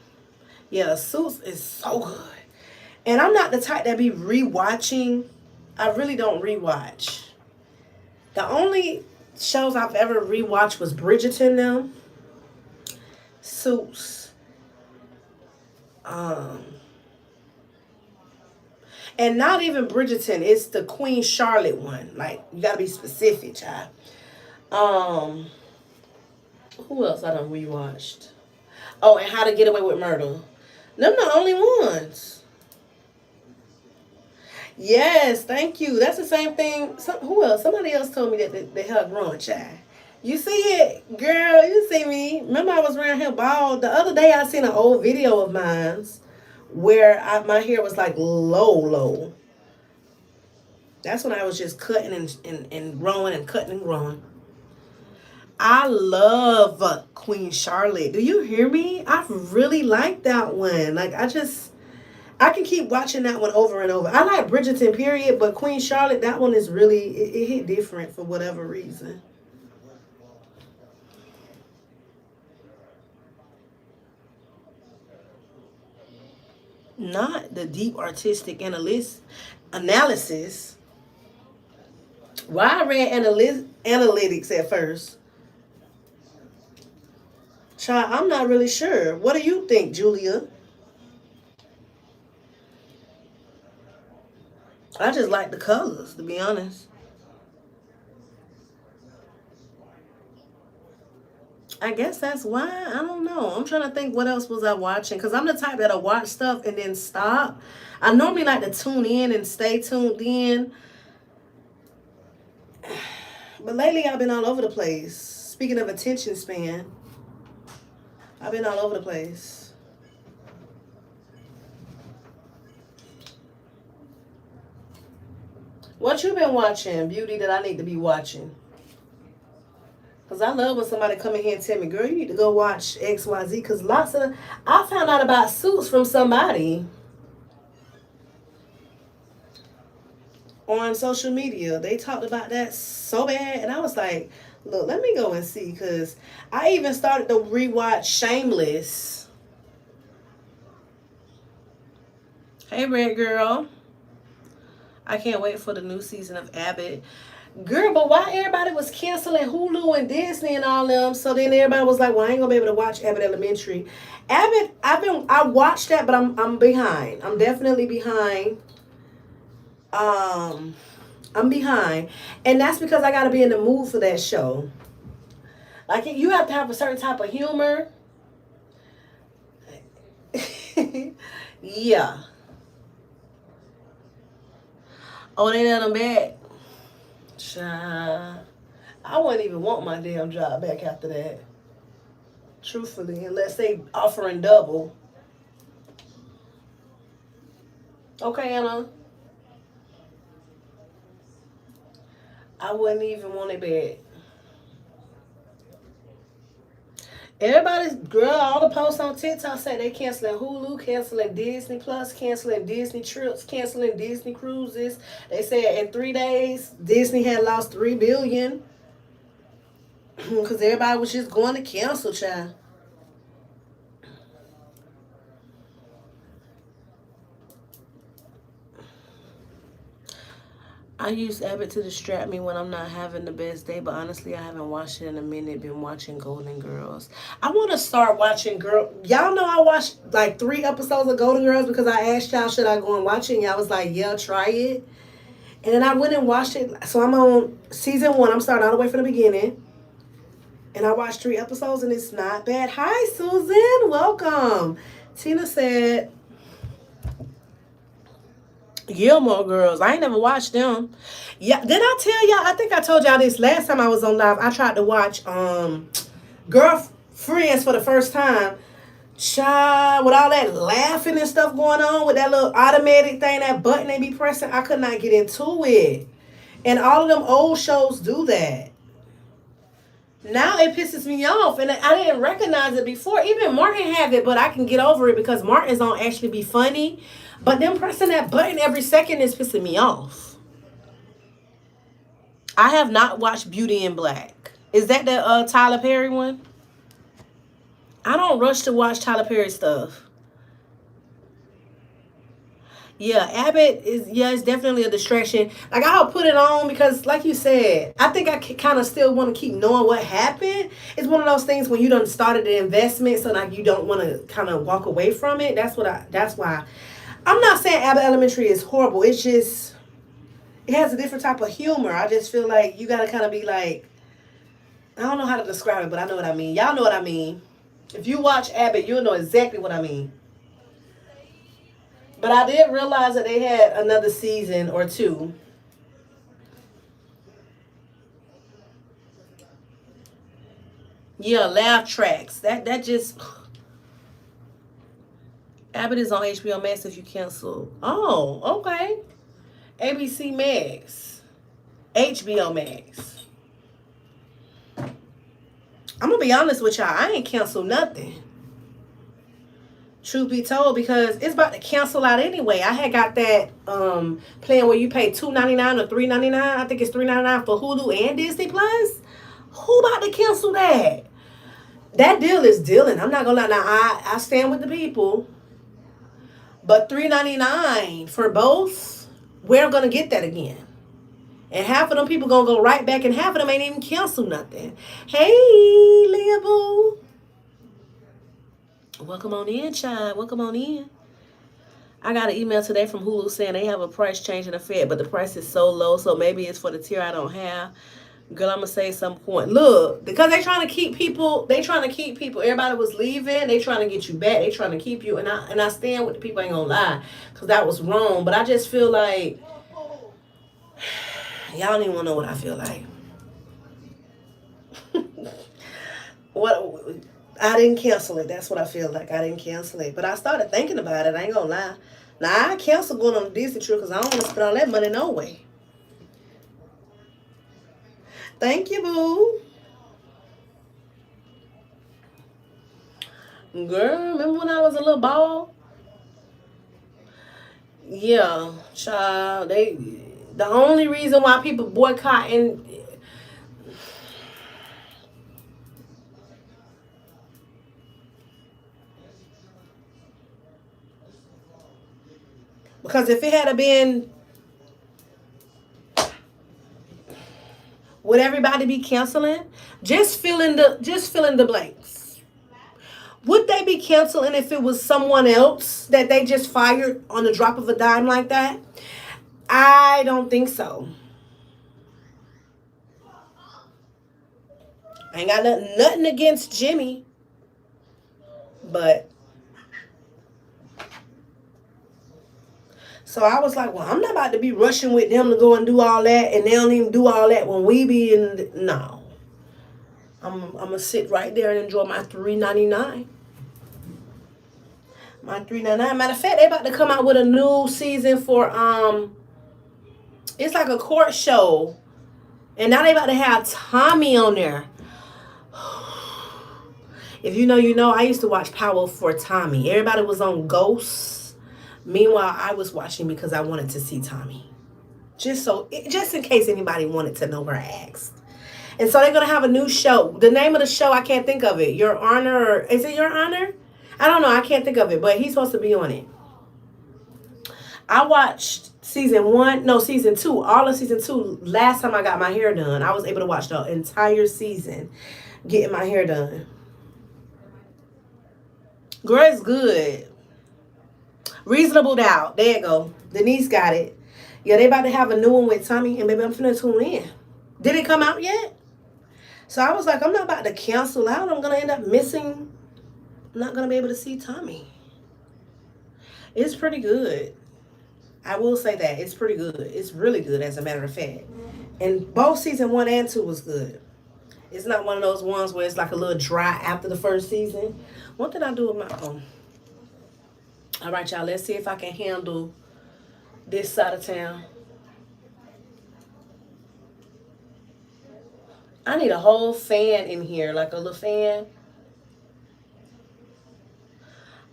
Yeah, Suits is so good. And I'm not the type that be rewatching. I really don't rewatch. The only shows I've ever rewatched was Bridgerton now. Suits. Um and not even Bridgerton, it's the Queen Charlotte one. Like, you gotta be specific, child. Um who else I done rewatched? Oh, and How to Get Away with Murder. Them the only ones. Yes, thank you. That's the same thing. Who else? Somebody else told me that they had growing child. You see it, girl. You see me. Remember I was around here bald. The other day I seen an old video of mine where my hair was like low. That's when I was just cutting and growing and cutting and growing. I love Queen Charlotte. Do you hear me? I really like that one. Like, I can keep watching that one over and over. I like Bridgerton, period, but Queen Charlotte, that one is really, it hit different for whatever reason. Not the deep artistic analysis. Well, I read analytics at first. Child, I'm not really sure. What do you think, Julia? I just like the colors, to be honest. I guess that's why. I don't know. I'm trying to think what else was I watching. Because I'm the type that'll watch stuff and then stop. I normally like to tune in and stay tuned in. But lately I've been all over the place. Speaking of attention span, I've been all over the place. What you been watching, Beauty, that I need to be watching? Because I love when somebody come in here and tell me, girl, you need to go watch XYZ. Because I found out about Suits from somebody on social media. They talked about that so bad. And I was like, look, let me go and see. Because I even started to rewatch Shameless. Hey, Red Girl. I can't wait for the new season of Abbott. Girl, but why everybody was canceling Hulu and Disney and all them? So then everybody was like, "Well, I ain't gonna be able to watch Abbott Elementary." Abbott, I watched that, but I'm behind. I'm definitely behind. Um, I'm behind, and that's because I gotta be in the mood for that show. Like, you have to have a certain type of humor. Yeah. Oh, they let them back. Child. I wouldn't even want my damn job back after that. Truthfully, unless they offering double. Okay, Anna. I wouldn't even want it back. Everybody's, girl, all the posts on TikTok say they canceling Hulu, canceling Disney Plus, canceling Disney trips, canceling Disney cruises. They said in 3 days, Disney had lost $3 billion because everybody was just going to cancel, child. I use Abbott to distract me when I'm not having the best day, but honestly, I haven't watched it in a minute. Been watching Golden Girls. I want to start watching Girl. Y'all know I watched like 3 episodes of Golden Girls because I asked y'all should I go and watch it, and y'all was like, yeah, try it. And then I went and watched it. So I'm on season 1. I'm starting all the way from the beginning. And I watched 3 episodes, and it's not bad. Hi, Susan. Welcome. Tina said, Gilmore Girls. I ain't never watched them. Yeah, did I tell y'all? I think I told y'all this last time I was on live. I tried to watch Girlfriends for the first time. Child, with all that laughing and stuff going on, with that little automatic thing, that button they be pressing, I could not get into it. And all of them old shows do that. Now it pisses me off, and I didn't recognize it before. Even Martin have it, but I can get over it because Martin's don't actually be funny. But them pressing that button every second is pissing me off. I have not watched Beauty in Black. Is that the Tyler Perry one? I don't rush to watch Tyler Perry stuff. Yeah, Abbott it's definitely a distraction. Like, I'll put it on because, like you said, I think I kind of still want to keep knowing what happened. It's one of those things when you done started the investment, so like you don't want to kind of walk away from it. That's why. I'm not saying Abbott Elementary is horrible. It's just, it has a different type of humor. I just feel like you got to kind of be like, I don't know how to describe it, but I know what I mean. Y'all know what I mean. If you watch Abbott, you'll know exactly what I mean. But I did realize that they had another season or 2. Yeah, laugh tracks. That just... Abbott is on HBO Max if you cancel. Oh, okay. ABC Max. HBO Max. I'm going to be honest with y'all. I ain't canceled nothing. Truth be told, because it's about to cancel out anyway. I had got that plan where you pay $2.99 or $3.99. I think it's $3.99 for Hulu and Disney Plus. Who about to cancel that? That deal is dealing. I'm not gonna lie. Now I stand with the people, but $3.99 for both, we're gonna get that again. And half of them people gonna go right back, and half of them ain't even cancel nothing. Hey, Leah Boo. Welcome on in, child. Welcome on in. I got an email today from Hulu saying they have a price change in effect, but the price is so low, so maybe it's for the tier I don't have. Girl, I'm going to say some point. Look, because they trying to keep people, everybody was leaving, they trying to get you back, they trying to keep you, and I stand with the people, I ain't going to lie, because that was wrong, but I just feel like, y'all don't even want to know what I feel like. What... I didn't cancel it. That's what I feel like. I didn't cancel it. But I started thinking about it. I ain't gonna lie. Now, I canceled going on the Disney trip because I don't want to spend all that money no way. Thank you, boo. Girl, remember when I was a little ball? Yeah, child. The only reason why people boycotting... Because if it had been, would everybody be canceling? Just fill in the blanks. Would they be canceling if it was someone else that they just fired on the drop of a dime like that? I don't think so. I ain't got nothing against Jimmy, but... So I was like, well, I'm not about to be rushing with them to go and do all that, and they don't even do all that when we be in. No. I'm going to sit right there and enjoy my $3.99. My $3.99. Matter of fact, they about to come out with a new season for, it's like a court show. And now they about to have Tommy on there. If you know, you know. I used to watch Power for Tommy. Everybody was on Ghosts. Meanwhile, I was watching because I wanted to see Tommy. Just in case anybody wanted to know or asked. And so they're going to have a new show. The name of the show, I can't think of it. Your Honor. Is it Your Honor? I don't know. I can't think of it. But he's supposed to be on it. I watched Season 2, all of season 2. Last time I got my hair done, I was able to watch the entire season getting my hair done. Girl, it's good. Reasonable Doubt. There you go. Denise got it. Yeah, they about to have a new one with Tommy, and maybe I'm finna tune in. Did it come out yet? So I was like, I'm not about to cancel out. I'm gonna end up missing. I'm not gonna be able to see Tommy. It's pretty good. I will say that. It's pretty good. It's really good, as a matter of fact. And both season 1 and 2 was good. It's not one of those ones where it's like a little dry after the first season. What did I do with my phone? All right, y'all. Let's see if I can handle this side of town. I need a whole fan in here, like a little fan.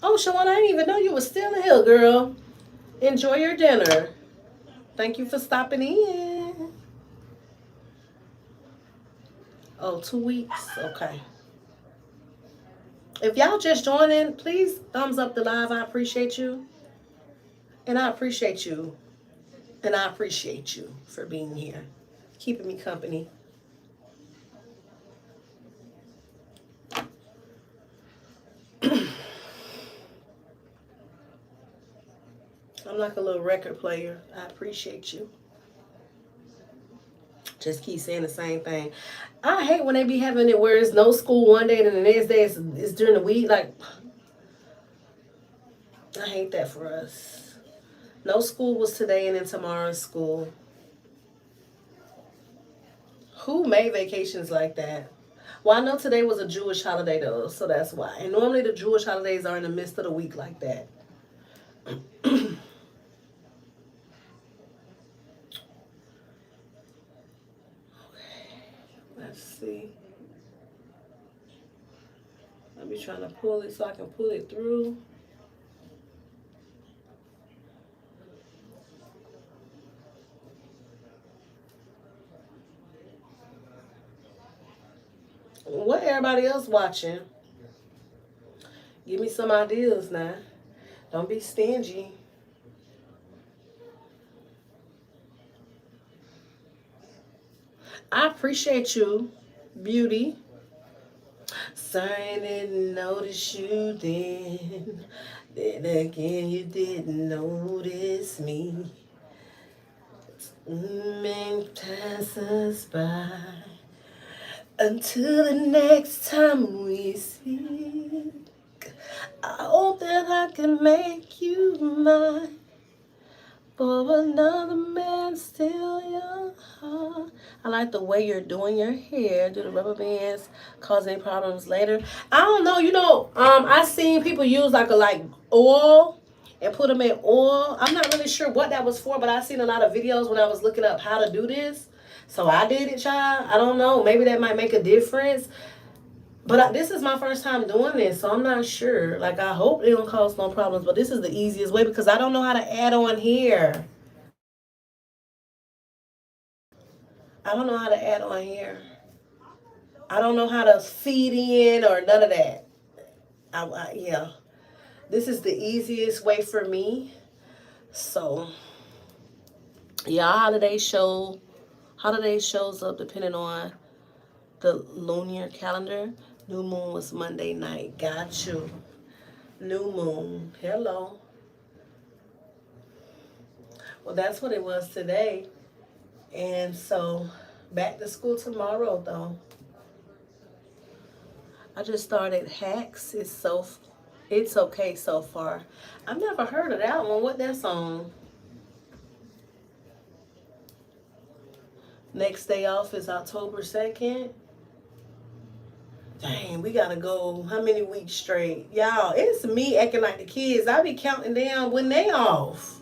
Oh, Shawana, I didn't even know you were still in here, girl. Enjoy your dinner. Thank you for stopping in. Oh, 2 weeks? Okay. If y'all just joining, please thumbs up the live. I appreciate you. And I appreciate you. And I appreciate you for being here. Keeping me company. I'm like a little record player. I appreciate you. Just keep saying the same thing. I hate when they be having it where it's no school one day and then the next day it's during the week. Like, I hate that for us. No school was today and then tomorrow is school. Who made vacations like that? Well, I know today was a Jewish holiday though, so that's why. And normally the Jewish holidays are in the midst of the week like that. Let's see. I'll be trying to pull it so I can pull it through. What everybody else watching? Give me some ideas now. Don't be stingy. I appreciate you, beauty. Sorry I didn't notice you then. Then again, you didn't notice me. Many passes by until the next time we speak. I hope that I can make you mine. For another man steal your heart. I like the way you're doing your hair. Do the rubber bands cause any problems later? I don't know. I seen people use like oil and put them in oil. I'm not really sure what that was for, but I seen a lot of videos when I was looking up how to do this. So I did it, child. I don't know. Maybe that might make a difference. But this is my first time doing this, so I'm not sure. Like, I hope it don't cause no problems, but this is the easiest way because I don't know how to add on hair. I don't know how to add on hair. I don't know how to feed in or none of that. Yeah. This is the easiest way for me. So, yeah, holiday shows up depending on the lunar calendar. New moon was Monday night. Got you. New moon. Hello. Well, that's what it was today. And so, back to school tomorrow, though. I just started Hacks. It's okay so far. I've never heard of that one. What that song? Next day off is October 2nd. Dang, we gotta go how many weeks straight? Y'all, it's me acting like the kids. I be counting down when they off.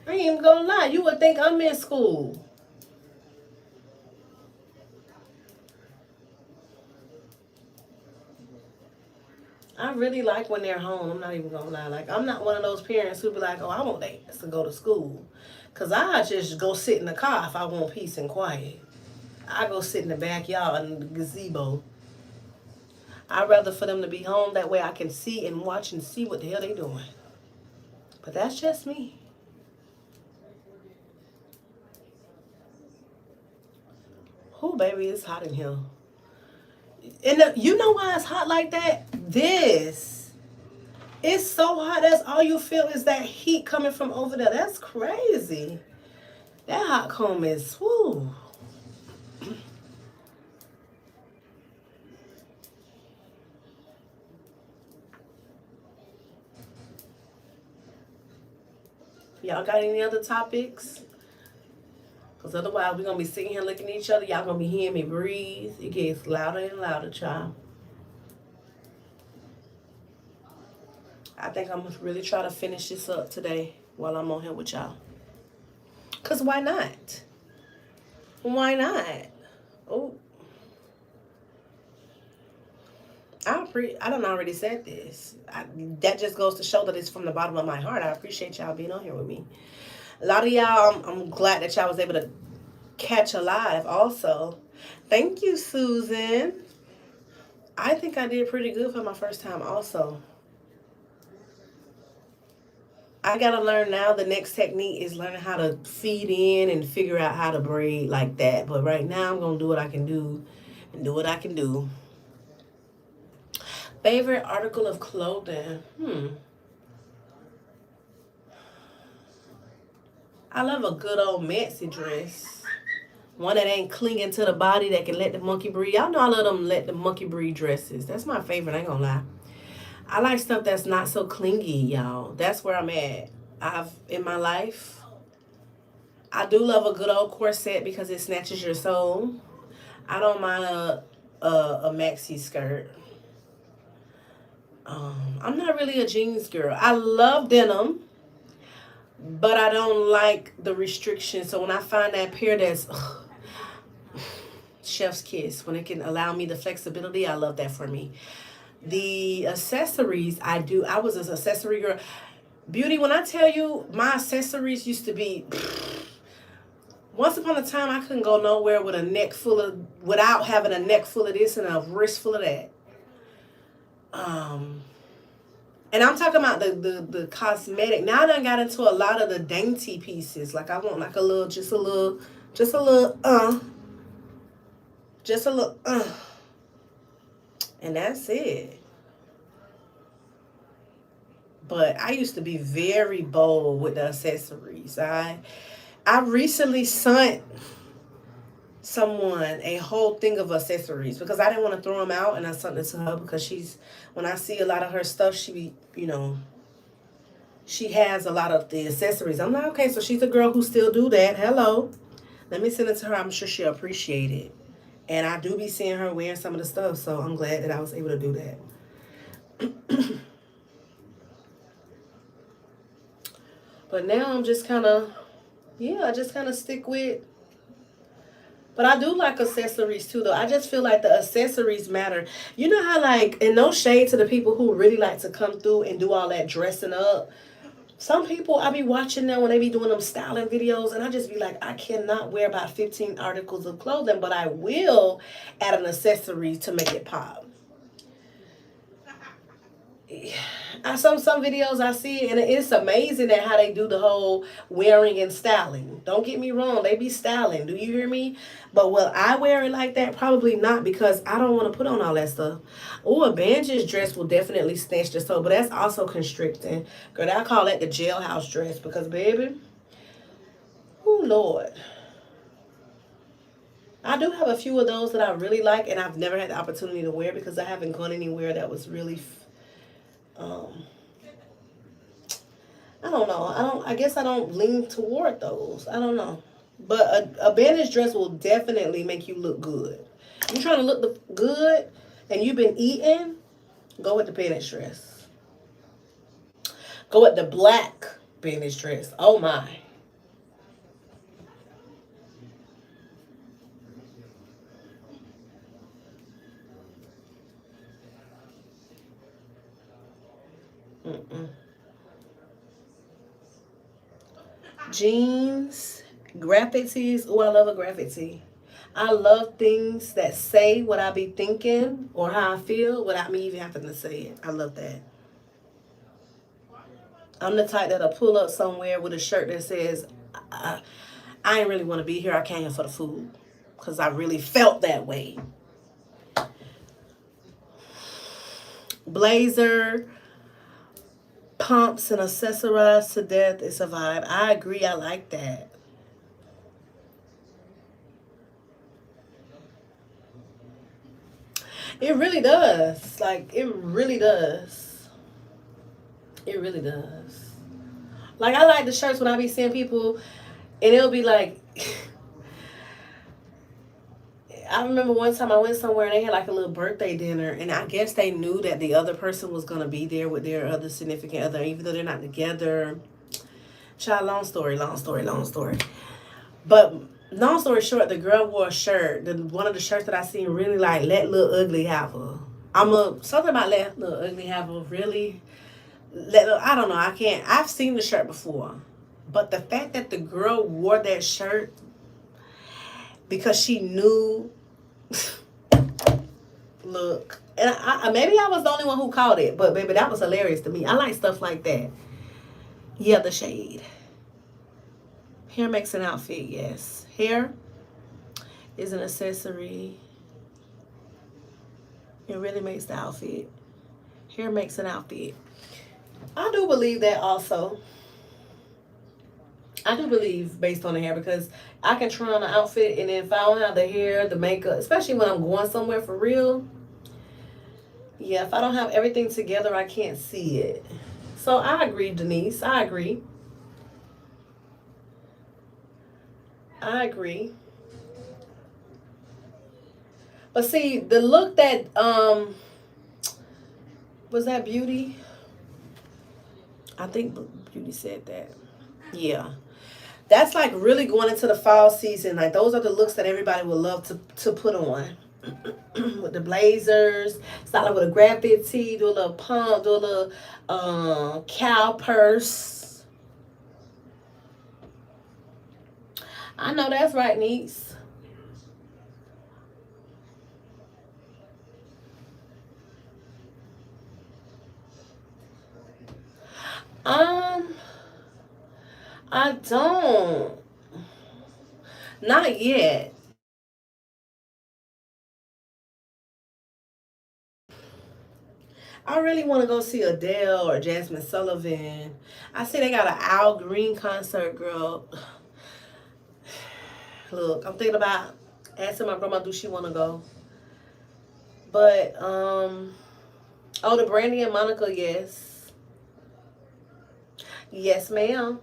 I ain't even gonna lie. You would think I'm in school. I really like when they're home. I'm not even gonna lie. Like, I'm not one of those parents who be like, oh, I want their ass to go to school. Because I just go sit in the car if I want peace and quiet. I go sit in the backyard in the gazebo. I'd rather for them to be home. That way I can see and watch and see what the hell they doing. But that's just me. Oh, baby, it's hot in here. And you know why it's hot like that? This. It's so hot. That's all you feel is that heat coming from over there. That's crazy. That hot comb is, whoo. Y'all got any other topics? Because otherwise, we're going to be sitting here looking at each other. Y'all going to be hearing me breathe. It gets louder and louder, child. I think I'm going to really try to finish this up today while I'm on here with y'all. Because why not? Why not? Oh. I don't already said this. That just goes to show that it's from the bottom of my heart. I appreciate y'all being on here with me. A lot of y'all, I'm glad that y'all was able to catch a live also. Thank you, Susan. I think I did pretty good for my first time also. I gotta learn now. The next technique is learning how to feed in and figure out how to braid like that. But right now I'm gonna do what I can do and do what I can do. Favorite article of clothing? I love a good old maxi dress. One that ain't clinging to the body that can let the monkey breathe. Y'all know I love them let the monkey breathe dresses. That's my favorite, I ain't gonna lie. I like stuff that's not so clingy, y'all. That's where I'm at. In my life, I do love a good old corset because it snatches your soul. I don't mind a maxi skirt. I'm not really a jeans girl. I love denim, but I don't like the restrictions. So when I find that pair that's chef's kiss, when it can allow me the flexibility, I love that for me. The accessories, I was an accessory girl. Beauty, when I tell you my accessories used to be, once upon a time I couldn't go nowhere with without having a neck full of this and a wrist full of that. And I'm talking about the cosmetic. Now I done got into a lot of the dainty pieces. Like I want like just a little, and that's it. But I used to be very bold with the accessories. I recently sent someone a whole thing of accessories because I didn't want to throw them out, and I sent it to her because when I see a lot of her stuff, she has a lot of the accessories. I'm like, okay, so she's a girl who still do that. Hello. Let me send it to her. I'm sure she'll appreciate it. And I do be seeing her wearing some of the stuff, so I'm glad that I was able to do that. But now I'm just kind of, I just kind of stick with. But I do like accessories too, though. I just feel like the accessories matter. You know how, like, and no shade to the people who really like to come through and do all that dressing up. Some people, I be watching them when they be doing them styling videos, and I just be like, I cannot wear about 15 articles of clothing, but I will add an accessory to make it pop. Some videos I see, and it's amazing at how they do the whole wearing and styling. Don't get me wrong, they be styling. Do you hear me? But will I wear it like that? Probably not, because I don't want to put on all that stuff. Oh, a bandage dress will definitely snatch the soul, but that's also constricting. Girl, I call that the jailhouse dress because, baby, oh Lord. I do have a few of those that I really like, and I've never had the opportunity to wear because I haven't gone anywhere that was really I don't know. I guess I don't lean toward those. I don't know. But a bandage dress will definitely make you look good. You're trying to look good and you've been eating, go with the bandage dress. Go with the black bandage dress. Oh my. Mm-mm. Jeans, graphic tees. Oh, I love a graphic tee. I love things that say what I be thinking or how I feel without me even having to say it. I love that. I'm the type that'll pull up somewhere with a shirt that says, I ain't really want to be here. I came here for the food. because I really felt that way. Blazer, pumps and accessorized to death is a vibe. I agree. I like that. It really does. Like, it really does. It really does. Like, I like the shirts when I be seeing people, and it'll be like, I remember one time I went somewhere and they had like a little birthday dinner, and I guess they knew that the other person was gonna be there with their other significant other, even though they're not together. Child, long story, long story, long story. But long story short, the girl wore a shirt. One of the shirts that I seen really like let little ugly have her. Something about let little ugly have her really. I don't know. I can't. I've seen the shirt before, but the fact that the girl wore that shirt because she knew. Look, and maybe I was the only one who caught it, but baby, that was hilarious to me. I like stuff like that. Yeah, the shade. Hair makes an outfit, yes. Hair is an accessory. It really makes the outfit. Hair makes an outfit. I do believe that also. I do believe based on the hair, because I can try on an outfit and then if I don't have the hair, the makeup, especially when I'm going somewhere for real, yeah, if I don't have everything together, I can't see it. So I agree, Denise. I agree. I agree. But see, the look that was that Beauty? I think Beauty said that. Yeah. That's like really going into the fall season. Like those are the looks that everybody would love to put on. With the blazers, style like with a grab fit tee, do a little pump, do a little cow purse. I know that's right, niece. Um, I don't. Not yet. I really want to go see Adele or Jasmine Sullivan. I see they got an Al Green concert, girl. Look, I'm thinking about asking my grandma, do she want to go? But oh, the Brandy and Monica, yes, yes, ma'am.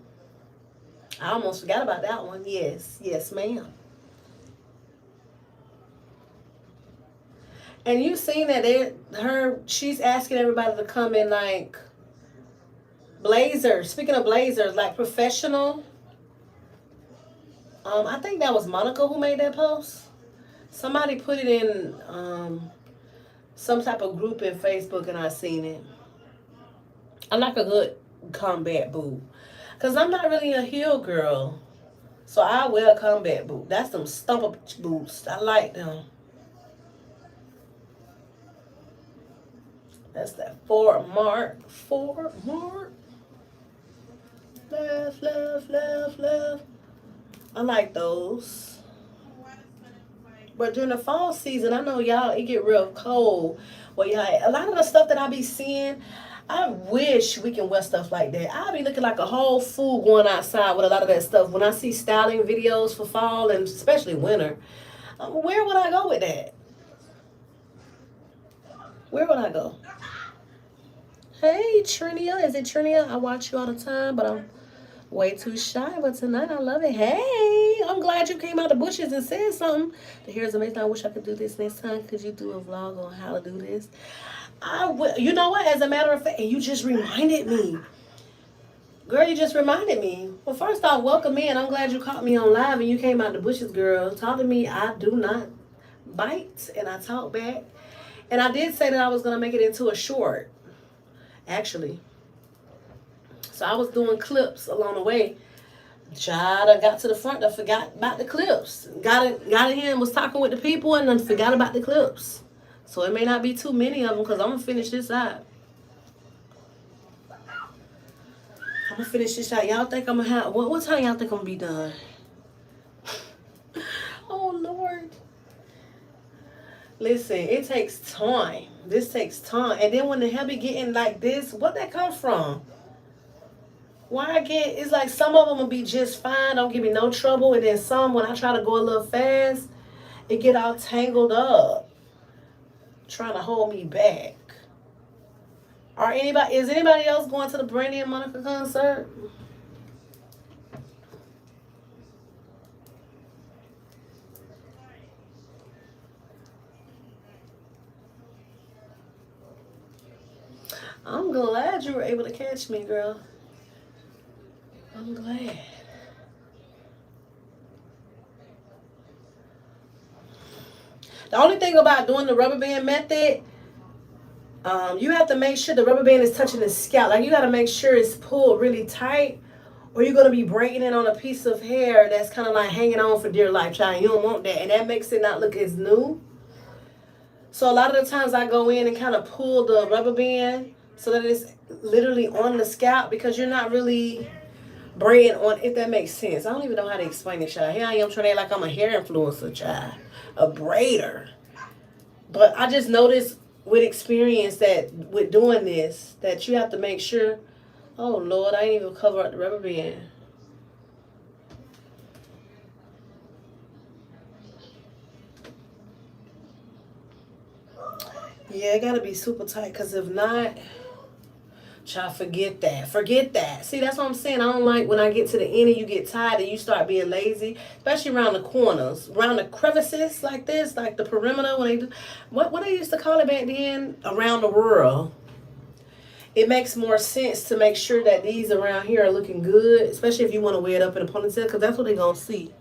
I almost forgot about that one. Yes, yes, ma'am. And you seen that she's asking everybody to come in like blazers. Speaking of blazers, like professional. I think that was Monica who made that post. Somebody put it in some type of group in Facebook, and I seen it. I like a good combat boot, cause I'm not really a heel girl, so I wear a combat boot. That's them stumper boots. I like them. That's that Fort Mark. Fort Mark. Left, left, left, left. I like those. But during the fall season, I know y'all, it get real cold. Well, yeah, a lot of the stuff that I be seeing, I wish we can wear stuff like that. I be looking like a whole fool going outside with a lot of that stuff. When I see styling videos for fall and especially winter, where would I go with that? Where would I go? Hey, Trinia. Is it Trinia? I watch you all the time, but I'm way too shy. But tonight, I love it. Hey, I'm glad you came out the bushes and said something. The hair is amazing. I wish I could do this next time. Could you do a vlog on how to do this? I will. You know what? As a matter of fact, you just reminded me. Girl, you just reminded me. Well, first off, welcome in. I'm glad you caught me on live and you came out the bushes, girl. Talk to me. I do not bite, and I talk back. And I did say that I was going to make it into a short, actually. So I was doing clips along the way. Child, I got to the front, I forgot about the clips. Got in here and was talking with the people and then forgot about the clips. So it may not be too many of them because I'm going to finish this out. I'm going to finish this out. Y'all think I'm going to have... What time y'all think I'm going to be done? Oh, Lord. Listen, it takes time. This takes time. And then when the hair be getting like this, what that come from? Why I get, it's like some of them will be just fine, don't give me no trouble. And then some, when I try to go a little fast, it get all tangled up, trying to hold me back. Is anybody else going to the Brandy and Monica concert? I'm glad you were able to catch me, girl. I'm glad. The only thing about doing the rubber band method, you have to make sure the rubber band is touching the scalp. Like, you got to make sure it's pulled really tight, or you're going to be braiding it on a piece of hair that's kind of like hanging on for dear life, child. You don't want that. And that makes it not look as new. So a lot of the times I go in and kind of pull the rubber band so that it's literally on the scalp, because you're not really braiding on, if that makes sense. I don't even know how to explain it, child. Here I am trying to act like I'm a hair influencer, child. A braider. But I just noticed with experience that with doing this, that you have to make sure, oh Lord, I ain't even cover up the rubber band. Yeah, it gotta be super tight, because if not, child, forget that. Forget that. See, that's what I'm saying. I don't like when I get to the end and you get tired and you start being lazy, especially around the corners, around the crevices like this, like the perimeter when they do what they used to call it back then, around the world. It makes more sense to make sure that these around here are looking good, especially if you want to wear it up in a ponytail, because that's what they're gonna see.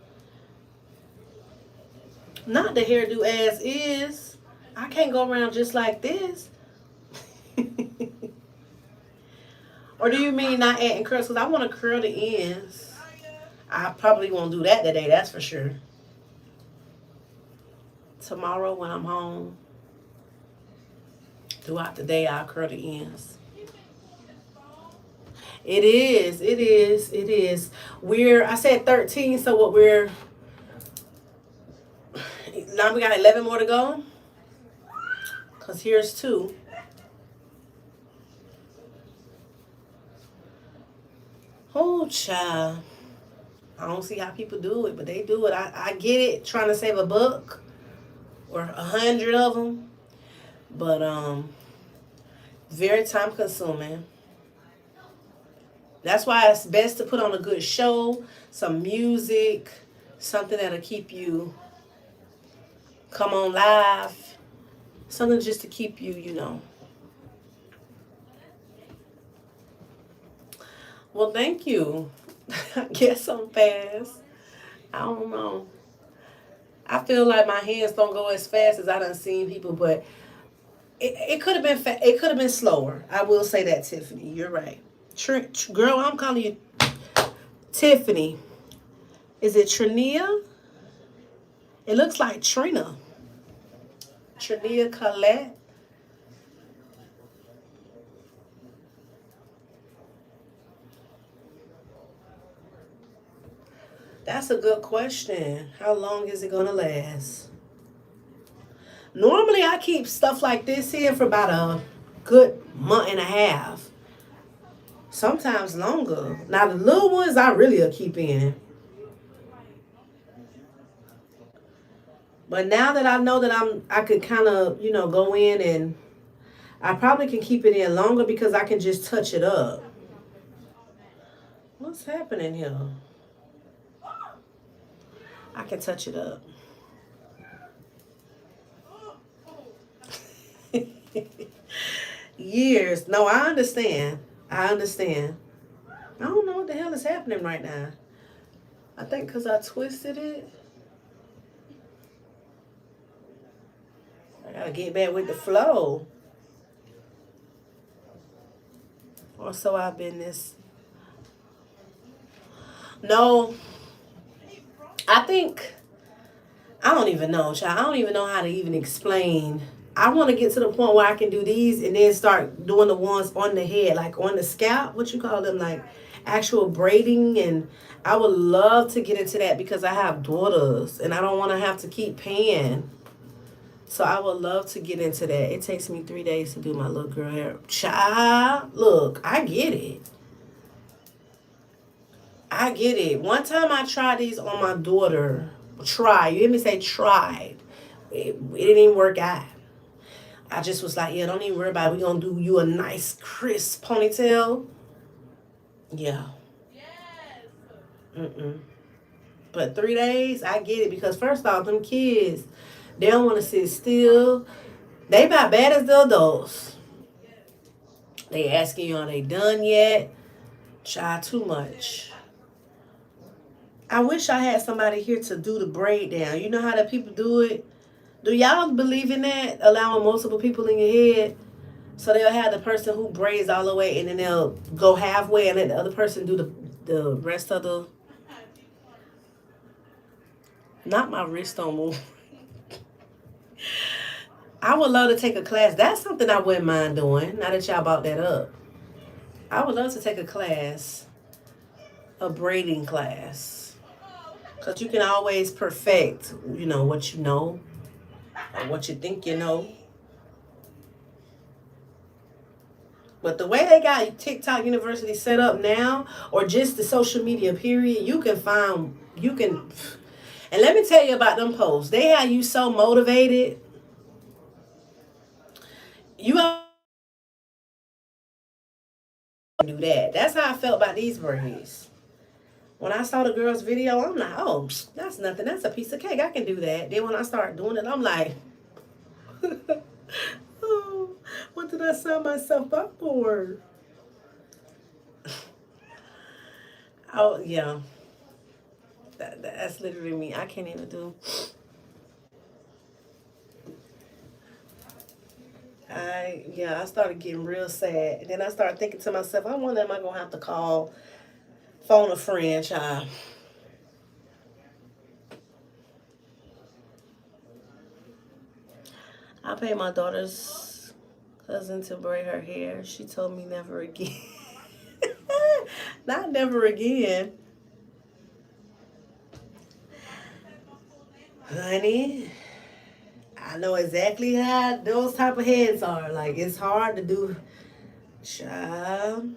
Not the hairdo as is. I can't go around just like this. Or do you mean not adding curls? Because I want to curl the ends. I probably won't do that today, that's for sure. Tomorrow when I'm home, throughout the day, I'll curl the ends. It is. I said 13, so now we got 11 more to go. Because here's 2. Oh, child. I don't see how people do it, but they do it. I get it, trying to save a buck or 100 of them. But, very time consuming. That's why it's best to put on a good show, some music, something that'll keep you, come on live, something just to keep you, Well, thank you. I guess I'm fast. I don't know. I feel like my hands don't go as fast as I done seen people, but it could have been it could have been slower. I will say that, Tiffany. You're right. Girl, I'm calling you Tiffany. Is it Trinia? It looks like Trina. Trinia Colette. That's a good question. How long is it going to last? Normally, I keep stuff like this in for about a good month and a half. Sometimes longer. Now, the little ones, I really will keep in. But now that I know that I could kind of, go in, and I probably can keep it in longer because I can just touch it up. What's happening here? I can touch it up. Years. No, I understand. I don't know what the hell is happening right now. I think because I twisted it. I gotta get back with the flow. Or so I've been this. No. I don't even know, child. I don't even know how to even explain. I want to get to the point where I can do these and then start doing the ones on the head, like on the scalp. What you call them, like actual braiding. And I would love to get into that because I have daughters and I don't want to have to keep paying So I would love to get into that. It takes me 3 days to do my little girl hair. Child, look, I get it. I get it. One time I tried these on my daughter. Try. You hear me say tried. It didn't even work out. I just was like, yeah, don't even worry about it. We're going to do you a nice, crisp ponytail. Yeah. Mm-mm. But 3 days, I get it. Because first off, them kids, they don't want to sit still. They about bad as the adults. They asking you, are they done yet? Try too much. I wish I had somebody here to do the braid down. You know how the people do it? Do y'all believe in that? Allowing multiple people in your head? So they'll have the person who braids all the way and then they'll go halfway and let the other person do the rest of the... Not my wrist don't move. I would love to take a class. That's something I wouldn't mind doing, now that y'all brought that up. I would love to take a class. A braiding class. Because you can always perfect, what you know. Or what you think you know. But the way they got TikTok University set up now, or just the social media period, you can... And let me tell you about them posts. They have you so motivated. You do that. That's how I felt about these braids. When I saw the girl's video, I'm like, oh, that's nothing. That's a piece of cake. I can do that. Then when I started doing it, I'm like, oh, what did I sign myself up for? Oh, yeah. That's literally me. I can't even do. I started getting real sad. And then I started thinking to myself, I wonder, am I going to have to phone a friend, child? I paid my daughter's cousin to braid her hair. She told me never again. Not never again. Honey, I know exactly how those type of heads are. Like, it's hard to do. Child.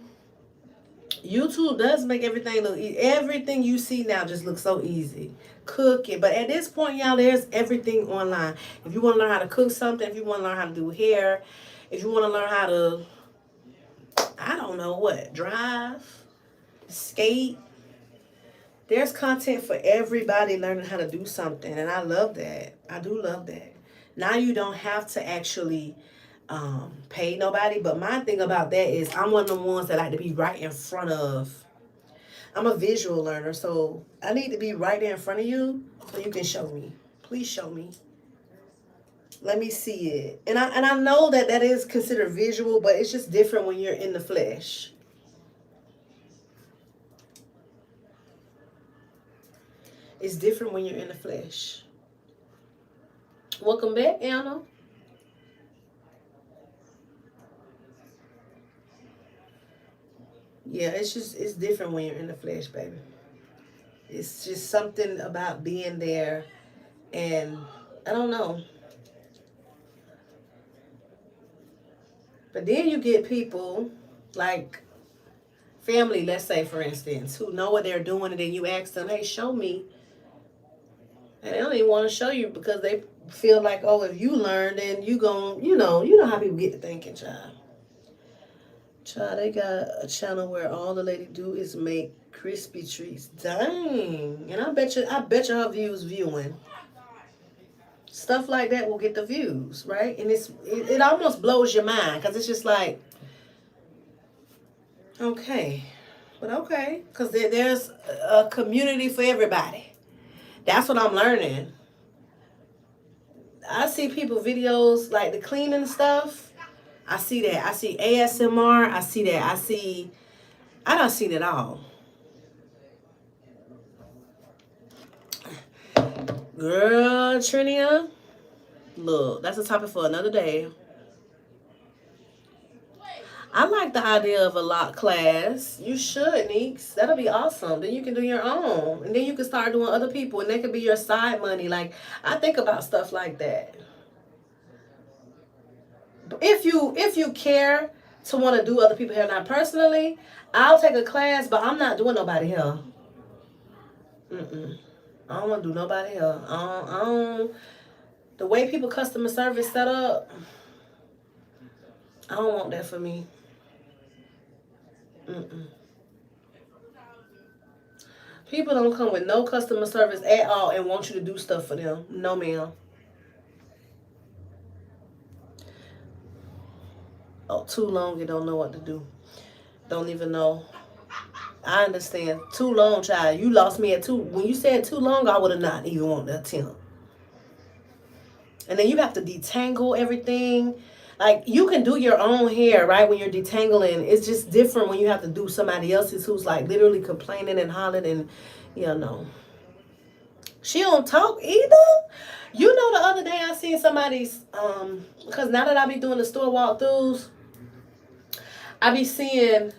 YouTube does make everything look easy. Everything you see now just looks so easy. Cooking. But at this point, y'all, there's everything online. If you want to learn how to cook something, if you want to learn how to do hair, if you want to learn how to, I don't know what, drive, skate. There's content for everybody learning how to do something. And I love that. I do love that. Now you don't have to actually pay nobody. But my thing about that is I'm one of the ones that like to be right in front of. I'm a visual learner, so I need to be right there in front of you so you can show me. Please show me. Let me see it. And I know that is considered visual, but it's just different when you're in the flesh. It's different when you're in the flesh. Welcome back, Anna. Yeah, it's different when you're in the flesh, baby. It's just something about being there, and I don't know. But then you get people like family, let's say for instance, who know what they're doing, and then you ask them, hey, show me. And they don't even want to show you because they feel like, oh, if you learn, then you gon', you know how people get to thinking, child. Child, they got a channel where all the lady do is make crispy treats. Dang. And I bet you her views viewing. Stuff like that will get the views, right? And it almost blows your mind because it's just like, okay. But okay. Because there's a community for everybody. That's what I'm learning. I see people videos like the cleaning stuff. I see that. I see ASMR. I see that. I don't see it all. Girl, Trinia, look, that's a topic for another day. I like the idea of a lock class. You should, Neeks. That'll be awesome. Then you can do your own. And then you can start doing other people. And that could be your side money. Like, I think about stuff like that. if you care to want to do other people's hair, not personally, I'll take a class, but I'm not doing nobody hair. Mm-mm. I don't want to do nobody hair. I don't. The way people customer service set up, I don't want that for me. Mm-mm. People don't come with no customer service at all and want you to do stuff for them. No, ma'am. Oh, too long, you don't know what to do. Don't even know. I understand. Too long, child. You lost me at two. When you said too long, I would have not even wanted to attempt. And then you have to detangle everything. Like, you can do your own hair, right, when you're detangling. It's just different when you have to do somebody else's who's, like, literally complaining and hollering and, you know. She don't talk either. You know, the other day I seen somebody's, because now that I be doing the store walkthroughs, I be seeing,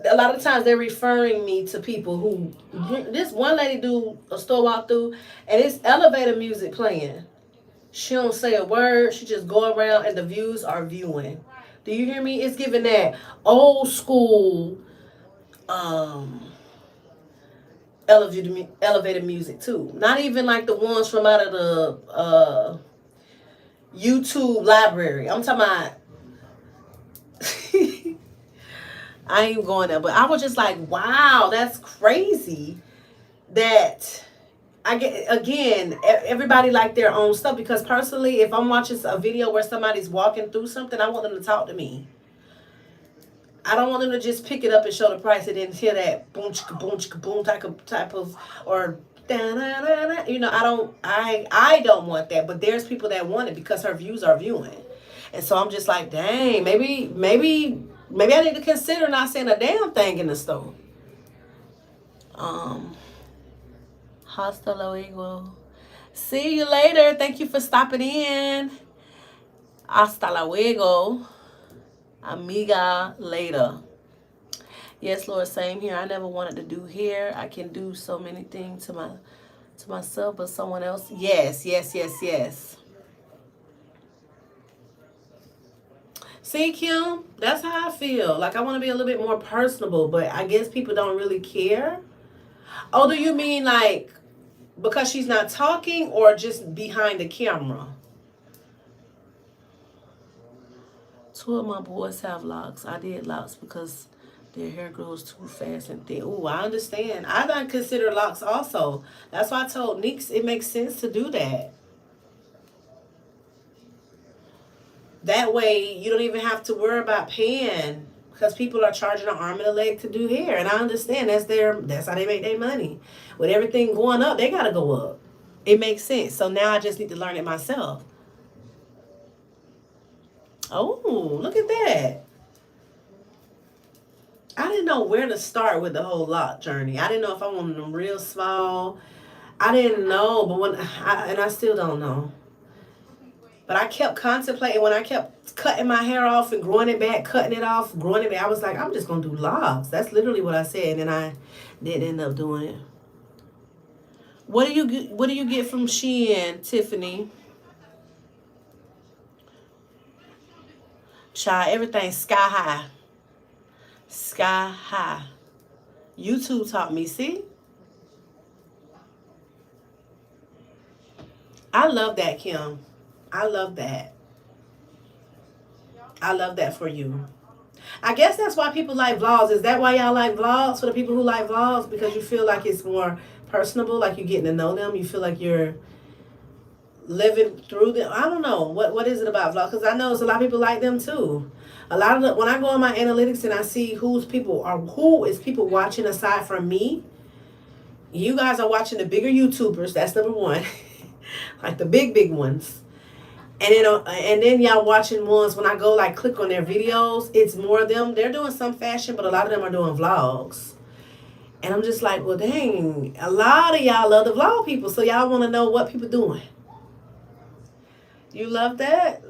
a lot of times they're referring me to people who, this one lady do a store walkthrough, and it's elevator music playing. She don't say a word. She just go around and the views are viewing. Do you hear me? It's giving that old school elevator music too. Not even like the ones from out of the YouTube library. I'm talking about I ain't going there, but I was just like, wow, that's crazy that I get, again, everybody like their own stuff, because personally, if I'm watching a video where somebody's walking through something, I want them to talk to me. I don't want them to just pick it up and show the price and then hear that boom chicka boom type of or da-da-da-da. You know, I don't want that, but there's people that want it because her views are viewing. And so I'm just like, dang, maybe I need to consider not saying a damn thing in the store. Hasta luego. See you later. Thank you for stopping in. Hasta luego. Amiga, later. Yes, Lord, same here. I never wanted to do hair. I can do so many things to myself, but someone else. Yes, yes, yes, yes. See, Kim, that's how I feel. Like, I want to be a little bit more personable, but I guess people don't really care. Oh, do you mean like because she's not talking or just behind the camera? Two of my boys have locks. I did locks because their hair grows too fast and thin. Ooh, I understand. I don't consider locks also. That's why I told Nix it makes sense to do that. That way you don't even have to worry about paying, because people are charging an arm and a leg to do hair. And I understand that's how they make their money. With everything going up, they gotta go up. It makes sense. So now I just need to learn it myself. Oh, look at that. I didn't know where to start with the whole lock journey. I didn't know if I wanted them real small. I didn't know, but I still don't know. But I kept contemplating when I kept cutting my hair off and growing it back, cutting it off, growing it back. I was like, I'm just gonna do locks. That's literally what I said, and I didn't end up doing it. What do you get from Shein, Tiffany? Child, everything's sky high. Sky high. YouTube taught me, see? I love that, Kim. I love that. I love that for you. I guess that's why people like vlogs. Is that why y'all like vlogs? For the people who like vlogs? Because you feel like it's more personable, like you're getting to know them. You feel like you're living through them. I don't know. What is it about vlogs? Because I know a lot of people like them too. A lot of when I go on my analytics and I see who is people watching aside from me, you guys are watching the bigger YouTubers. That's number one. Like the big ones. And then y'all watching ones when I go like click on their videos, it's more of them. They're doing some fashion, but a lot of them are doing vlogs. And I'm just like, well, dang, a lot of y'all love the vlog people, so y'all want to know what people doing. You love that?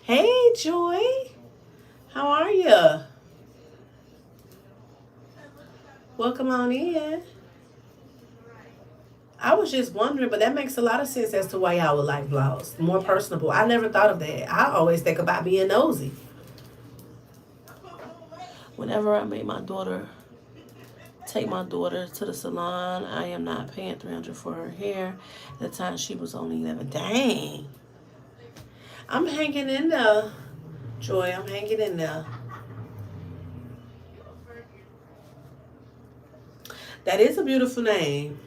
Hey, Joy. How are you? Welcome on in. I was just wondering, but that makes a lot of sense as to why y'all would like vlogs. More personable. I never thought of that. I always think about being nosy. Whenever I make my daughter take my daughter to the salon, I am not paying $300 for her hair. At the time she was only 11. Dang. I'm hanging in there. Joy, I'm hanging in there. That is a beautiful name.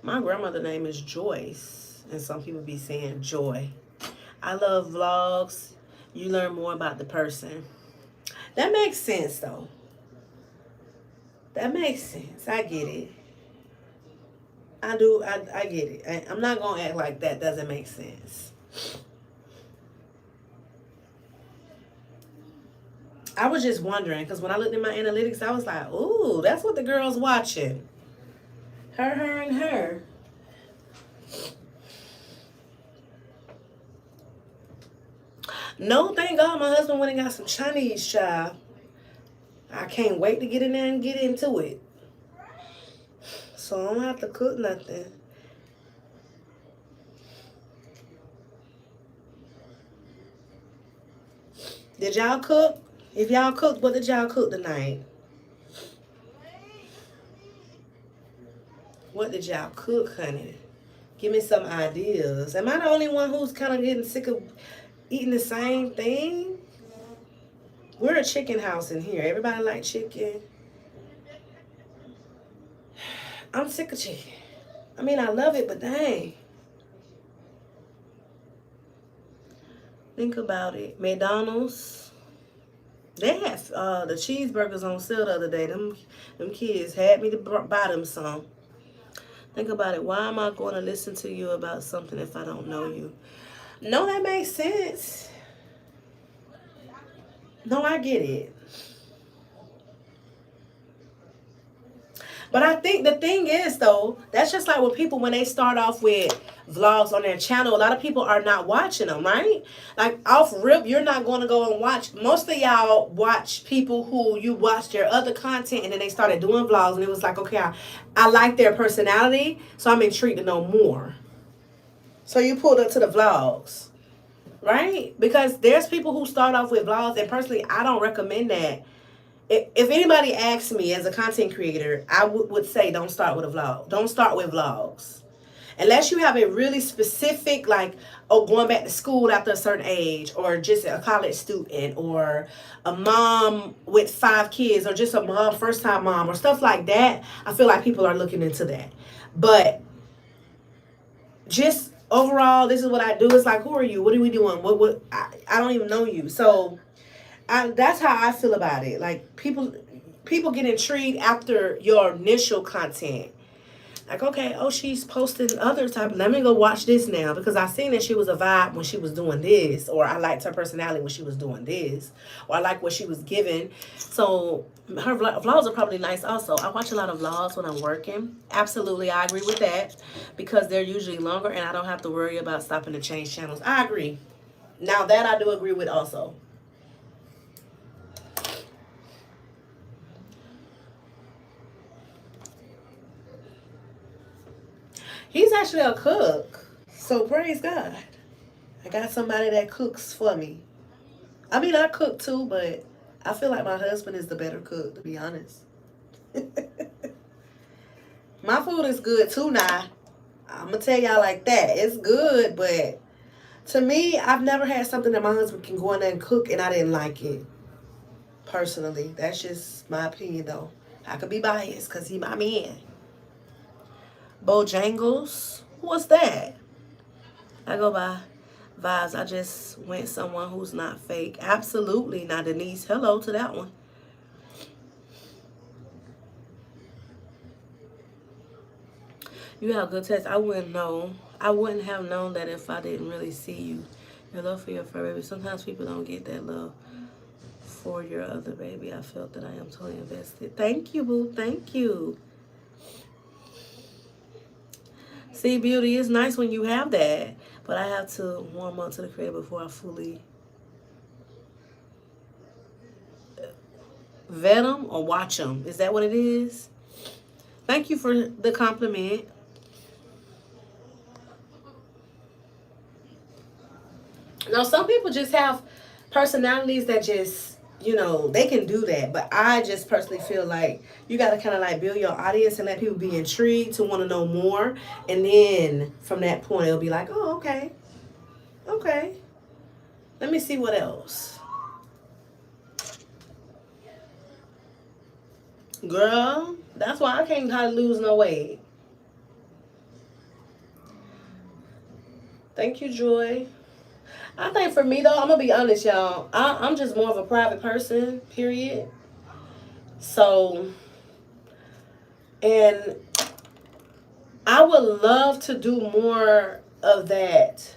My grandmother's name is Joyce, and some people be saying Joy. I love vlogs. You learn more about the person. That makes sense, though. That makes sense. I get it. I do. I get it. I'm not going to act like that doesn't make sense. I was just wondering, because when I looked at my analytics, I was like, ooh, that's what the girl's watching. Her, and her. No, thank God my husband went and got some Chinese, child. I can't wait to get in there and get into it. So I don't have to cook nothing. Did y'all cook? If y'all cooked, what did y'all cook tonight? What did y'all cook, honey? Give me some ideas. Am I the only one who's kind of getting sick of eating the same thing? We're a chicken house in here. Everybody like chicken. I'm sick of chicken. I mean, I love it, but dang. Think about it. McDonald's. They had the cheeseburgers on sale the other day. Them kids had me to buy them some. Think about it. Why am I going to listen to you about something if I don't know you? No, that makes sense. No, I get it. But I think the thing is, though, that's just like when people, when they start off with vlogs on their channel, a lot of people are not watching them, right? Like, off rip, you're not going to go and watch. Most of y'all watch people who you watch their other content, and then they started doing vlogs, and it was like, okay, I like their personality, so I'm intrigued to know more. So you pulled up to the vlogs, right? Because there's people who start off with vlogs, and personally, I don't recommend that. If anybody asks me as a content creator, I would say don't start with a vlog. Don't start with vlogs. Unless you have a really specific, like, oh, going back to school after a certain age, or just a college student, or a mom with 5 kids, or just a mom, first time mom, or stuff like that, I feel like people are looking into that. But just overall, this is what I do. It's like, who are you? What are we doing? I don't even know you. So that's how I feel about it. Like, people get intrigued after your initial content. Like, okay, oh, she's posting other type. Let me go watch this now, because I seen that she was a vibe when she was doing this, or I liked her personality when she was doing this, or I like what she was giving. So her vlogs are probably nice also. I watch a lot of vlogs when I'm working. Absolutely, I agree with that, because they're usually longer and I don't have to worry about stopping to change channels. I agree. Now that I do agree with also. He's actually a cook. So praise God. I got somebody that cooks for me. I mean, I cook too, but I feel like my husband is the better cook, to be honest. My food is good too now. I'm going to tell y'all like that. It's good, but to me, I've never had something that my husband can go in there and cook and I didn't like it. Personally. That's just my opinion, though. I could be biased because he my man. Bojangles? What's that? I go by vibes. I just went someone who's not fake. Absolutely. Now, Denise, hello to that one. You have good taste. I wouldn't know. I wouldn't have known that if I didn't really see you. Your love for your fur baby. Sometimes people don't get that love for your other baby. I felt that I am totally invested. Thank you, boo. Thank you. See, beauty is nice when you have that. But I have to warm up to the creator before I fully vet them or watch them. Is that what it is? Thank you for the compliment. Now, some people just have personalities that just, they can do that. But I just personally feel like you got to kind of like build your audience and let people be intrigued to want to know more. And then from that point, it'll be like, oh, okay. Okay. Let me see what else. Girl, that's why I can't hardly lose no weight. Thank you, Joy. I think for me, though, I'm going to be honest, y'all. I'm just more of a private person, period. So, and I would love to do more of that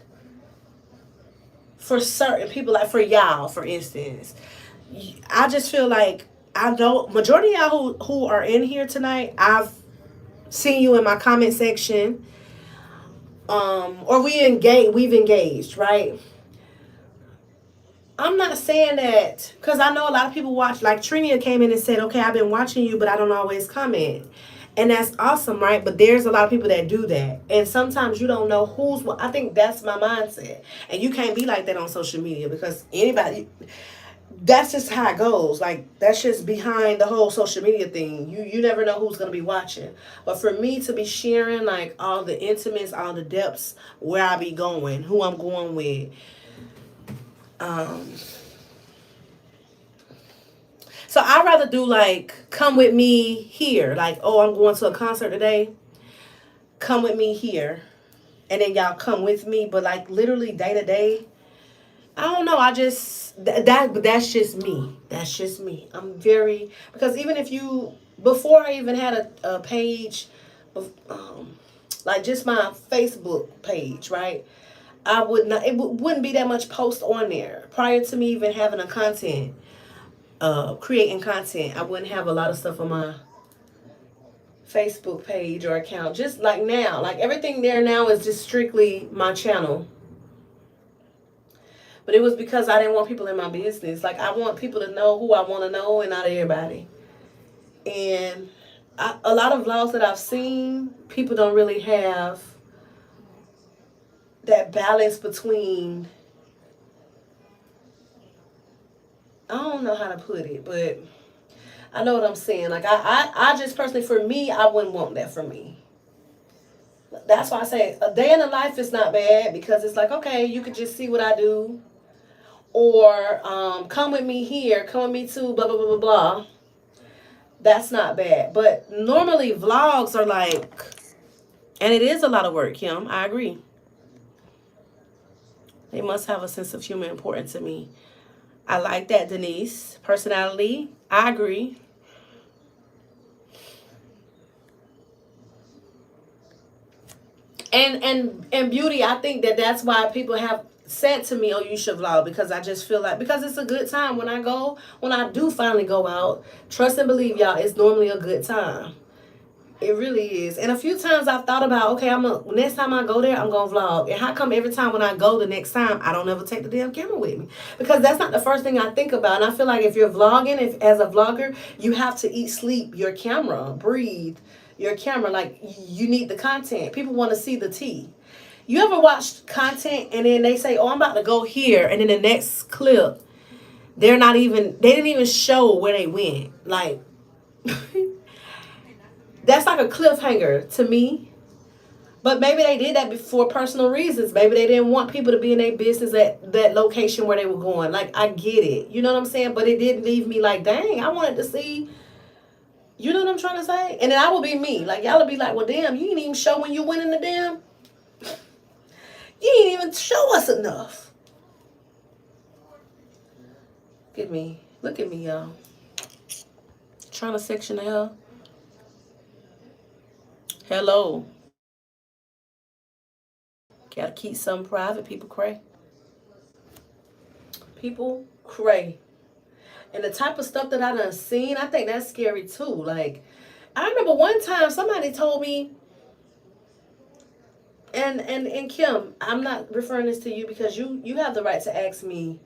for certain people, like for y'all, for instance. I just feel like I don't, majority of y'all who are in here tonight, I've seen you in my comment section. Or we've engaged, right? I'm not saying that because I know a lot of people watch. Like Trinia came in and said, "Okay, I've been watching you, but I don't always comment," and that's awesome, right? But there's a lot of people that do that, and sometimes you don't know who's what. I think that's my mindset, and you can't be like that on social media because anybody. That's just how it goes. Like that's just behind the whole social media thing. You never know who's gonna be watching. But for me to be sharing like all the intimates, all the depths, where I be going, who I'm going with. Um, so I'd rather do like come with me here. Like, oh, I'm going to a concert today. Come with me here. And then y'all come with me. But like literally day to day. I don't know. I just but that's just me. That's just me. I'm very because even if you before I even had a page, like just my Facebook page, right? I would not. Wouldn't be that much post on there prior to me even having a content, creating content. I wouldn't have a lot of stuff on my Facebook page or account. Just like now, like everything there now is just strictly my channel. But it was because I didn't want people in my business. Like I want people to know who I want to know and not everybody. And a lot of vlogs that I've seen, people don't really have that balance between. I don't know how to put it, but I know what I'm saying. Like I just personally, for me, I wouldn't want that for me. That's why I say a day in the life is not bad because it's like, okay, you could just see what I do. Or come with me here, come with me too, blah, blah, blah, blah, blah. That's not bad. But normally vlogs are like, and it is a lot of work, Kim. I agree. They must have a sense of humor important to me. I like that, Denise. Personality, I agree. And beauty, I think that's why people have said to me, "Oh, you should vlog," because I just feel like because it's a good time when I do finally go out. Trust and believe, y'all, it's normally a good time. It really is. And a few times I've thought about, okay, next time I go there, I'm gonna vlog. And how come every time when I go the next time, I don't ever take the damn camera with me? Because that's not the first thing I think about. And I feel like if you're vlogging, if as a vlogger, you have to eat, sleep your camera, breathe your camera. Like you need the content. People want to see the tea. You ever watched content and then they say, "Oh, I'm about to go here," and then the next clip, they didn't even show where they went. Like that's like a cliffhanger to me. But maybe they did that for personal reasons. Maybe they didn't want people to be in their business at that location where they were going. Like I get it. You know what I'm saying? But it didn't leave me like, dang, I wanted to see. You know what I'm trying to say? And then I will be me. Like y'all will be like, well, damn, you didn't even show when you went in the damn. You didn't even show us enough. Look at me, y'all. Trying to section the hell. Hello. Gotta keep something private. People cray. People cray. And the type of stuff that I done seen, I think that's scary too. Like, I remember one time somebody told me, And Kim, I'm not referring this to you because you have the right to ask me.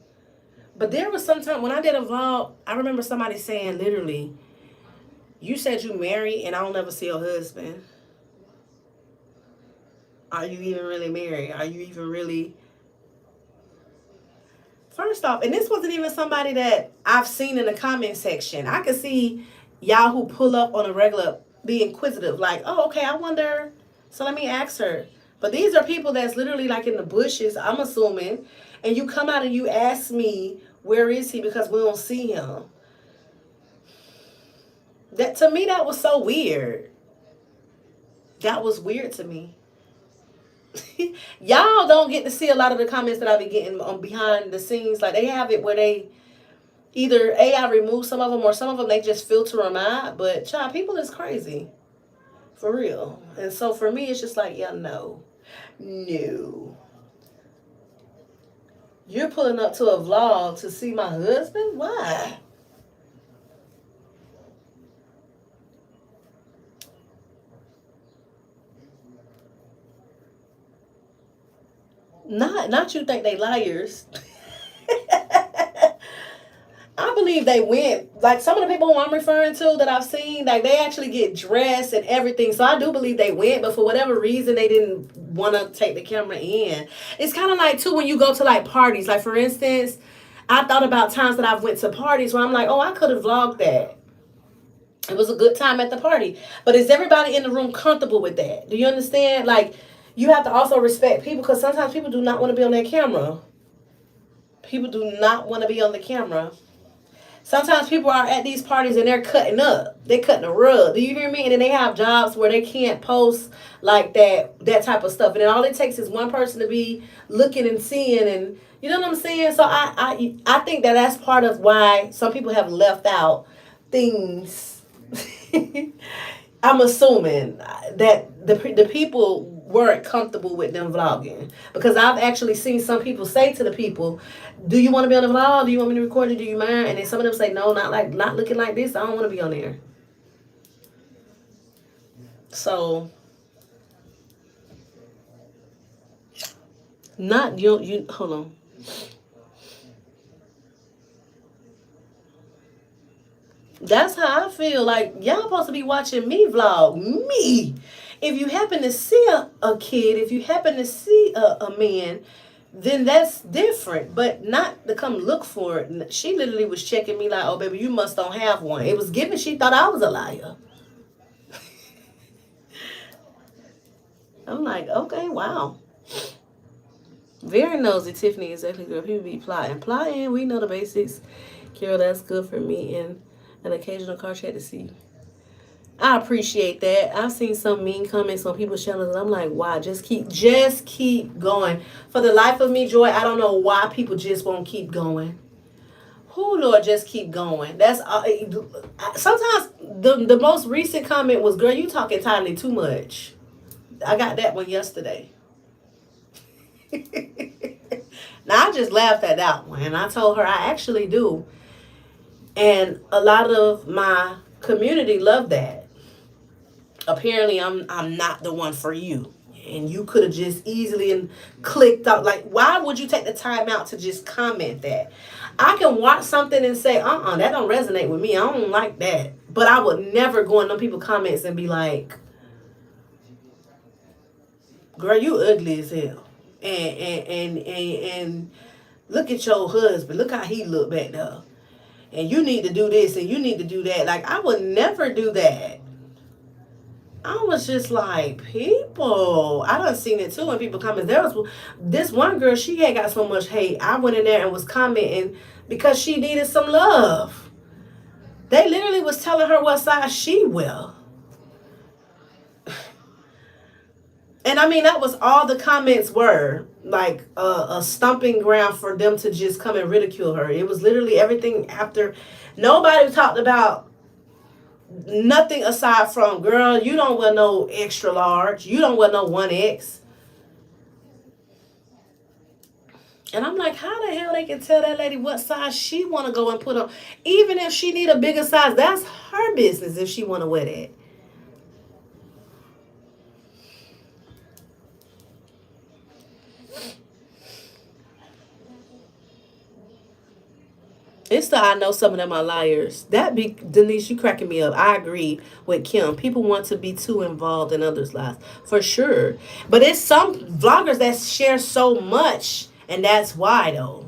But there was some time when I did a vlog, I remember somebody saying literally, you said you married and I don't ever see your husband. Are you even really married? Are you even really? First off, and this wasn't even somebody that I've seen in the comment section. I could see y'all who pull up on a regular be inquisitive, like, oh, okay, I wonder. So let me ask her. But these are people that's literally like in the bushes, I'm assuming, and you come out and you ask me, where is he? Because we don't see him. That to me, that was so weird. That was weird to me. Y'all don't get to see a lot of the comments that I be getting on behind the scenes. Like they have it where they either AI remove some of them or some of them they just filter them out. But child, people is crazy for real. And so for me, it's just like, yeah, no. You're pulling up to a vlog to see my husband? Why? Not you think they liars. I believe they went. Like some of the people who I'm referring to that I've seen, like they actually get dressed and everything. So I do believe they went, but for whatever reason, they didn't want to take the camera in. It's kind of like too when you go to like parties. Like for instance, I thought about times that I've went to parties where I'm like, oh, I could have vlogged that. It was a good time at the party. But is everybody in the room comfortable with that? Do you understand? Like you have to also respect people because sometimes people do not want to be on their camera. People do not want to be on the camera. Sometimes people are at these parties and they're cutting up. They're cutting a rug. Do you hear me? And then they have jobs where they can't post like that type of stuff. And then all it takes is one person to be looking and seeing, and you know what I'm saying? So I think that that's part of why some people have left out things. I'm assuming that the people weren't comfortable with them vlogging because I've actually seen some people say to the people, "Do you want to be on the vlog? Do you want me to record it? Do you mind?" And then some of them say, "No, not looking like this. I don't want to be on there." So, not you. Hold on. That's how I feel. Like y'all supposed to be watching me vlog me. If you happen to see a kid, if you happen to see a man, then that's different. But not to come look for it. She literally was checking me like, "Oh, baby, you must don't have one." It was given. She thought I was a liar. I'm like, okay, wow. Very nosy, Tiffany. Exactly, girl. People be plotting. Plotting, we know the basics. Carol, that's good for me and an occasional car chat to see. I appreciate that. I've seen some mean comments on people's channels, and I'm like, wow, just keep going. For the life of me, Joy, I don't know why people just won't keep going. Who, Lord, just keep going. That's sometimes the most recent comment was, "Girl, you talk entirely too much." I got that one yesterday. Now I just laughed at that one, and I told her I actually do, and a lot of my community loved that. Apparently I'm not the one for you. And you could have just easily and clicked out. Like, why would you take the time out to just comment that? I can watch something and say, that don't resonate with me. I don't like that. But I would never go in them people's comments and be like, "Girl, you ugly as hell. And look at your husband. Look how he look back there. And you need to do this and you need to do that." Like, I would never do that. I was just like, people. I done seen it too when people comment. There was this one girl, she had got so much hate. I went in there and was commenting because she needed some love. They literally was telling her what size she wear. And I mean, that was all the comments were. Like a stomping ground for them to just come and ridicule her. It was literally everything after. Nobody talked about nothing aside from, "Girl, you don't wear no extra large. You don't wear no 1X." And I'm like, how the hell they can tell that lady what size she want to go and put on? Even if she need a bigger size, that's her business if she want to wear that. It's the I know some of them are liars. That be Denise, you cracking me up. I agree with Kim. People want to be too involved in others' lives. For sure. But it's some vloggers that share so much, and that's why though.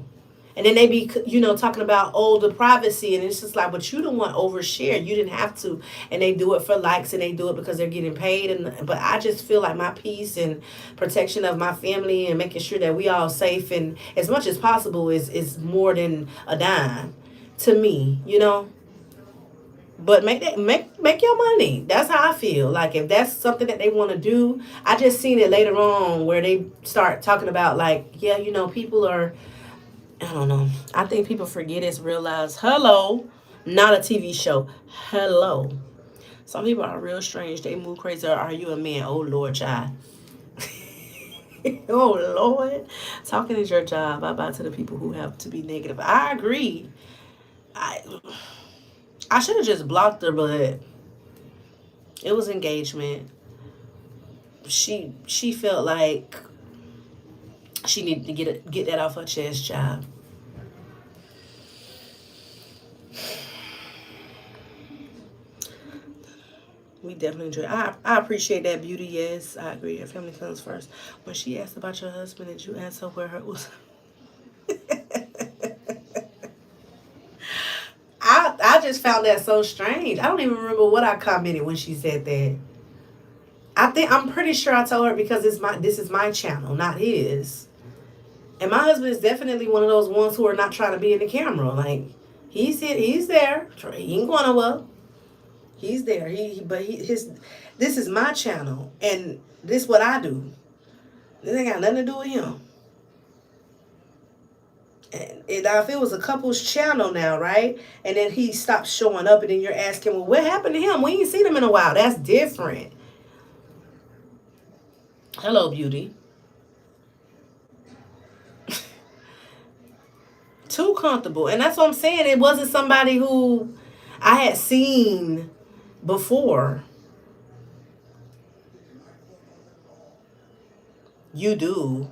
And then they be, talking about, the privacy. And it's just like, but you don't want to overshare. You didn't have to. And they do it for likes, and they do it because they're getting paid. But I just feel like my peace and protection of my family and making sure that we all safe and as much as possible is more than a dime to me. But make your money. That's how I feel. Like if that's something that they want to do, I just seen it later on where they start talking about like, yeah, people are, I don't know. I think people forget it's real lives. Hello, not a TV show. Hello. Some people are real strange. They move crazy. Are you a man? Oh Lord, child. Oh Lord. Talking is your job. Bye bye to the people who have to be negative. I agree. I I should have just blocked her, but it was engagement. She felt like she needed to get that off her chest, child. We definitely enjoy. I appreciate that, beauty. Yes, I agree. Your family comes first. When she asked about your husband, did you ask her where her was? I just found that so strange. I don't even remember what I commented when she said that. I'm pretty sure I told her because this is my channel, not his. And my husband is definitely one of those ones who are not trying to be in the camera. Like he's there. He ain't going nowhere. He's there. This is my channel, and this what I do. This ain't got nothing to do with him. And now if it was a couple's channel now, right? And then he stops showing up, and then you're asking, well, what happened to him? We ain't seen him in a while. That's different. Hello, beauty. Too comfortable. And that's what I'm saying. It wasn't somebody who I had seen before. You do.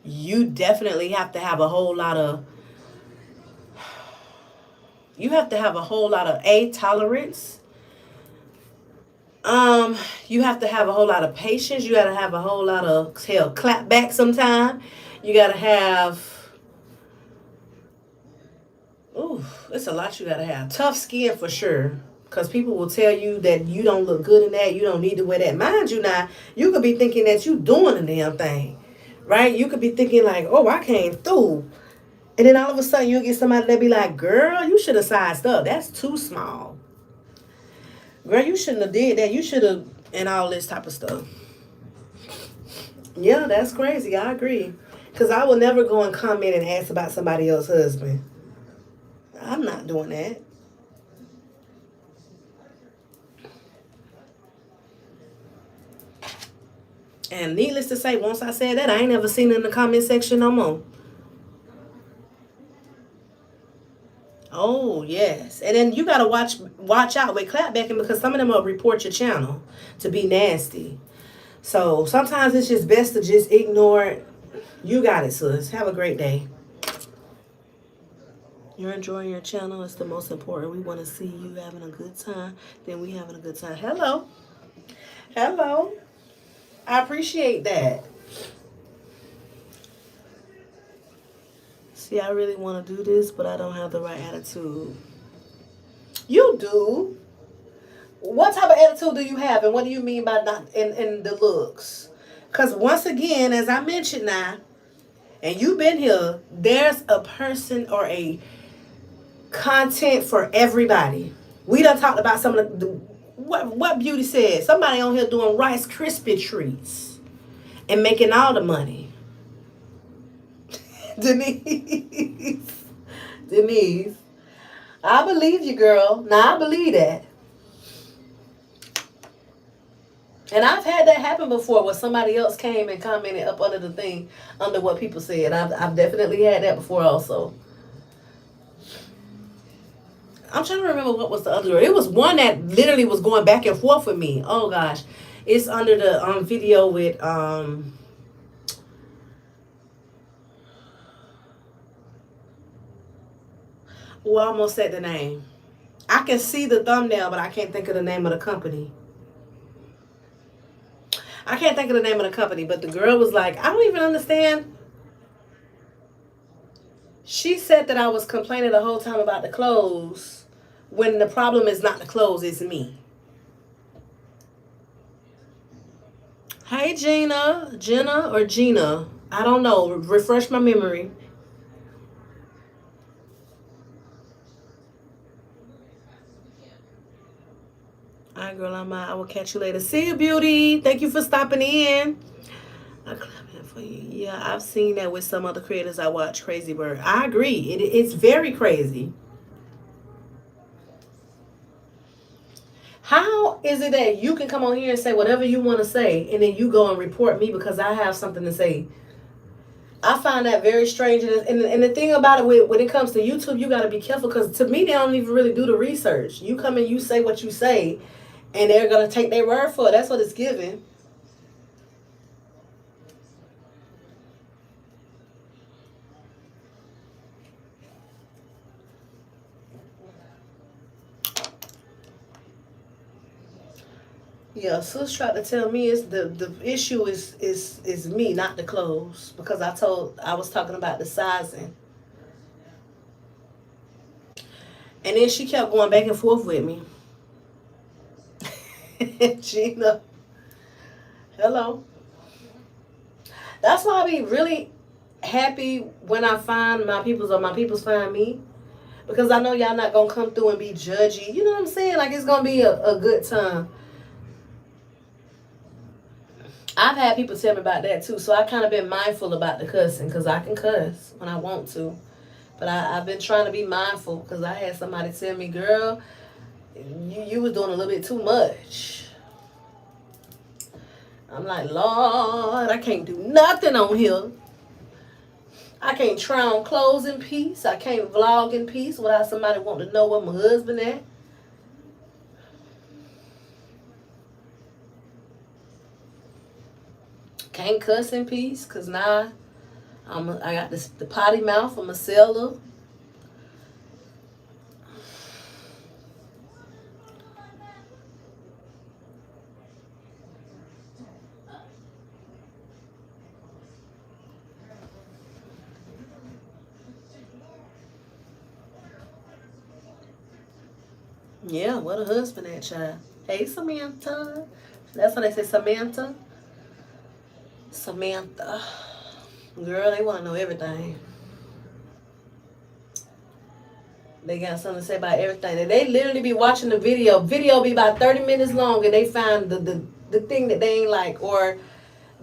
You definitely have to have a whole lot of A, tolerance. You have to have a whole lot of patience. You gotta have a whole lot of clap back sometime. You gotta have it's a lot you gotta have. Tough skin for sure. Because people will tell you that you don't look good in that. You don't need to wear that. Mind you now, you could be thinking that you doing a damn thing. Right? You could be thinking like, oh, I came through. And then all of a sudden you'll get somebody that be like, girl, you should have sized up. That's too small. Girl, you shouldn't have did that. You should have, and all this type of stuff. Yeah, that's crazy. I agree. Because I will never go and comment and ask about somebody else's husband. I'm not doing that. And needless to say, once I said that, I ain't never seen it in the comment section no more. Oh yes, and then you gotta watch out with clapbacking because some of them will report your channel to be nasty. So sometimes it's just best to just ignore it. You got it, sis. Have a great day. You're enjoying your channel. It's the most important. We want to see you having a good time. Then we having a good time. Hello. Hello. I appreciate that. See, I really want to do this, but I don't have the right attitude. You do. What type of attitude do you have, and what do you mean by not in the looks? Because once again, as I mentioned now, and you've been here, there's a person or a content for everybody. We done talked about some of what Beauty said. Somebody on here doing Rice Krispie treats and making all the money. Denise, I believe you, girl. Now I believe that. And I've had that happen before where somebody else came and commented up under the thing, under what people said. I've definitely had that before also. I'm trying to remember what was the other. It was one that literally was going back and forth with me. Oh gosh. It's under the video with Who almost said the name. I can see the thumbnail, but I can't think of the name of the company. I can't think of the name of the company, but the girl was like, I don't even understand. She said that I was complaining the whole time about the clothes when the problem is not the clothes, it's me. Hey, Jenna or Gina. I don't know. Refresh my memory. All right, girl, I'm out. I will catch you later. See you, beauty. Thank you for stopping in. I clap it for you. Yeah, I've seen that with some other creators I watch. Crazy Bird. I agree. It's very crazy. How is it that you can come on here and say whatever you want to say, and then you go and report me because I have something to say? I find that very strange. And the thing about it, when it comes to YouTube, you got to be careful because to me, they don't even really do the research. You come and you say what you say, and they're going to take their word for it. That's what it's given. Yeah, sis tried to tell me is the issue is me, not the clothes, because I was talking about the sizing. And then she kept going back and forth with me. Gina. Hello. That's why I be really happy when I find my peoples or my peoples find me. Because I know y'all not going to come through and be judgy. You know what I'm saying? Like, it's going to be a good time. I've had people tell me about that, too. So I kind of been mindful about the cussing. Because I can cuss when I want to. But I've been trying to be mindful. Because I had somebody tell me, girl, you was doing a little bit too much. I'm like, Lord, I can't do nothing on here. I can't try on clothes in peace. I can't vlog in peace without somebody wanting to know where my husband at. Can't cuss in peace because now I got the potty mouth. I'm a seller. Yeah, what a husband at, child. Hey, Samantha. That's what they say, Samantha. Samantha. Girl, they want to know everything. They got something to say about everything. And they literally be watching the video. Video be about 30 minutes long and they find the thing that they ain't like or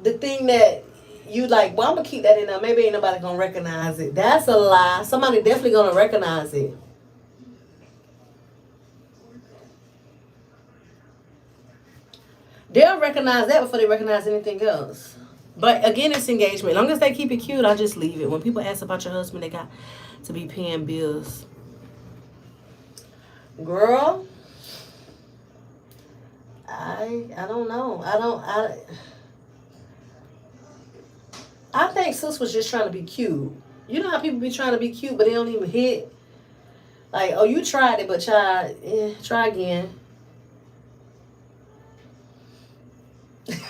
the thing that you like, well, I'm going to keep that in there. Maybe ain't nobody going to recognize it. That's a lie. Somebody definitely going to recognize it. They'll recognize that before they recognize anything else. But again, it's engagement. As long as they keep it cute, I just leave it. When people ask about your husband, they got to be paying bills. Girl, I don't know. I think sis was just trying to be cute. You know how people be trying to be cute, but they don't even hit. Like, oh, you tried it, but child, try again.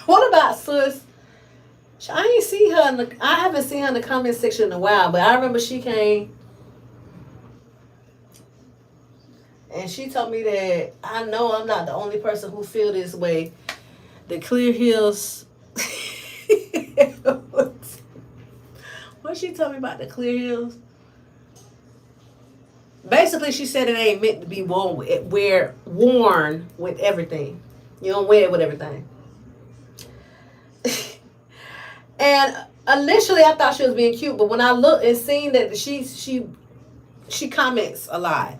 What about sis? I ain't see her I haven't seen her in the comment section in a while, but I remember she came and she told me that I know I'm not the only person who feel this way. The clear heels. What she told me about the clear heels? Basically, she said it ain't meant to be worn with everything. You don't wear it with everything. And initially, I thought she was being cute, but when I looked and seen that she comments a lot,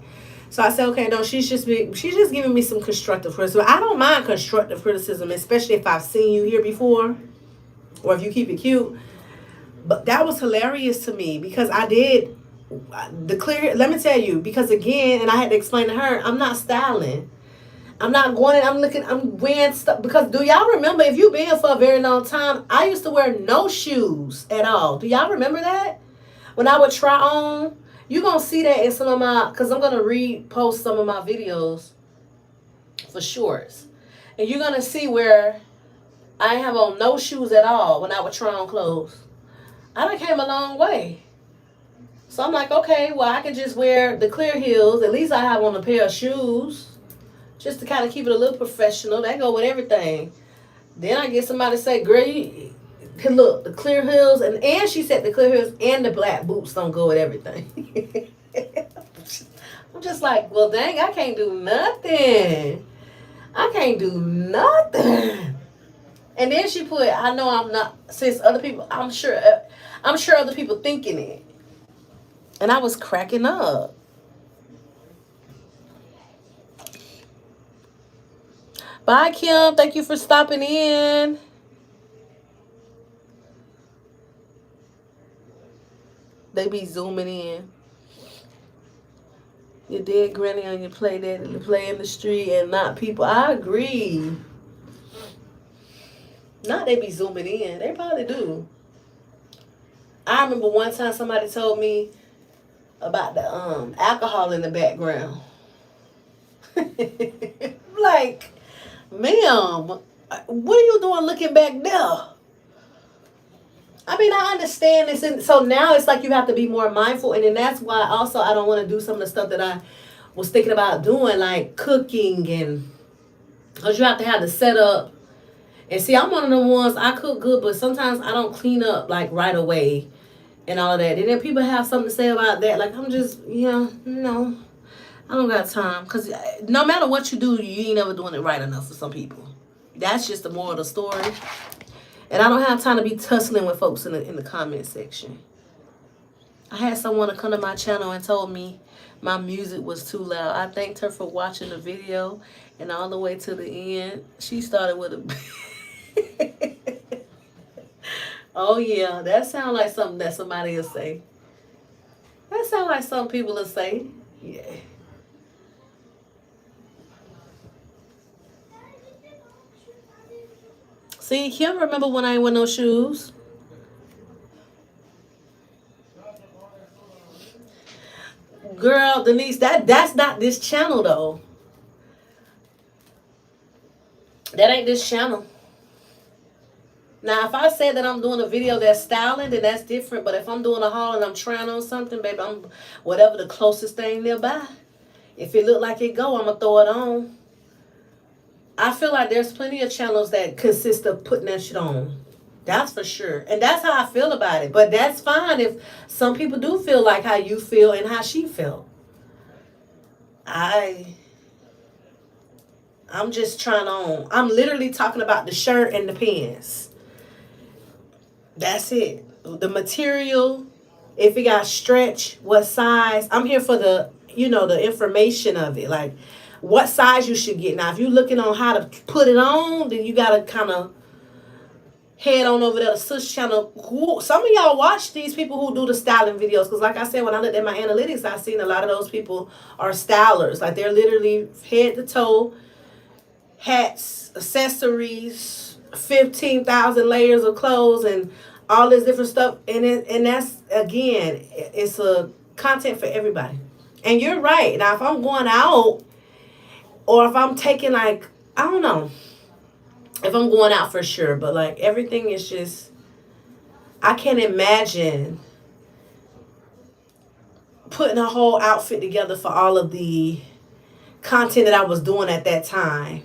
so I said, okay, no, she's just giving me some constructive criticism. I don't mind constructive criticism, especially if I've seen you here before, or if you keep it cute. But that was hilarious to me because I did the clear. Let me tell you, because again, and I had to explain to her, I'm not styling. I'm not going in, I'm wearing stuff. Because do y'all remember, if you've been here for a very long time, I used to wear no shoes at all. Do y'all remember that? When I would try on You're going to see that in some of my, because I'm going to repost some of my videos for shorts. And you're going to see where I have on no shoes at all when I would try on clothes. I done came a long way. So I'm like, okay, well, I can just wear the clear heels. At least I have on a pair of shoes. Just to kind of keep it a little professional. That go with everything. Then I get somebody to say, girl, you, look, the clear heels. And she said the clear heels and the black boots don't go with everything. I'm just like, well, dang, I can't do nothing. I can't do nothing. And then she put, I know I'm not, since other people, I'm sure other people thinking it. And I was cracking up. Bye, Kim. Thank you for stopping in. They be zooming in. Your dead granny on your play that and play in the street and not people. I agree. Not they be zooming in. They probably do. I remember one time somebody told me about the alcohol in the background. Like, ma'am, what are you doing looking back there? I mean, I understand this. And so now it's like you have to be more mindful. And then that's why also I don't want to do some of the stuff that I was thinking about doing, like cooking. And because you have to have the setup. And see, I'm one of the ones, I cook good, but sometimes I don't clean up like right away and all of that. And then people have something to say about that. Like, I'm just, no, I don't got time. Because no matter what you do, you ain't never doing it right enough for some people. That's just the moral of the story. And I don't have time to be tussling with folks in the comment section. I had someone to come to my channel and told me my music was too loud. I thanked her for watching the video, and all the way to the end, she started with a... Oh, yeah, that sounds like something that somebody will say. That sounds like some people will say. Yeah. See, Kim remember when I ain't wear no shoes. Girl, Denise, that's not this channel, though. That ain't this channel. Now, if I say that I'm doing a video that's styling, then that's different. But if I'm doing a haul and I'm trying on something, baby, I'm whatever the closest thing nearby. If it look like it go, I'm going to throw it on. I feel like there's plenty of channels that consist of putting that shit on. That's for sure. And that's how I feel about it. But that's fine if some people do feel like how you feel and how she felt. I'm just trying on. I'm literally talking about the shirt and the pants. That's it. The material, if it got stretch, what size. I'm here for the information of it. Like, what size you should get. Now, if you're looking on how to put it on, then you got to kind of head on over there to Sis channel. Some of y'all watch these people who do the styling videos. Because like I said, when I looked at my analytics, I seen a lot of those people are stylers. Like, they're literally head to toe, hats, accessories, 15,000 layers of clothes, and all this different stuff. And that's, again, it's a content for everybody. And you're right. Now, if I'm going out, or if I'm taking, like, I don't know. If I'm going out for sure. But, like, everything is just... I can't imagine putting a whole outfit together for all of the content that I was doing at that time.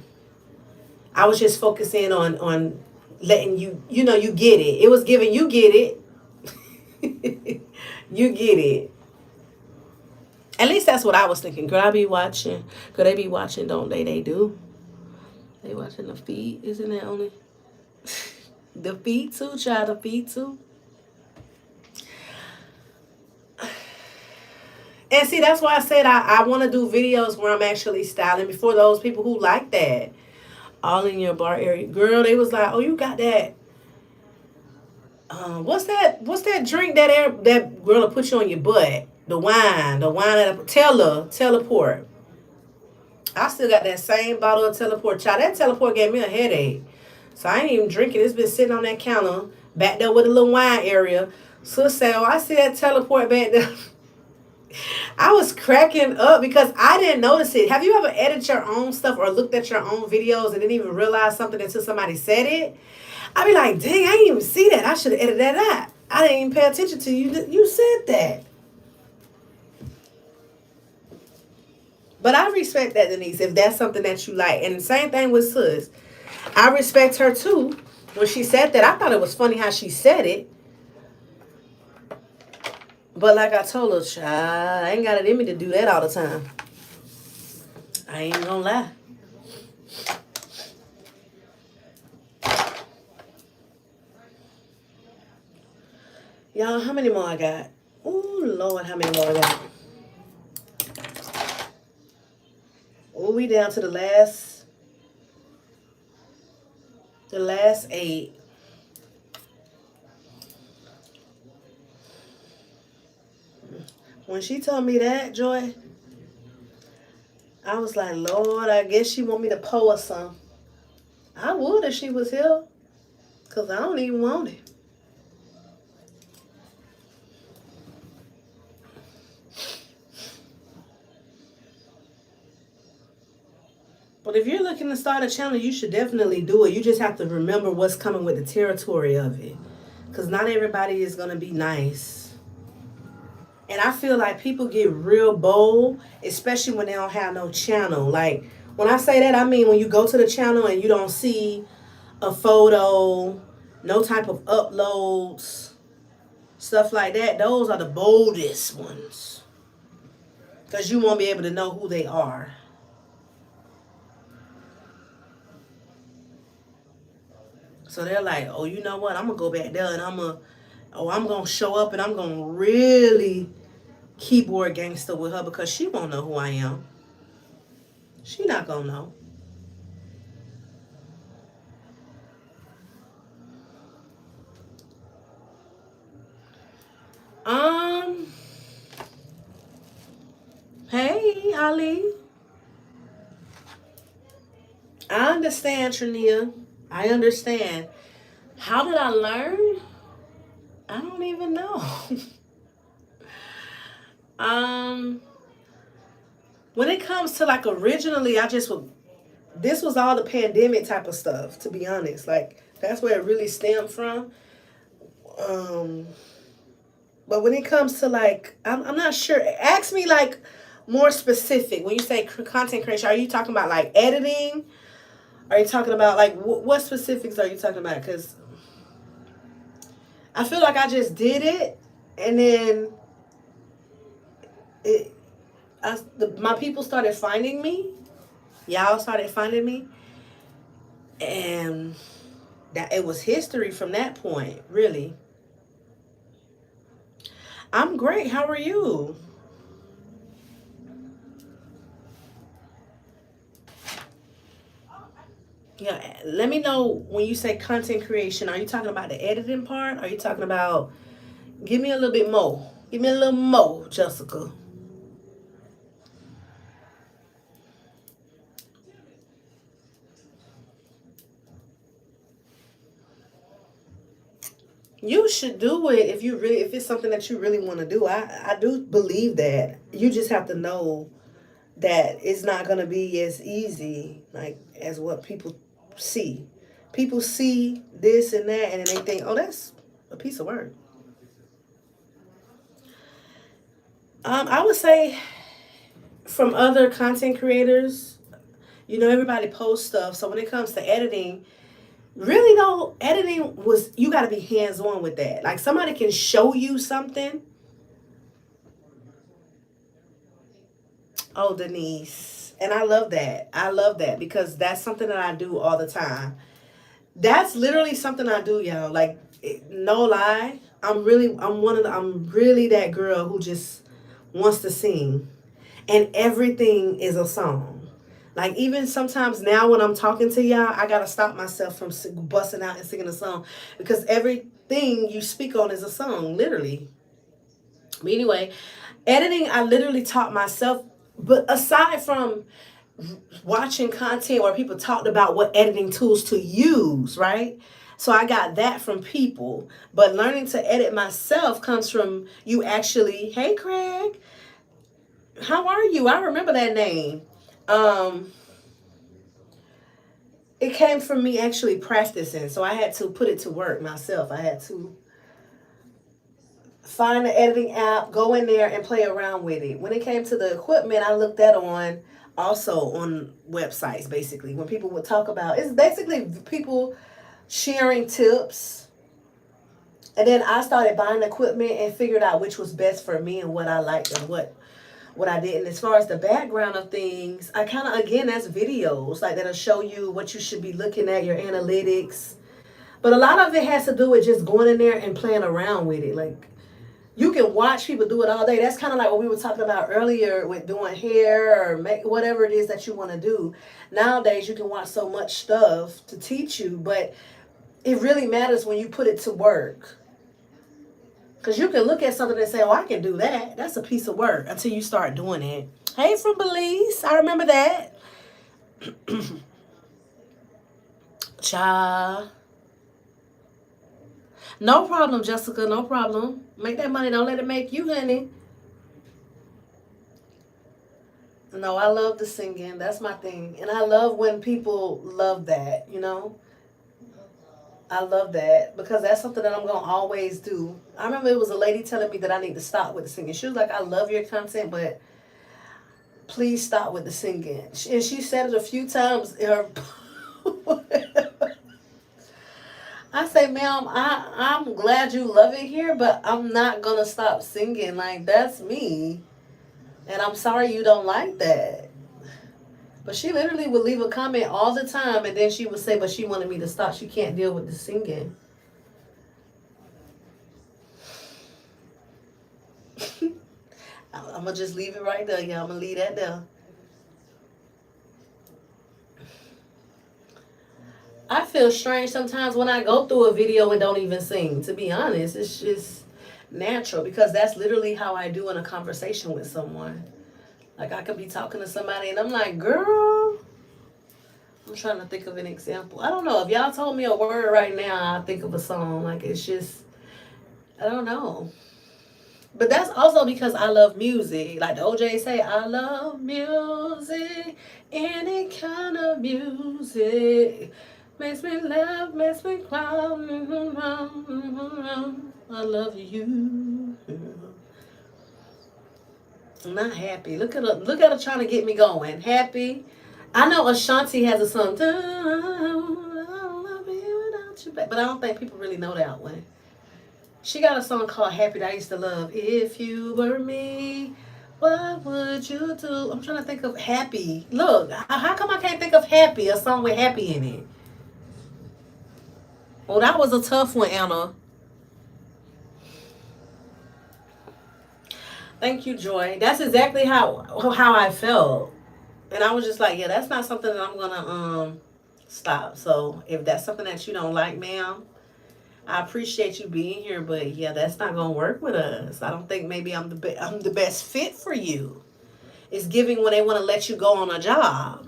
I was just focusing on letting you get it. It was giving you get it. You get it. At least that's what I was thinking. Girl, I be watching. Girl, they be watching, don't they? They do. They watching the feet. Isn't that only? The feet too, child. The feet too. And see, that's why I said I want to do videos where I'm actually styling before those people who like that. All in your bar area. Girl, they was like, oh, you got that. What's that drink that girl will put you on your butt? The wine that teleport. I still got that same bottle of teleport. Child, that teleport gave me a headache. So I ain't even drinking. It's been sitting on that counter back there with a little wine area. So I see that teleport back there. I was cracking up because I didn't notice it. Have you ever edited your own stuff or looked at your own videos and didn't even realize something until somebody said it? I'd be like, dang, I didn't even see that. I should have edited that out. I didn't even pay attention to you. You said that. But I respect that, Denise, if that's something that you like. And the same thing with Sus. I respect her too. When she said that, I thought it was funny how she said it. But like I told her, child, I ain't got it in me to do that all the time. I ain't gonna lie. Y'all, how many more I got? Oh, Lord, how many more I got? Oh, we down to the last 8. When she told me that, Joy, I was like, Lord, I guess she want me to pour her some. I would if she was here, because I don't even want it. But if you're looking to start a channel, you should definitely do it. You just have to remember what's coming with the territory of it. Because not everybody is going to be nice. And I feel like people get real bold, especially when they don't have no channel. Like, when I say that, I mean when you go to the channel and you don't see a photo, no type of uploads, stuff like that. Those are the boldest ones. Because you won't be able to know who they are. So they're like, oh, you know what? I'm going to go back there and I'm going to show up and I'm going to really keyboard gangster with her because she won't know who I am. She not going to know. Hey, Ali. I understand, Trania. I understand. How did I learn? I don't even know. When it comes to like originally, this was all the pandemic type of stuff, to be honest. Like, that's where it really stemmed from. But when it comes to like, I'm not sure. Ask me like more specific. When you say content creation, are you talking about like editing? Are you talking about like what specifics are you talking about? Because I feel like I just did it, and then my people started finding me. Y'all started finding me, and that it was history from that point. Really. I'm great. How are you? Yeah, let me know when you say content creation. Are you talking about the editing part? Are you talking about? Give me a little bit more. Give me a little more, Jessica. You should do it if it's something that you really want to do. I do believe that. You just have to know that it's not gonna be as easy like as what people see. People see this and that and then they think, oh, that's a piece of work. I would say from other content creators, everybody posts stuff. So when it comes to editing, really though, editing you got to be hands on with that. Like somebody can show you something. Oh, Denise. And I love that. I love that because that's something that I do all the time. That's literally something I do, y'all. Like, no lie. I'm really that girl who just wants to sing. And everything is a song. Like, even sometimes now when I'm talking to y'all, I got to stop myself from busting out and singing a song. Because everything you speak on is a song, literally. But anyway, editing, I literally taught myself. But aside from watching content where people talked about what editing tools to use, right? So I got that from people. But learning to edit myself comes from you actually, hey, Craig, How are you? I remember that name. Um, it came from me actually practicing, so I had to put it to work myself. I had to find the editing app, go in there and play around with it. When it came to the equipment, I looked that on also on websites basically. When people would talk about it's basically people sharing tips. And then I started buying equipment and figured out which was best for me and what I liked and what I didn't. As far as the background of things, I kind of again that's videos like that'll show you what you should be looking at, your analytics. But a lot of it has to do with just going in there and playing around with it. Like you can watch people do it all day. That's kind of like what we were talking about earlier with doing hair or make whatever it is that you want to do. Nowadays, you can watch so much stuff to teach you, but it really matters when you put it to work. Because you can look at something and say, oh, I can do that. That's a piece of work until you start doing it. Hey, from Belize. I remember that. Cha. No problem, Jessica. No problem. Make that money. Don't let it make you, honey. No, I love the singing. That's my thing. And I love when people love that, you know? I love that because that's something that I'm going to always do. I remember it was a lady telling me that I need to stop with the singing. She was like, I love your content, but please stop with the singing. And she said it a few times in her. I say, ma'am, I'm glad you love it here, but I'm not going to stop singing. Like, that's me. And I'm sorry you don't like that. But she literally would leave a comment all the time, and then she would say, but she wanted me to stop. She can't deal with the singing. I'm going to just leave it right there, y'all. I'm going to leave that there. I feel strange sometimes when I go through a video and don't even sing. To be honest, it's just natural because that's literally how I do in a conversation with someone. Like I could be talking to somebody and I'm like, girl, I'm trying to think of an example. I don't know. If y'all told me a word right now, I think of a song. Like it's just, I don't know. But that's also because I love music. Like the OJ say, I love music, any kind of music. Makes me laugh, makes me cry. I love you. I'm not happy. Look at her trying to get me going. Happy. I know Ashanti has a song. I love you without you, but I don't think people really know that one. She got a song called Happy that I used to love. If you were me, what would you do? I'm trying to think of Happy. Look, how come I can't think of Happy, a song with Happy in it? Well, that was a tough one, Anna. Thank you, Joy. That's exactly how I felt. And I was just like, yeah, that's not something that I'm gonna stop. So if that's something that you don't like, ma'am, I appreciate you being here, but yeah, that's not gonna work with us. I don't think maybe I'm the best fit for you. It's giving when they want to let you go on a job.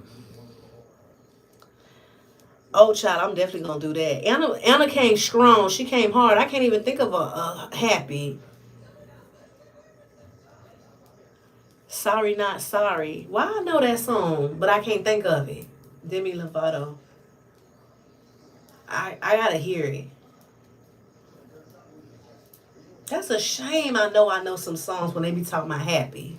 Oh, child, I'm definitely gonna do that. Anna came strong. She came hard. I can't even think of a happy. Sorry, not sorry. Why I know that song, but I can't think of it. Demi Lovato. I gotta hear it. That's a shame. I know some songs when they be talking about happy.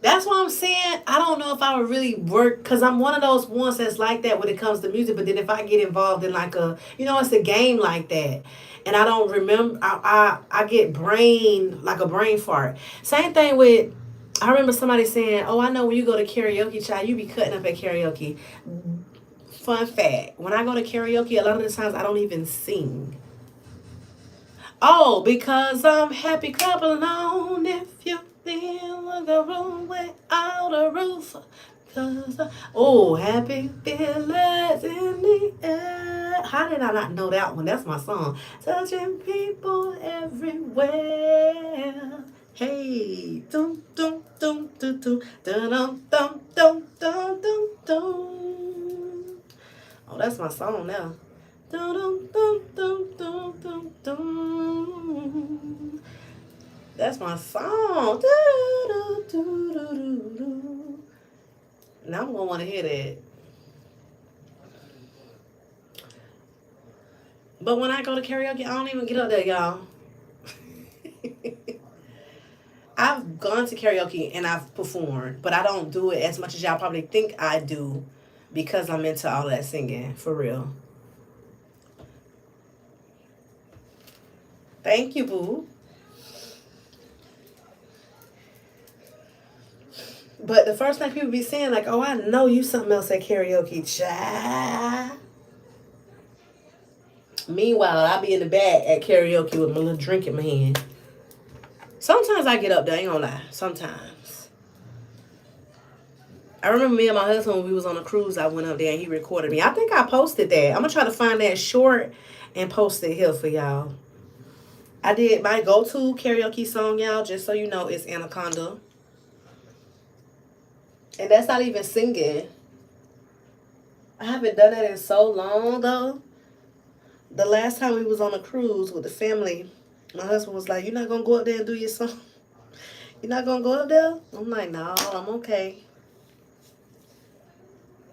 That's what I'm saying. I don't know if I would really work because I'm one of those ones that's like that when it comes to music. But then if I get involved in like it's a game like that, and I don't remember, I get like a brain fart. Same thing with. I remember somebody saying, "Oh, I know when you go to karaoke, child, you be cutting up at karaoke." Fun fact: when I go to karaoke, a lot of the times I don't even sing. Oh, because I'm happy, clap along if you feel like a room without a roof. Happy feelings in the air. How did I not know that one? That's my song. Touching people everywhere. Hey, dum dum dum dum dum dum dum dum dum dum dum. Oh, that's my song now. Dum dum dum dum dum dum. That's my song. Now I'm gonna want to hear that. But when I go to karaoke, I don't even get up there, y'all. I've gone to karaoke and I've performed, but I don't do it as much as y'all probably think I do because I'm into all that singing, for real. Thank you, boo. But the first thing people be saying, like, oh, I know you something else at karaoke, child. Meanwhile, I be in the back at karaoke with my little drink in my hand. Sometimes I get up there, ain't gonna lie. Sometimes. I remember me and my husband when we was on a cruise, I went up there and he recorded me. I think I posted that. I'm gonna try to find that short and post it here for y'all. I did my go-to karaoke song, y'all, just so you know, it's Anaconda. And that's not even singing. I haven't done that in so long, though. The last time we was on a cruise with the family, my husband was like, "You're not going to go up there and do your song? You're not going to go up there?" I'm like, "No, I'm okay."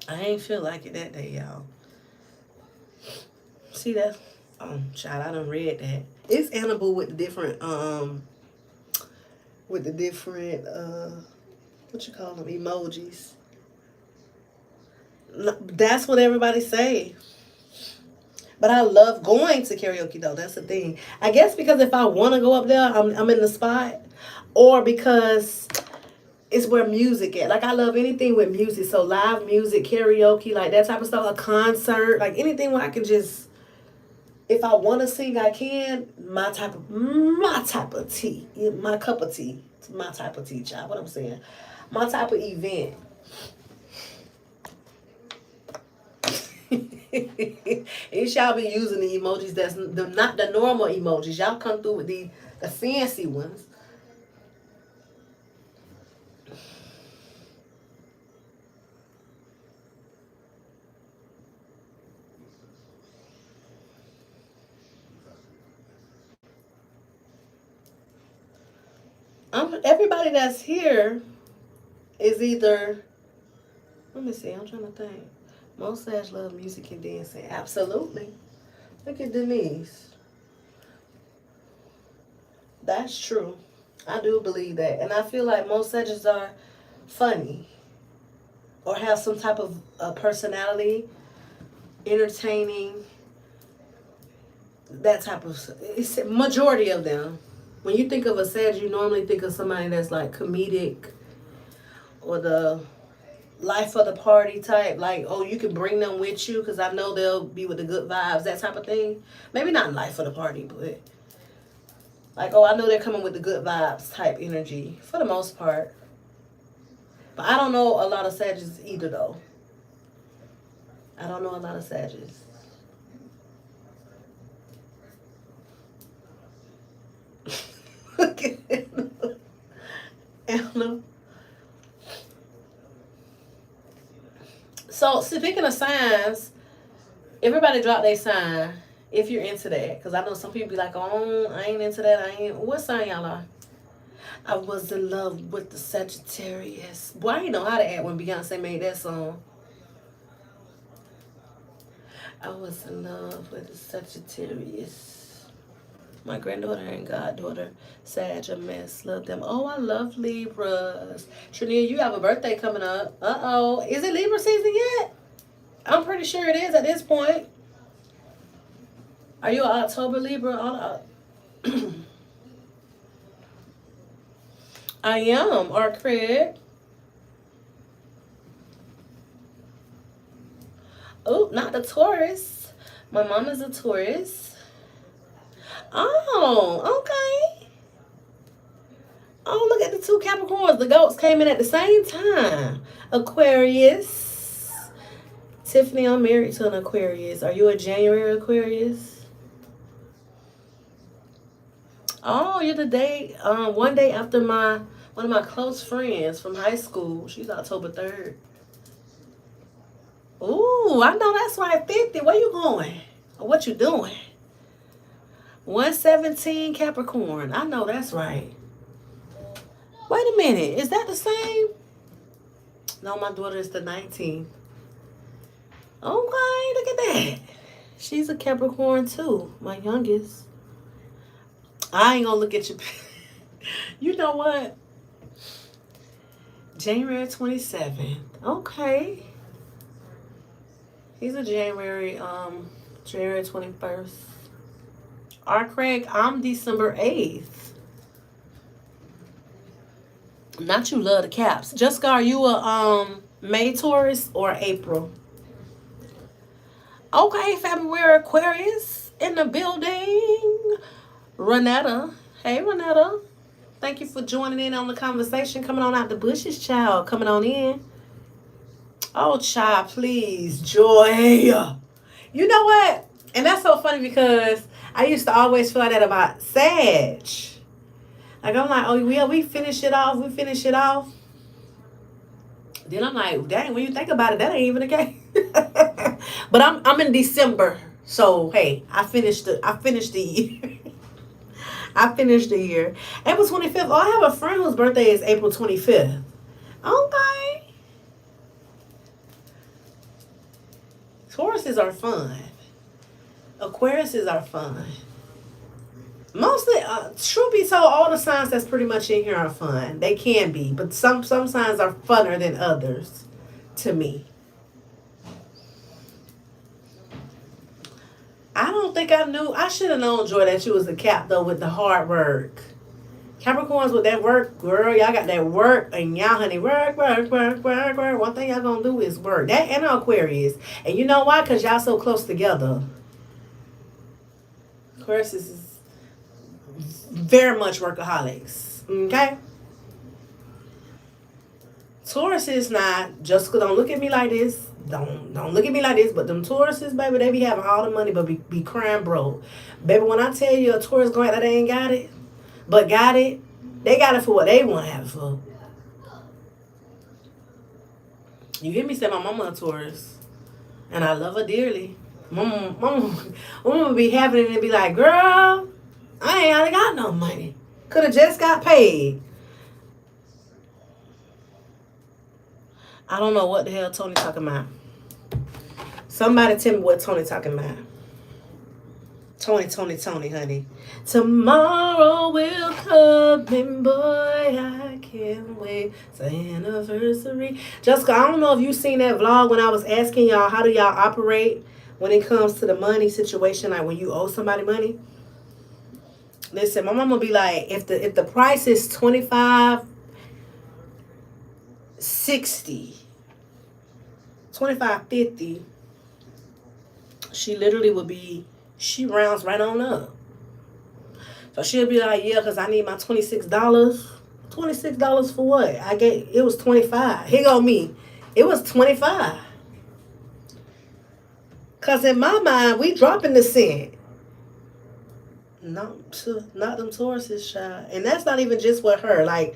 I ain't feel like it that day, y'all. See that? Oh, child, I done read that. It's Annabelle with the different, what you call them, emojis. That's what everybody say. But I love going to karaoke though. That's the thing. I guess because if I want to go up there, I'm in the spot, or because it's where music at. Like I love anything with music. So live music, karaoke, like that type of stuff. A concert, like anything where I can just, if I want to sing, I can. My type of tea, my cup of tea. It's my type of tea, child. What I'm saying, my type of event. And y'all be using the emojis that's not the normal emojis. Y'all come through with the fancy ones. Everybody that's here is either, let me see, I'm trying to think. Most Sash love music and dancing. Absolutely. Look at Denise. That's true. I do believe that. And I feel like most Sages are funny or have some type of personality, entertaining, that type of, it's majority of them. When you think of a Sag, you normally think of somebody that's like comedic or the life of the party type. Like, oh, you can bring them with you because I know they'll be with the good vibes, that type of thing. Maybe not life of the party, but like, oh, I know they're coming with the good vibes type energy for the most part. But I don't know a lot of Sages either, though. I don't know a lot of Sages. Look at Anna. So, speaking of signs, everybody drop their sign if you're into that. Because I know some people be like, oh, I ain't into that. I ain't. What sign y'all are? I was in love with the Sagittarius. Boy, I didn't know how to act when Beyonce made that song. I was in love with the Sagittarius. My granddaughter and goddaughter, Sag, a mess. Love them. Oh, I love Libras. Trania, you have a birthday coming up. Uh-oh. Is it Libra season yet? I'm pretty sure it is at this point. Are you an October Libra? I am. Or Craig. Oh, not the Taurus. My mom is a Taurus. Oh, okay. Oh, look at the two Capricorns. The goats came in at the same time. Aquarius. Tiffany, I'm married to an Aquarius. Are you a January Aquarius? Oh, you're the day, one day after one of my close friends from high school. She's October 3rd. Ooh, I know that's right. 50. Where you going? What you doing? 117 Capricorn. I know that's right. Wait a minute. Is that the same? No, my daughter is the 19th. Okay, look at that. She's a Capricorn too, my youngest. I ain't gonna look at you. You know what? January 27th. Okay. He's a January 21st. R. Craig, I'm December 8th. Not you love the caps. Jessica, are you a May Taurus or April? Okay, February Aquarius in the building. Renetta. Hey, Renetta. Thank you for joining in on the conversation. Coming on out the bushes, child. Coming on in. Oh, child, please. Joy. You know what? And that's so funny because I used to always feel like that about Sag. Like, I'm like, oh, yeah, we finish it off. We finish it off. Then I'm like, dang, when you think about it, that ain't even the case. But I'm in December. So, hey, I finished the year. I finished the year. April 25th. Oh, I have a friend whose birthday is April 25th. Okay. Tauruses are fun. Aquariuses are fun. Mostly, truth be told, all the signs that's pretty much in here are fun. They can be, but some signs are funner than others, to me. I don't think I knew. I should have known, Joy, that you was a Cap, though, with the hard work. Capricorns with that work, girl, y'all got that work, and y'all, honey, work. One thing y'all gonna do is work. That and Aquarius. And you know why? Because y'all so close together. Aquarius is very much workaholics. Okay? Taurus is not. Jessica, don't look at me like this. Don't look at me like this. But them Tauruses, baby, they be having all the money, but be crying broke. Baby, when I tell you a Taurus going out, they ain't got it, but got it. They got it for what they want to have it for. You hear me say my mama a Taurus, and I love her dearly. Mama be having it and be like, girl, I ain't got no money. Could have just got paid. I don't know what the hell Tony talking about. Somebody tell me what Tony talking about. Tony, honey. Tomorrow will come and boy, I can't wait. It's an anniversary. Jessica, I don't know if you seen that vlog when I was asking y'all how do y'all operate when it comes to the money situation, like when you owe somebody money. Listen, my mama be like, if the price is $25.60, $25.50, she literally would be, she rounds right on up. So she'll be like, yeah, because I need my $26. $26 for what? It was $25. Here go me. It was $25. Because in my mind, we dropping the cent. Not them Tauruses, child. And that's not even just with her. Like,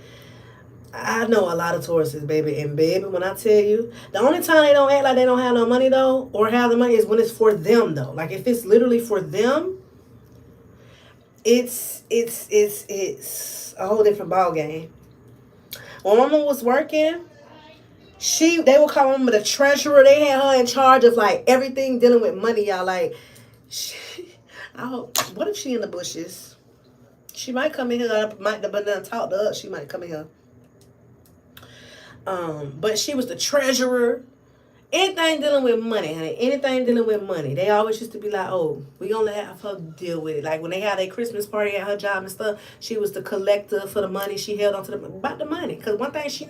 I know a lot of Tauruses, baby. And baby, when I tell you, the only time they don't act like they don't have no money, though, or have the money is when it's for them, though. Like, if it's literally for them, it's a whole different ball game. When Mama was working, they would call Mama the treasurer. They had her in charge of like everything dealing with money, y'all. Like, what if she in the bushes? She might come in here. Might talk to us. She might come in here. But she was the treasurer. Anything dealing with money, honey. Anything dealing with money. They always used to be like, oh, we gonna have her deal with it. Like when they had their Christmas party at her job and stuff, she was the collector for the money. She held on to about the money. Because one thing you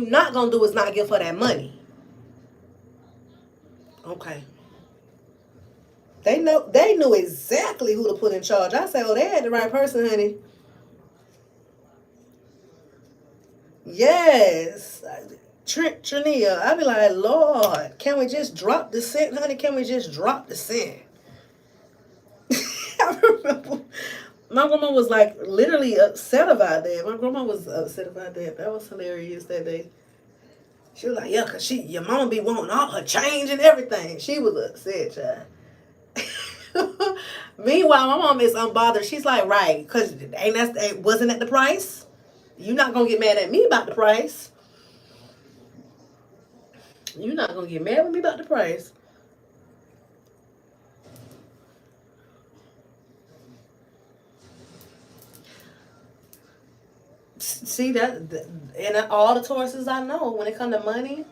not gonna do is not give her that money. Okay. They knew exactly who to put in charge. I say, oh, they had the right person, honey. Yes. Trania, I be like, Lord, can we just drop the cent, honey? Can we just drop the cent? I remember my grandma was like literally upset about that. My grandma was upset about that. That was hilarious that day. She was like, yeah, because your mama be wanting all her change and everything. She was upset, child. Meanwhile, my mom is unbothered. She's like, right, because wasn't that the price? You're not gonna get mad at me about the price. You're not gonna get mad with me about the price. See that, and all the Tauruses I know, when it comes to money,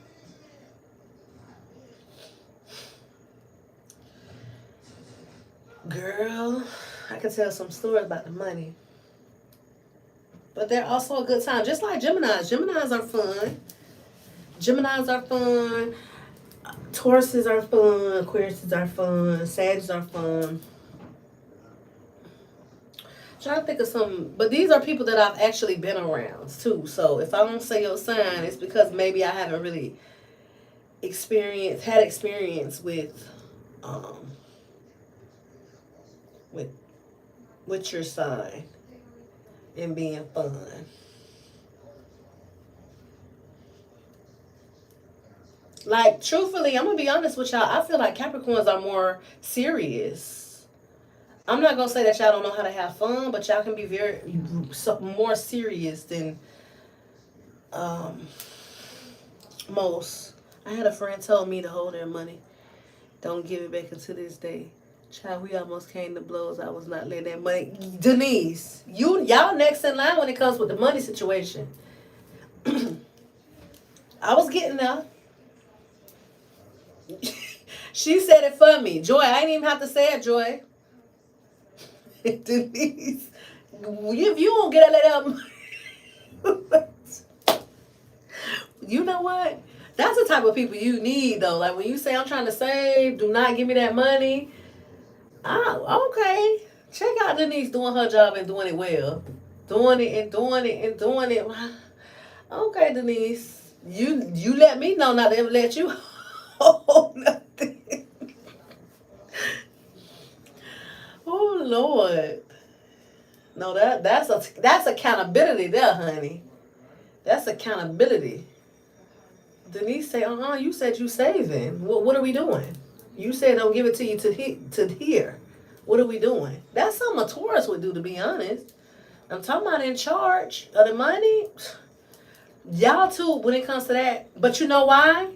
girl, I can tell some stories about the money. But they're also a good time, just like Geminis. Geminis are fun. Geminis are fun. Tauruses are fun. Aquariuses are fun. Sagittarius are fun. Trying to think of some, but these are people that I've actually been around too. So if I don't say your sign, it's because maybe I haven't really had experience um, with with your sign and being fun. Like, truthfully, I'm gonna be honest with y'all. I feel like Capricorns are more serious. I'm not gonna say that y'all don't know how to have fun, but y'all can be more serious than um, most. I had a friend tell me to hold their money. Don't give it back until this day. Child, we almost came to blows. I was not letting that money. Denise, y'all next in line when it comes with the money situation. I was getting there. She said it for me. Joy, I ain't even have to say it, Joy. Denise, if you don't get that you know what? That's the type of people you need, though. Like, when you say, I'm trying to save, do not give me that money. Oh, okay. Check out Denise doing her job and doing it well. Doing it and doing it and doing it. Okay, Denise. You let me know not to ever let you hold nothing. Oh, Lord. No, that's accountability there, honey. That's accountability. Denise say, you said you saving. What are we doing? You said don't give it to you to here. What are we doing? That's something a Taurus would do, to be honest. I'm talking about in charge of the money. Y'all too, when it comes to that. But you know why?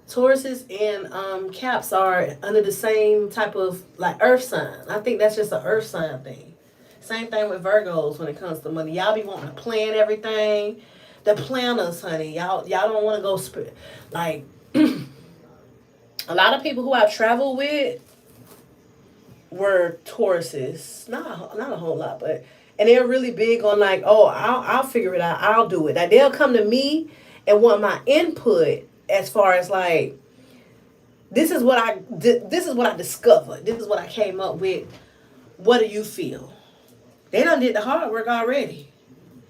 Tauruses and Caps are under the same type of like earth sign. I think that's just an earth sign thing. Same thing with Virgos when it comes to money. Y'all be wanting to plan everything. The planners, honey. Y'all don't want to go like a lot of people who I've traveled with were Tauruses. Not a whole lot, but and they're really big on like, oh, I'll figure it out. I'll do it. Like, they'll come to me and want my input as far as like, this is what I discovered. This is what I came up with. What do you feel? They done did the hard work already.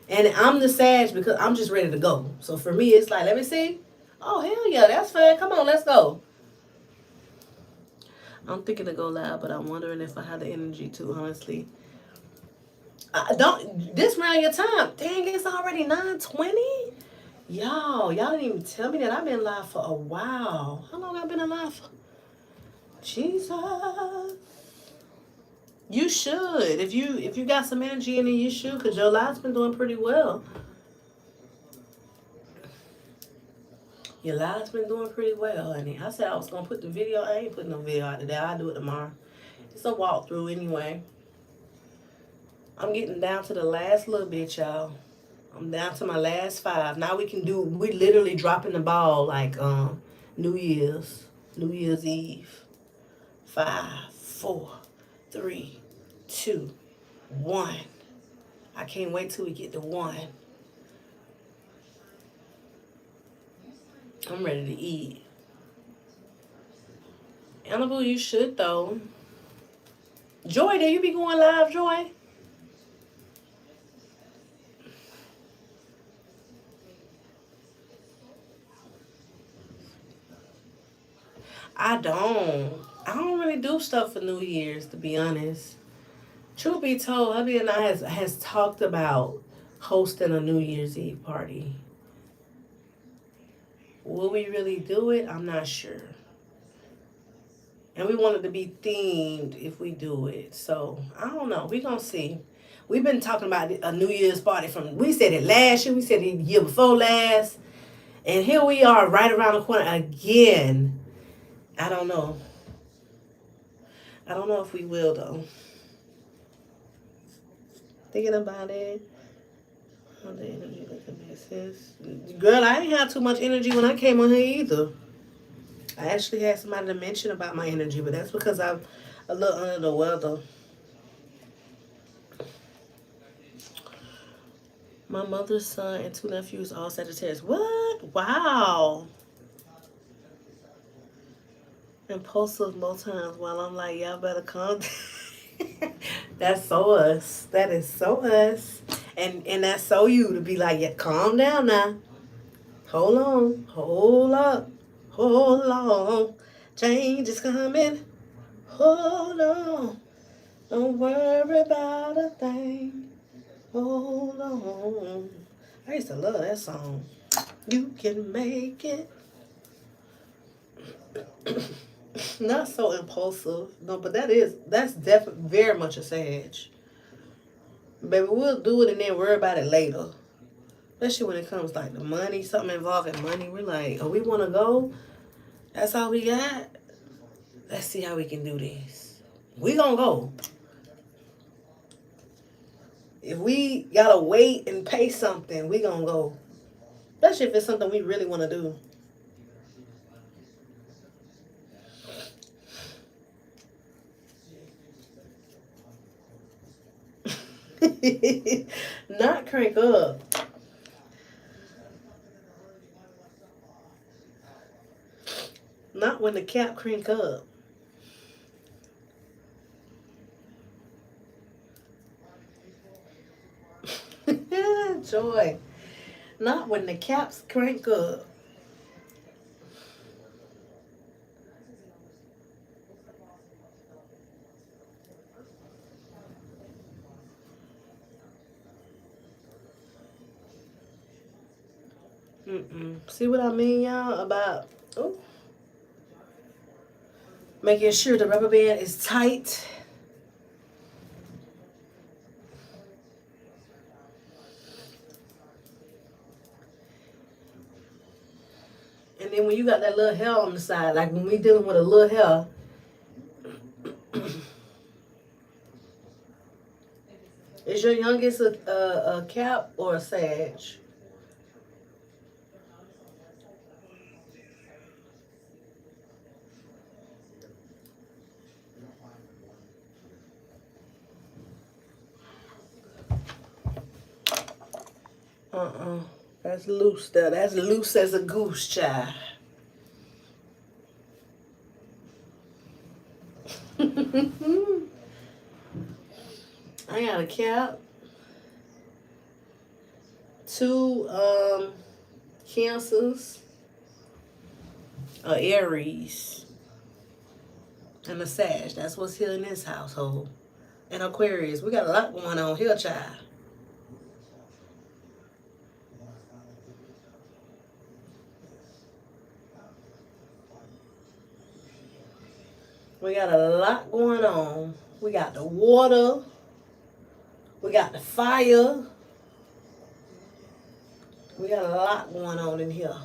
And I'm the Sag because I'm just ready to go. So for me, it's like, let me see. Oh, hell yeah, that's fine. Come on, let's go. I'm thinking to go live, but I'm wondering if I have the energy to, honestly. This round your time. Dang, it's already 9:20. Y'all didn't even tell me that I've been live for a while. How long I've been alive for? Jesus. You should. If you got some energy in it, you should, because your live's been doing pretty well. Your live's been doing pretty well, honey. I said I was going to put the video. I ain't putting no video out today. I'll do it tomorrow. It's a walkthrough anyway. I'm getting down to the last little bit, y'all. I'm down to my last 5. Now we literally dropping the ball like New Year's Eve. 5, 4, 3, 2, 1. I can't wait till we get to 1. I'm ready to eat. Annabelle, you should though. Joy, do you be going live, Joy? I don't really do stuff for New Year's, to be honest. Truth be told, hubby and I has talked about hosting a New Year's Eve party. Will we really do it? I'm not sure. And we want it to be themed if we do it. So, I don't know. We're going to see. We've been talking about a New Year's party we said it last year, we said it the year before last, and here we are right around the corner again. I don't know. I don't know if we will though. Thinking about it. The energy doesn't make sense. Girl, I ain't have too much energy when I came on here either. I actually had somebody to mention about my energy, but that's because I'm a little under the weather. My mother's son and 2 nephews, all Sagittarius. What? Wow. Impulsive more times while I'm like, y'all better calm down. That's so us. That is so us. And that's so you to be like, yeah, calm down now. Hold on. Hold up. Hold on. Change is coming. Hold on. Don't worry about a thing. Hold on. I used to love that song. You can make it. Not so impulsive. No, but that's definitely very much a Sag. Baby, we'll do it and then worry about it later. Especially when it comes like the money, something involving money. We're like, oh, we want to go? That's all we got? Let's see how we can do this. We gonna go. If we gotta wait and pay something, we gonna go. Especially if it's something we really want to do. Not crank up. Not when the cap crank up. Joy. Not when the caps crank up. See what I mean, y'all? About making sure the rubber band is tight. And then when you got that little hair on the side, like when we dealing with a little hair, is your youngest a Cap or a Sag? That's loose there. That's loose as a goose, child. I got a Cap, 2 Cancers, a Aries, and a Sag. That's what's here in this household. And Aquarius. We got a lot going on here, child. We got a lot going on. We got the water. We got the fire. We got a lot going on in here.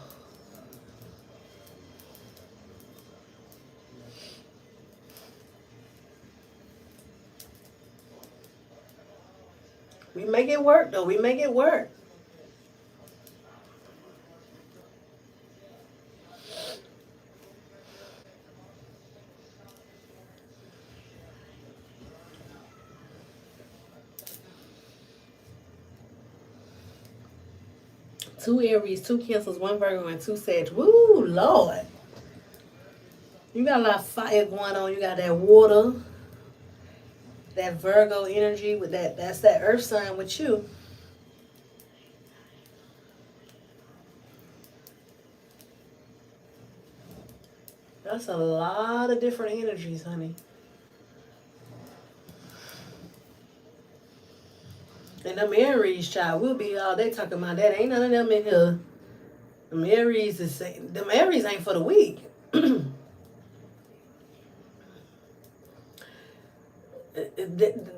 We make it work, though. We make it work. Two Aries, 2 Cancers, 1 Virgo, and 2 Sag. Woo, Lord. You got a lot of fire going on. You got that water, that Virgo energy with that's that earth sign with you. That's a lot of different energies, honey. And them Aries, child, we'll be all day talking about that. Ain't none of them in here. Them Aries ain't for the weak.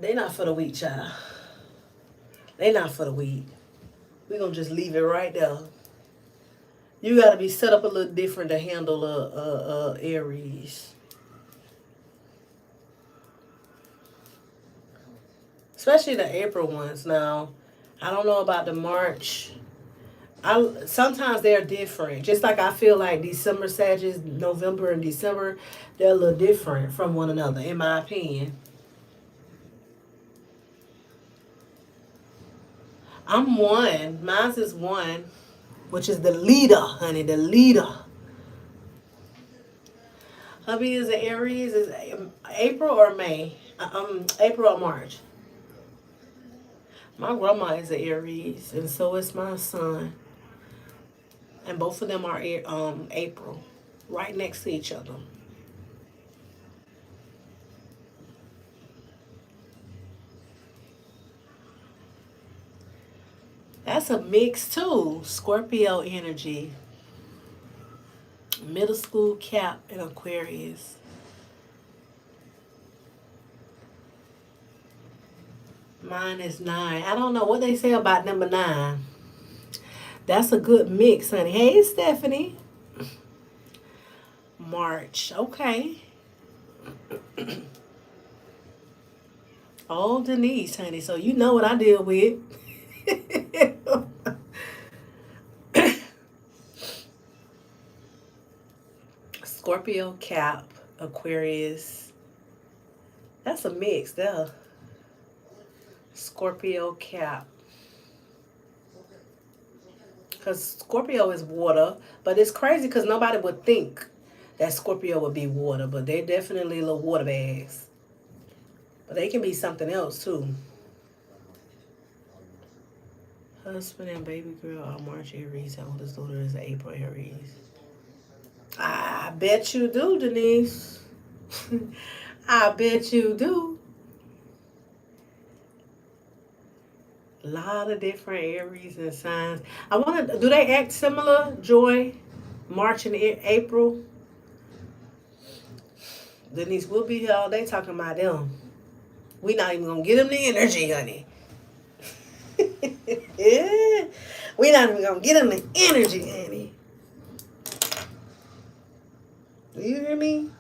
They not for the weak, child. They not for the week. We're going to just leave it right there. You got to be set up a little different to handle Aries. Especially the April ones now. I don't know about the March. Sometimes they're different. Just like I feel like December Sagittarius, November and December, they're a little different from one another, in my opinion. I'm one. Mine's is one, which is the leader, honey, the leader. Hubby is an Aries. Is April or May? April or March. My grandma is an Aries, and so is my son. And both of them are April, right next to each other. That's a mix too. Scorpio energy. Middle school Cap and Aquarius. Mine is 9. I don't know what they say about number 9. That's a good mix, honey. Hey, Stephanie. March. Okay. Oh, Denise, honey. So you know what I deal with. Scorpio, Cap, Aquarius. That's a mix there. Scorpio, Cap. Because Scorpio is water. But it's crazy because nobody would think that Scorpio would be water. But they're definitely little water bags. But they can be something else too. Husband and baby girl are March Aries. And oldest daughter is April Aries. I bet you do, Denise. I bet you do. A lot of different Aries and signs. I want to. Do they act similar? Joy, March and April. Denise, we'll be here all day talking about them. We not even gonna get them the energy, honey. Yeah. We not even gonna get them the energy, honey. Do you hear me?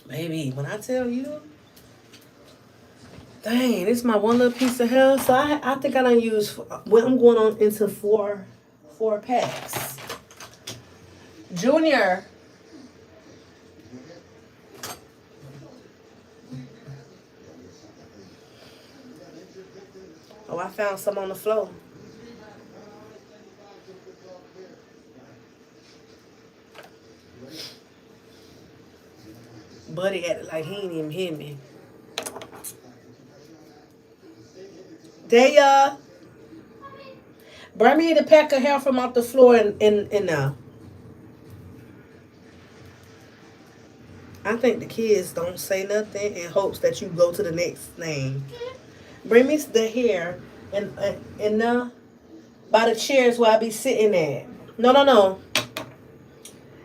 Baby, when I tell you, dang, this is my one little piece of hair. So I think I done use, well, I'm going on into four packs. Junior. Oh, I found some on the floor. Buddy acted like he ain't even hear me. Daya, bring me the pack of hair from off the floor and now. I think the kids don't say nothing in hopes that you go to the next thing. Bring me the hair and by the chairs where I be sitting at. No.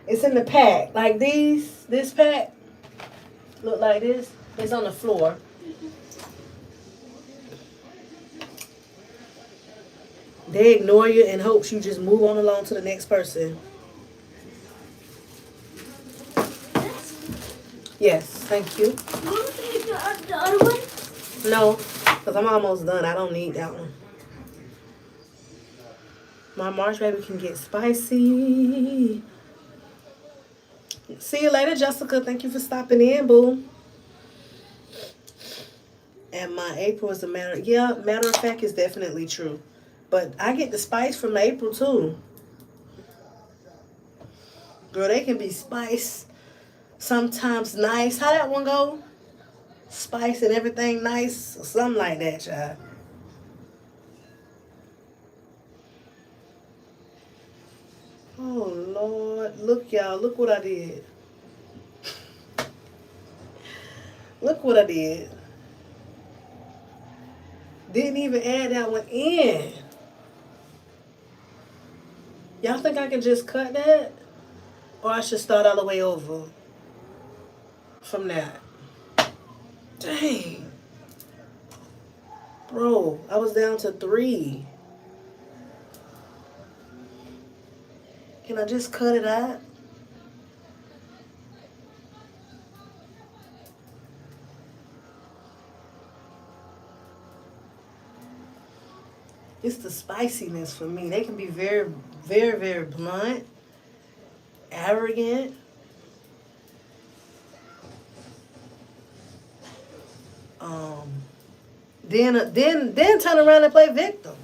It's in the pack. Like this pack. Look like this. It's on the floor. They ignore you in hopes you just move on along to the next person. Yes, thank you. You want to take the other one? No, because I'm almost done. I don't need that one. My March baby can get spicy. See you later, Jessica. Thank you for stopping in, boo. And my April is matter of fact is definitely true. But I get the spice from April too. Girl, they can be spice. Sometimes nice. How that one go? Spice and everything nice. Or something like that, child. Oh, Lord. Look, y'all. Look what I did. Look what I did. Didn't even add that one in. Y'all think I can just cut that? Or I should start all the way over from that? Dang. Bro, I was down to 3. Can I just cut it out? It's the spiciness for me. They can be very, very, very blunt, arrogant. Um, then turn around and play victim.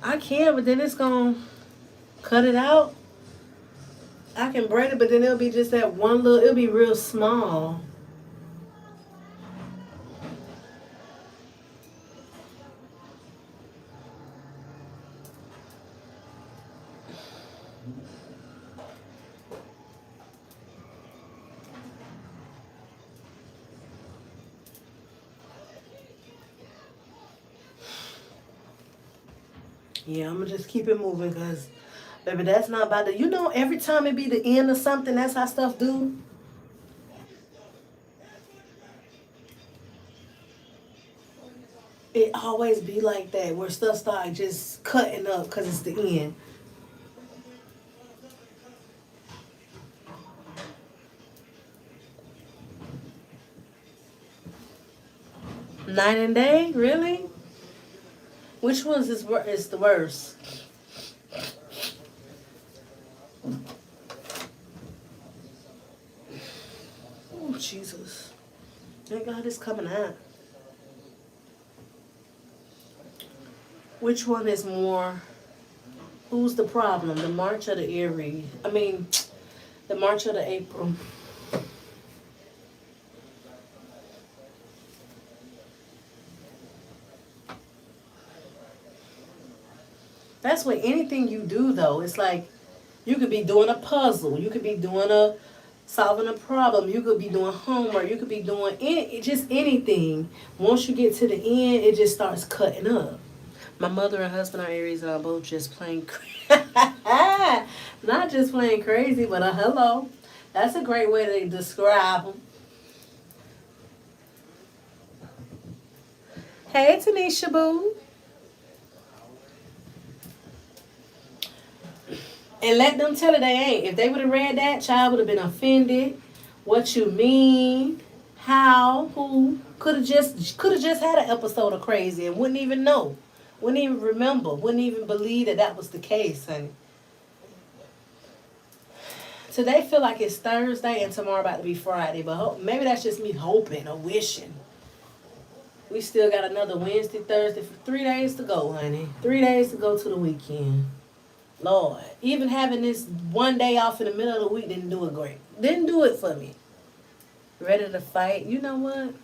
I can, but then it's gonna cut it out. I can braid it, but then it'll be just that one little. It'll be real small. Yeah, I'm gonna just keep it moving because, baby, that's not about to. You know, every time it be the end of something, that's how stuff do. It always be like that where stuff start just cutting up because it's the end. Night and day, really? Which one's is the worst? Oh Jesus! Thank God it's coming out. Which one is more? Who's the problem? The March or the Aries? I mean, the March or the April? That's what anything you do though. It's like you could be doing a puzzle. You could be doing solving a problem. You could be doing homework. You could be doing just anything. Once you get to the end, it just starts cutting up. My mother and husband are Aries and are both just plain not just plain crazy, but a hello. That's a great way to describe them. Hey, Tanisha Boo. And let them tell it they ain't. If they would have read that, child would have been offended. What you mean? How? Who? Could have just had an episode of crazy and wouldn't even know. Wouldn't even remember. Wouldn't even believe that was the case, honey. Today feel like it's Thursday and tomorrow about to be Friday, but maybe that's just me hoping or wishing. We still got another Wednesday, Thursday, for 3 days to go, honey. 3 days to go to the weekend. Lord, even having this one day off in the middle of the week didn't do it great. Didn't do it for me. Ready to fight? You know what?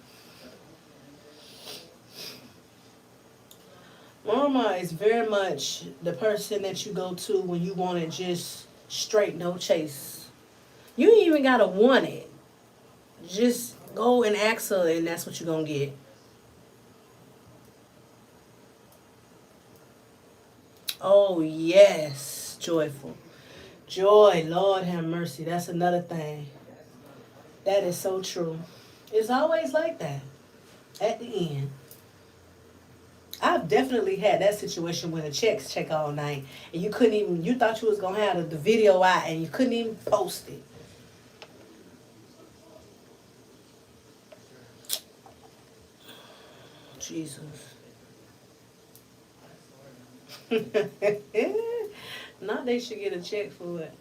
Mama is very much the person that you go to when you want it just straight, no chase. You ain't even gotta want it. Just go and ask her, and that's what you're gonna get. Oh, yes, joyful. Joy, Lord have mercy. That's another thing. That is so true. It's always like that at the end. I've definitely had that situation when the checks check all night and you couldn't even, you thought you was going to have the video out and you couldn't even post it. Jesus. Not they should get a check for it.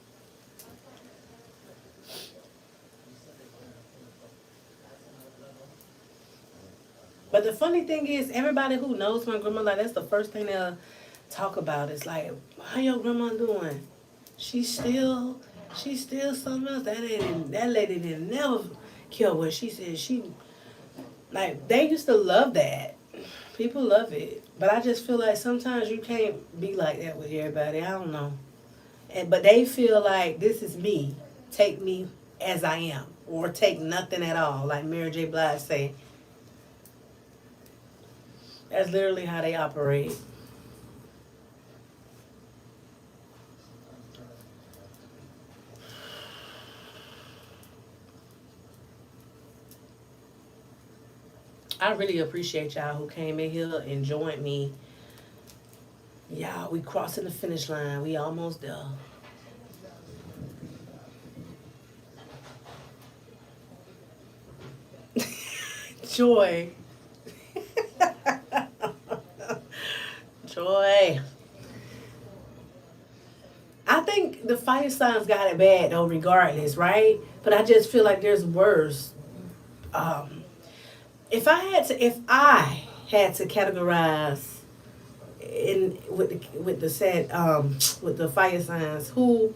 But the funny thing is, everybody who knows my grandma, like that's the first thing they'll talk about. It's like, how your grandma doing? She's still something else. That lady didn't never care what she said. Like they used to love that. People love it. But I just feel like sometimes you can't be like that with everybody. I don't know. But they feel like this is me. Take me as I am. Or take nothing at all. Like Mary J. Blige say. That's literally how they operate. I really appreciate y'all who came in here and joined me. Y'all, we crossing the finish line. We almost there. Joy. Joy. I think the fire signs got it bad though, regardless, right? But I just feel like there's worse. Um, if I had to categorize in with the set with the fire signs, who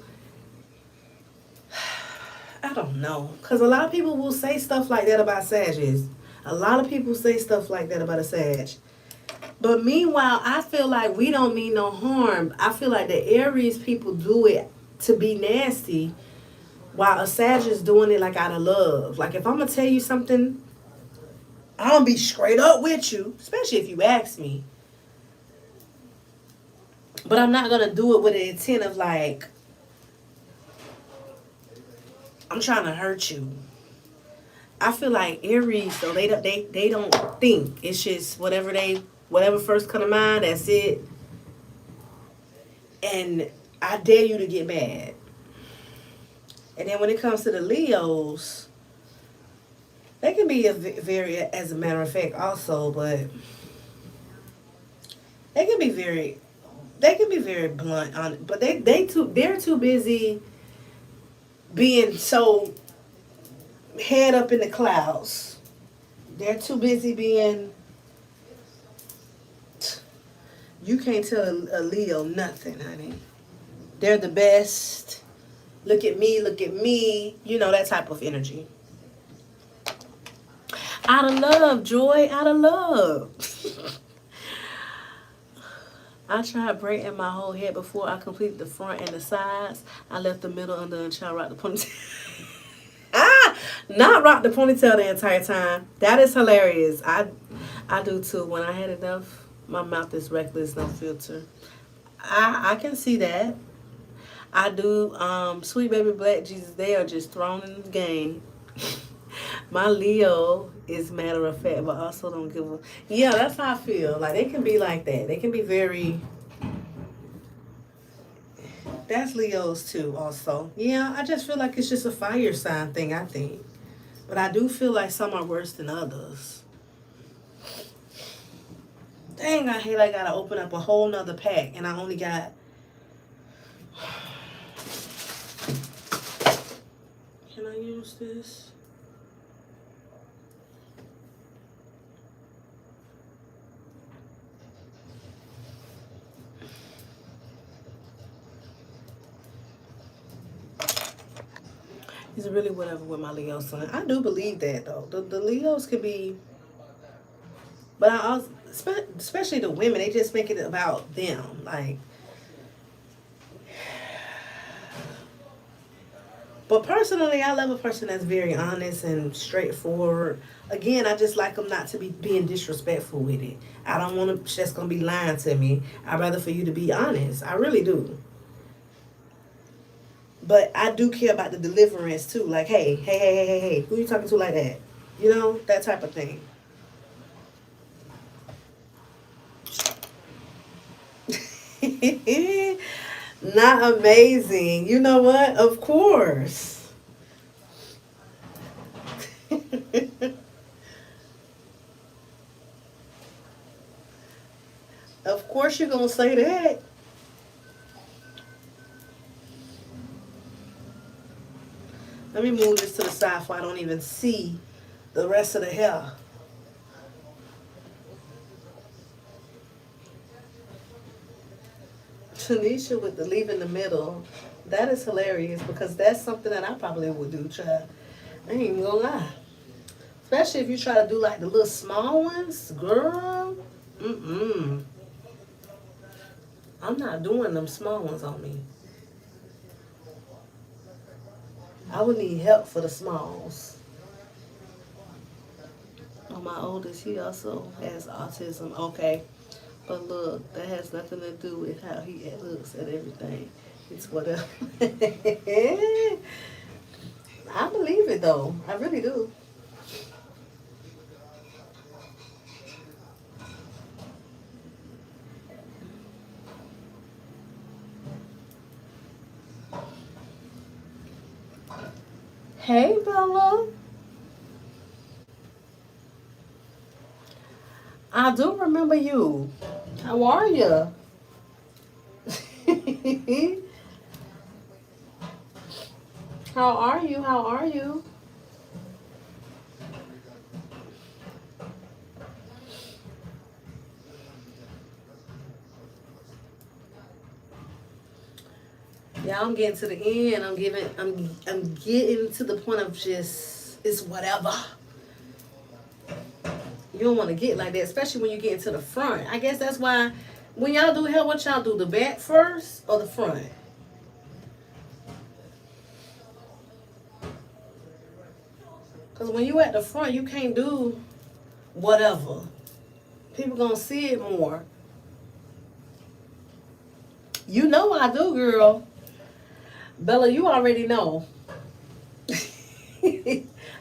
I don't know, because a lot of people will say stuff like that about Sagittarius. A lot of people say stuff like that about a Sag. But meanwhile, I feel like we don't mean no harm. I feel like the Aries people do it to be nasty, while a Sag is doing it like out of love. Like if I'm gonna tell you something, I'm gonna be straight up with you, especially if you ask me. But I'm not gonna do it with the intent of like I'm trying to hurt you. I feel like Aries, so they don't think. It's just whatever first come to mind. That's it. And I dare you to get mad. And then when it comes to the Leos, they can be very, as a matter of fact, also, but they can be very blunt on it. But they're too busy being so head up in the clouds. They're too busy being. You can't tell a Leo nothing, honey. They're the best. Look at me, look at me. You know, that type of energy. Out of love, Joy, out of love. I tried braiding my whole head before I completed the front and the sides. I left the middle undone and tried to rock the ponytail. Not rock the ponytail the entire time. That is hilarious. I do too. When I had enough, my mouth is reckless, no filter. I can see that. I do. Sweet Baby Black Jesus, they are just thrown in the game. My Leo is matter of fact, but also don't give a. Yeah, that's how I feel. Like they can be like that. They can be very. That's Leos too, also. Yeah, I just feel like it's just a fire sign thing, I think. But I do feel like some are worse than others. Dang, I hate I gotta open up a whole nother pack and I only got. Can I use this? It's really whatever with my Leo son. I do believe that though. The Leos could be, but I also, especially the women, they just make it about them. Like, but personally, I love a person that's very honest and straightforward. Again, I just like them not to be being disrespectful with it. I don't want to just gonna be lying to me. I'd rather for you to be honest. I really do. But I do care about the deliverance too. Like, hey, who you talking to like that? You know, that type of thing. Not amazing. You know what? Of course. Of course you're going to say that. Let me move this to the side so I don't even see the rest of the hair. Tanisha with the leave in the middle. That is hilarious because that's something that I probably would do, child. I ain't even gonna lie. Especially if you try to do like the little small ones, girl. I'm not doing them small ones on me. I would need help for the smalls. Oh, my oldest, he also has autism. Okay. But look, that has nothing to do with how he looks at everything. It's whatever. I believe it though. I really do. Hey, Bella. I do remember you. How are you? How are you? How are you? Yeah, I'm getting to the end. I'm getting to the point of just it's whatever. You don't want to get like that, especially when you get into the front. I guess that's why when y'all do hair, what y'all do? The back first or the front? Because when you at the front, you can't do whatever. People gonna see it more. You know I do, girl. Bella, you already know.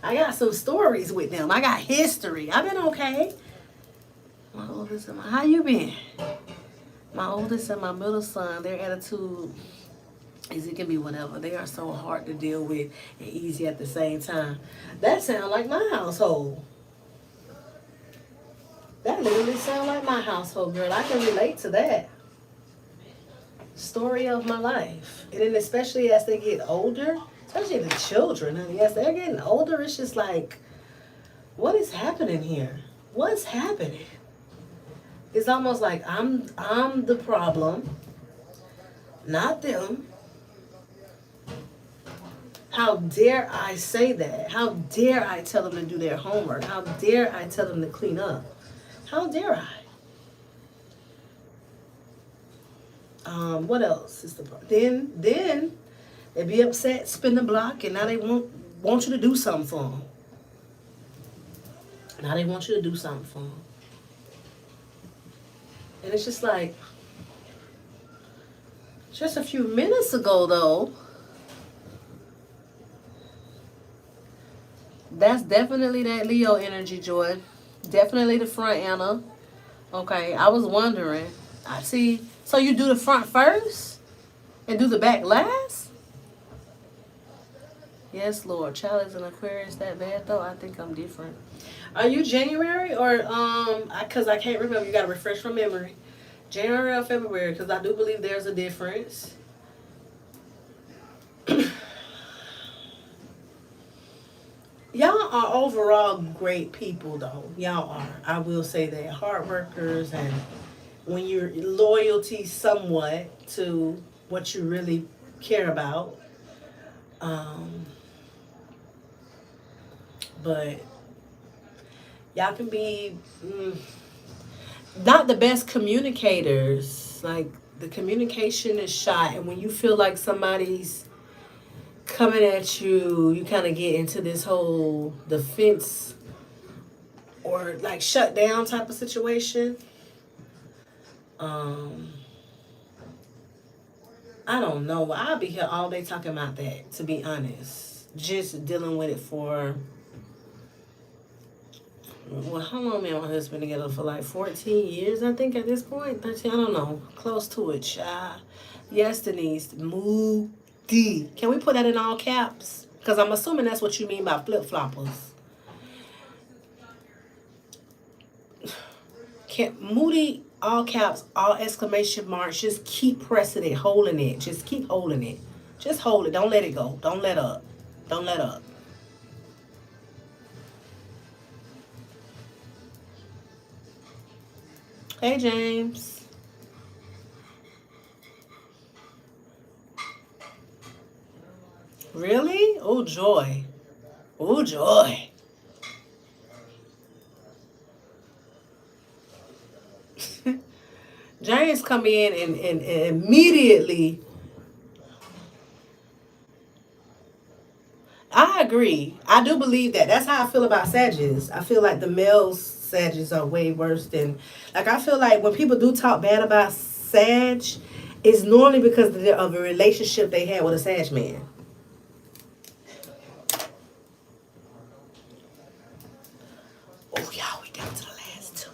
I got some stories with them. I got history. I've been okay. My oldest and how you been? My oldest and my middle son, their attitude is it can be whatever. They are so hard to deal with and easy at the same time. That sounds like my household. That literally sounds like my household, girl. I can relate to that. Story of my life. And then especially as they get older, especially the children, honey, as they're getting older, it's just like, what is happening here? What's happening? It's almost like I'm the problem, not them. How dare I say that? How dare I tell them to do their homework? How dare I tell them to clean up? How dare I? What else is the problem? Then they be upset, spin the block, and now they want you to do something for them. Now they want you to do something for them. And it's just like, just a few minutes ago, though, that's definitely that Leo energy, Joy. Definitely the front, Anna. Okay, I was wondering. I see. So you do the front first and do the back last? Yes, Lord. Child is an Aquarius that bad, though? I think I'm different. Are you January or, because I can't remember. You got to refresh my memory. January or February, because I do believe there's a difference. Y'all are overall great people, though. Y'all are. I will say that. Hard workers, and when you're loyalty somewhat to what you really care about. But y'all can be not the best communicators. Like, the communication is shot, and when you feel like somebody's coming at you, you kind of get into this whole defense or like shut down type of situation. I don't know. I'll be here all day talking about that, to be honest. Just dealing with it for, well, how long me and my husband together? For like 14 years, I think, at this point. 13, I don't know. Close to it, child. Yes, Denise. Moody. Can we put that in all caps? Because I'm assuming that's what you mean by flip-floppers. Moody, all caps, all exclamation marks. Just keep pressing it, holding it. Just keep holding it. Just hold it. Don't let it go. Don't let up. Don't let up. Hey, James. Really? Oh, joy. Oh, joy. James come in and immediately. I agree. I do believe that. That's how I feel about Sagittarius. I feel like the male Sagittarius are way worse than. Like, I feel like when people do talk bad about Sag, it's normally because of a relationship they had with a Sag man. Oh, y'all, we down to the last two.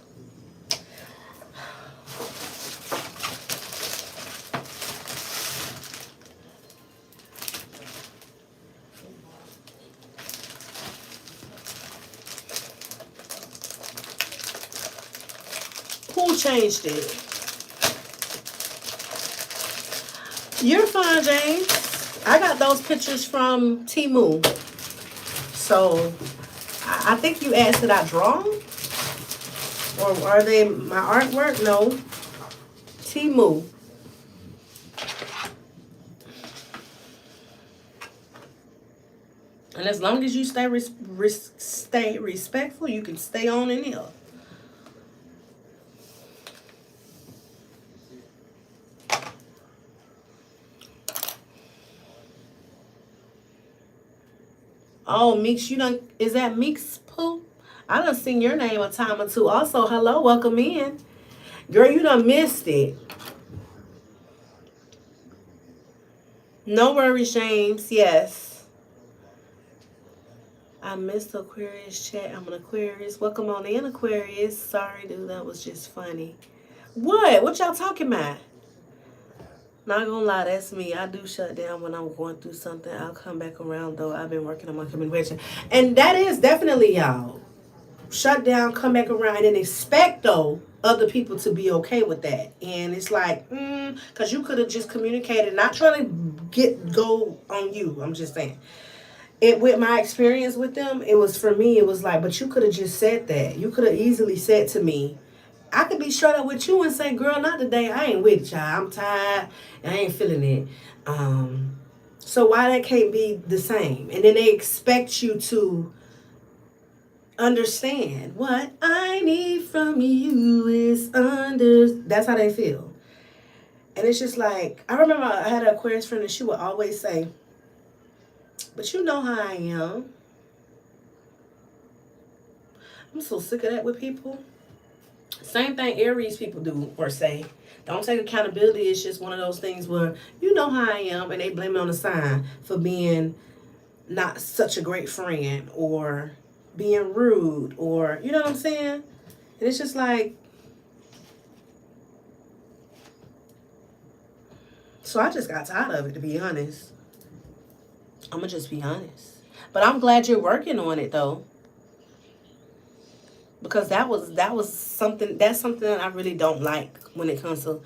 changed it. You're fine, James. I got those pictures from Temu. So, I think you asked did I draw them? Or are they my artwork? No. Temu. And as long as you stay stay respectful, you can stay on in here. Oh, Meeks, you done, is that Meeks Pooh? I done seen your name a time or two. Also, hello, welcome in. Girl, you done missed it. No worries, James. Yes. I missed Aquarius chat. I'm an Aquarius. Welcome on in, Aquarius. Sorry, dude, that was just funny. What? What y'all talking about? Not gonna lie, that's me. I do shut down when I'm going through something. I'll come back around though. I've been working on my communication. And that is definitely y'all. Shut down, come back around, and expect though other people to be okay with that. And it's like, because you could have just communicated, not trying to go on you. I'm just saying. It with my experience with them, it was for me, it was like, but you could have just said that. You could have easily said to me, I could be straight up with you and say, girl, not today. I ain't with y'all. I'm tired. I ain't feeling it. So why that can't be the same? And then they expect you to understand what I need from you is that's how they feel. And it's just like, I remember I had an Aquarius friend and she would always say, but you know how I am. I'm so sick of that with people. Same thing Aries people do or say. Don't take accountability. It's just one of those things where you know how I am, and they blame it on the sign for being not such a great friend or being rude or, you know what I'm saying? And it's just like, so I just got tired of it, to be honest. I'm going to just be honest. But I'm glad you're working on it, though. Because that's something that I really don't like when it comes to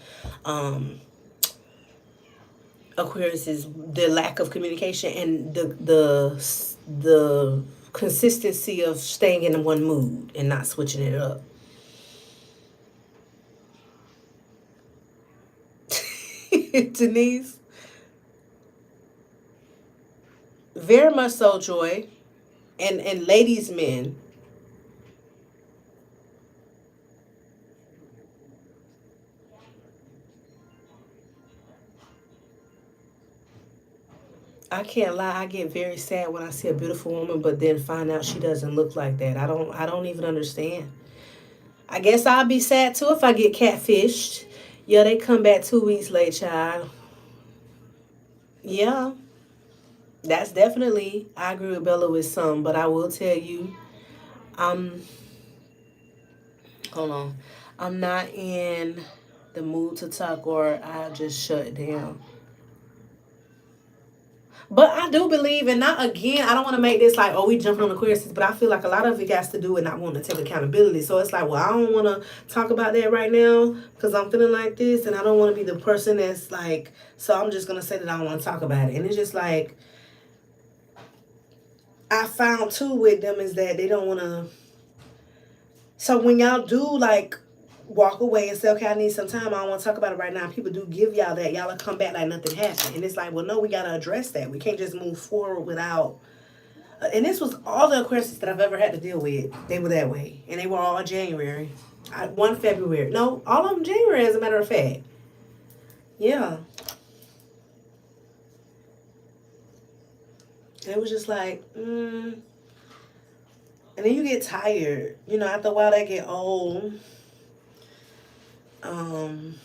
Aquarius, is the lack of communication and the consistency of staying in one mood and not switching it up. Denise, very much so, Joy, and ladies, men. I can't lie, I get very sad when I see a beautiful woman but then find out she doesn't look like that. I don't even understand. I guess I'll be sad too if I get catfished. Yeah, they come back 2 weeks late, child. Yeah, that's definitely, I agree with Bella with some, but I will tell you, I'm, hold on, I'm not in the mood to talk or I'll just shut down. But I do believe, and not again, I don't want to make this like, oh, we jumping on Aquarius, but I feel like a lot of it has to do with not wanting to take accountability. So it's like, well, I don't want to talk about that right now because I'm feeling like this, and I don't want to be the person that's like, so I'm just going to say that I don't want to talk about it. And it's just like, I found too with them is that they don't want to. So when y'all do like walk away and say, okay, I need some time, I don't want to talk about it right now, people do give y'all that, y'all will come back like nothing happened. And it's like, well, no, we got to address that. We can't just move forward without. And this was all the Aquarius that I've ever had to deal with. They were that way. And they were all January. One February. No, all of them January, as a matter of fact. Yeah. And it was just like, And then you get tired. You know, after a while, they get old. And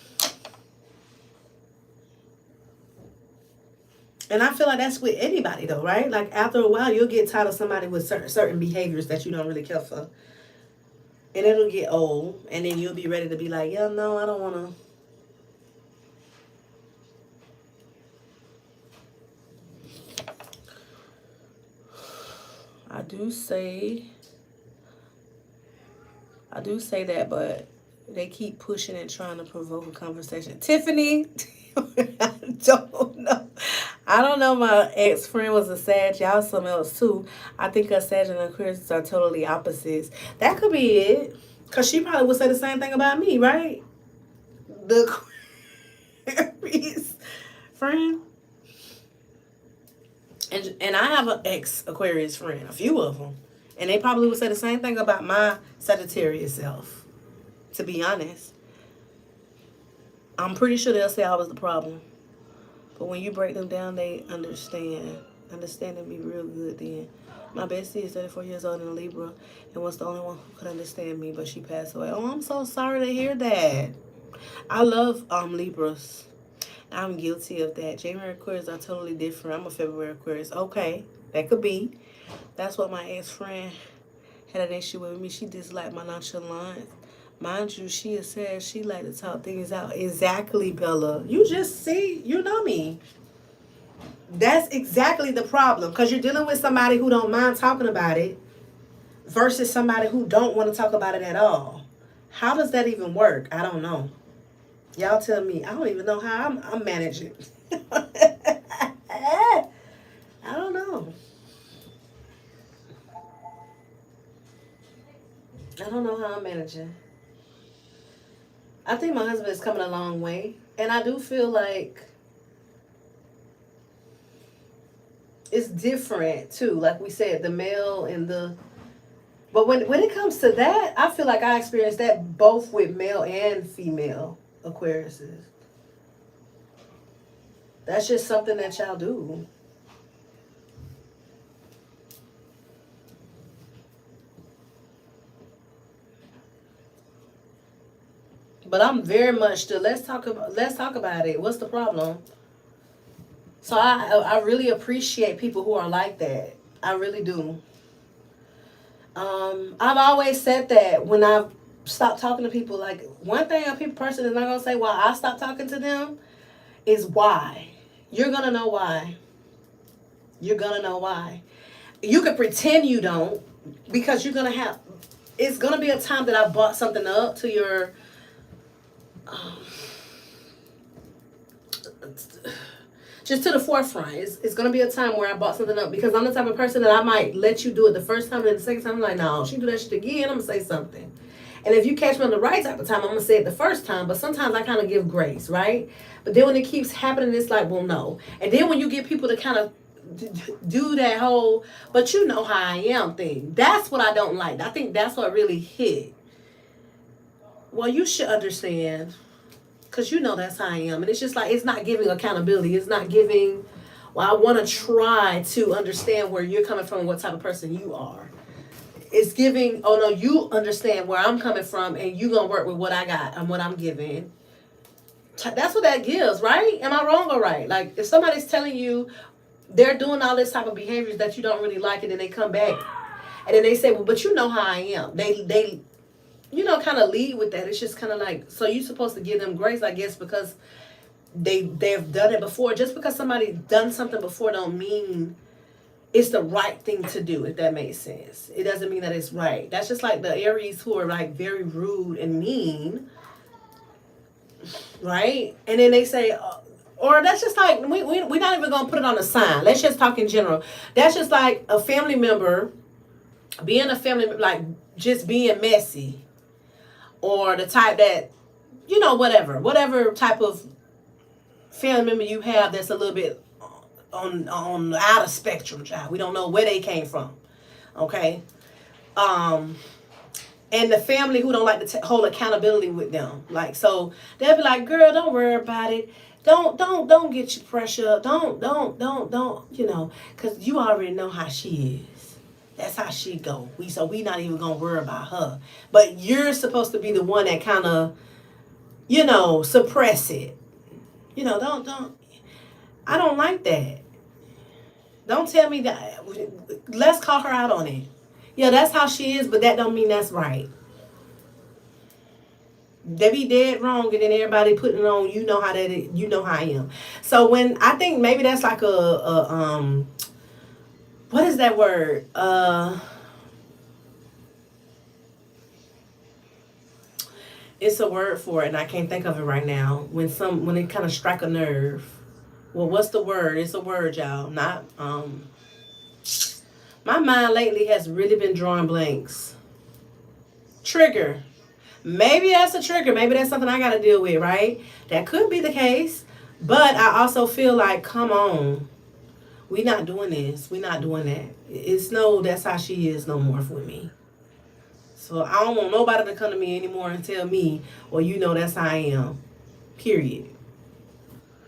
I feel like that's with anybody, though, right? Like, after a while, you'll get tired of somebody with certain behaviors that you don't really care for. And it'll get old. And then you'll be ready to be like, yeah, no, I don't want to. I do say that, but They keep pushing and trying to provoke a conversation. Tiffany, I don't know. I don't know. My ex friend was a Sag. Y'all something else too. I think a Sag and Aquarius are totally opposites. That could be it. Cause she probably would say the same thing about me, right? The Aquarius friend. And I have an ex Aquarius friend, a few of them, and they probably would say the same thing about my Sagittarius self. To be honest, I'm pretty sure they'll say I was the problem. But when you break them down, they understand. Understanding me real good then. My bestie is 34 years old and a Libra and was the only one who could understand me, but she passed away. Oh, I'm so sorry to hear that. I love Libras. I'm guilty of that. January Aquarius are totally different. I'm a February Aquarius. Okay, that could be. That's what my ex-friend had an issue with me. She disliked my nonchalance. Mind you, she has said she like to talk things out. Exactly, Bella. You just see, you know me. That's exactly the problem. Because you're dealing with somebody who don't mind talking about it versus somebody who don't want to talk about it at all. How does that even work? I don't know. Y'all tell me. I don't even know how I'm managing. I don't know. I don't know how I'm managing. I think my husband is coming a long way. And I do feel like it's different too. Like we said, the male and the... But when it comes to that, I feel like I experienced that both with male and female Aquariuses. That's just something that y'all do. But I'm very much still. Let's talk about it. What's the problem? So I really appreciate people who are like that. I really do. I've always said that when I've stopped talking to people. Like, one thing a person is not gonna say why I stopped talking to them is why. You're gonna know why. You're gonna know why. You can pretend you don't, because you're gonna have. It's gonna be a time that I brought something up to your. Just to the forefront. It's going to be a time where I brought something up, because I'm the type of person that I might let you do it the first time, and the second time I'm like, no, she do that shit again, I'm going to say something. And if you catch me on the right type of time, I'm going to say it the first time, but sometimes I kind of give grace, right? But then when it keeps happening, it's like, well, no. And then when you get people to kind of do that whole, but you know how I am thing, that's what I don't like. I think that's what really hit. Well, you should understand. Because you know that's how I am. And it's just like, it's not giving accountability. It's not giving, well, I want to try to understand where you're coming from and what type of person you are. It's giving, oh no, you understand where I'm coming from and you going to work with what I got and what I'm giving. That's what that gives, right? Am I wrong or right? Like, if somebody's telling you they're doing all this type of behaviors that you don't really like, and then they come back and then they say, well, but you know how I am. They kind of lead with that. It's just kind of like, so you're supposed to give them grace, I guess, because they've done it before. Just because somebody done something before don't mean it's the right thing to do, if that makes sense. It doesn't mean that it's right. That's just like the Aries who are like very rude and mean, right? And then they say, or that's just like, we're not even going to put it on a sign. Let's just talk in general. That's just like a family member being a family, like just being messy. Or the type that, whatever type of family member you have that's a little bit on the outer spectrum, child. We don't know where they came from, okay? And the family who don't like to hold accountability with them, like, so they'll be like, girl, don't worry about it. Don't get your pressure up. Don't, because you already know how she is. That's how she go. We not even gonna worry about her. But you're supposed to be the one that kind of, suppress it. Don't. I don't like that. Don't tell me that. Let's call her out on it. Yeah, that's how she is, but that don't mean that's right. They be dead wrong, and then everybody putting it on. You know how I am. So when I think maybe that's like a what is that word? It's a word for it, and I can't think of it right now. When it kind of strike a nerve. Well, what's the word? It's a word, y'all. Not My mind lately has really been drawing blanks. Trigger. Maybe that's a trigger. Maybe that's something I got to deal with, right? That could be the case. But I also feel like, come on. We not doing this. We not doing that. It's no, that's how she is no more for me. So I don't want nobody to come to me anymore and tell me, well, that's how I am. Period.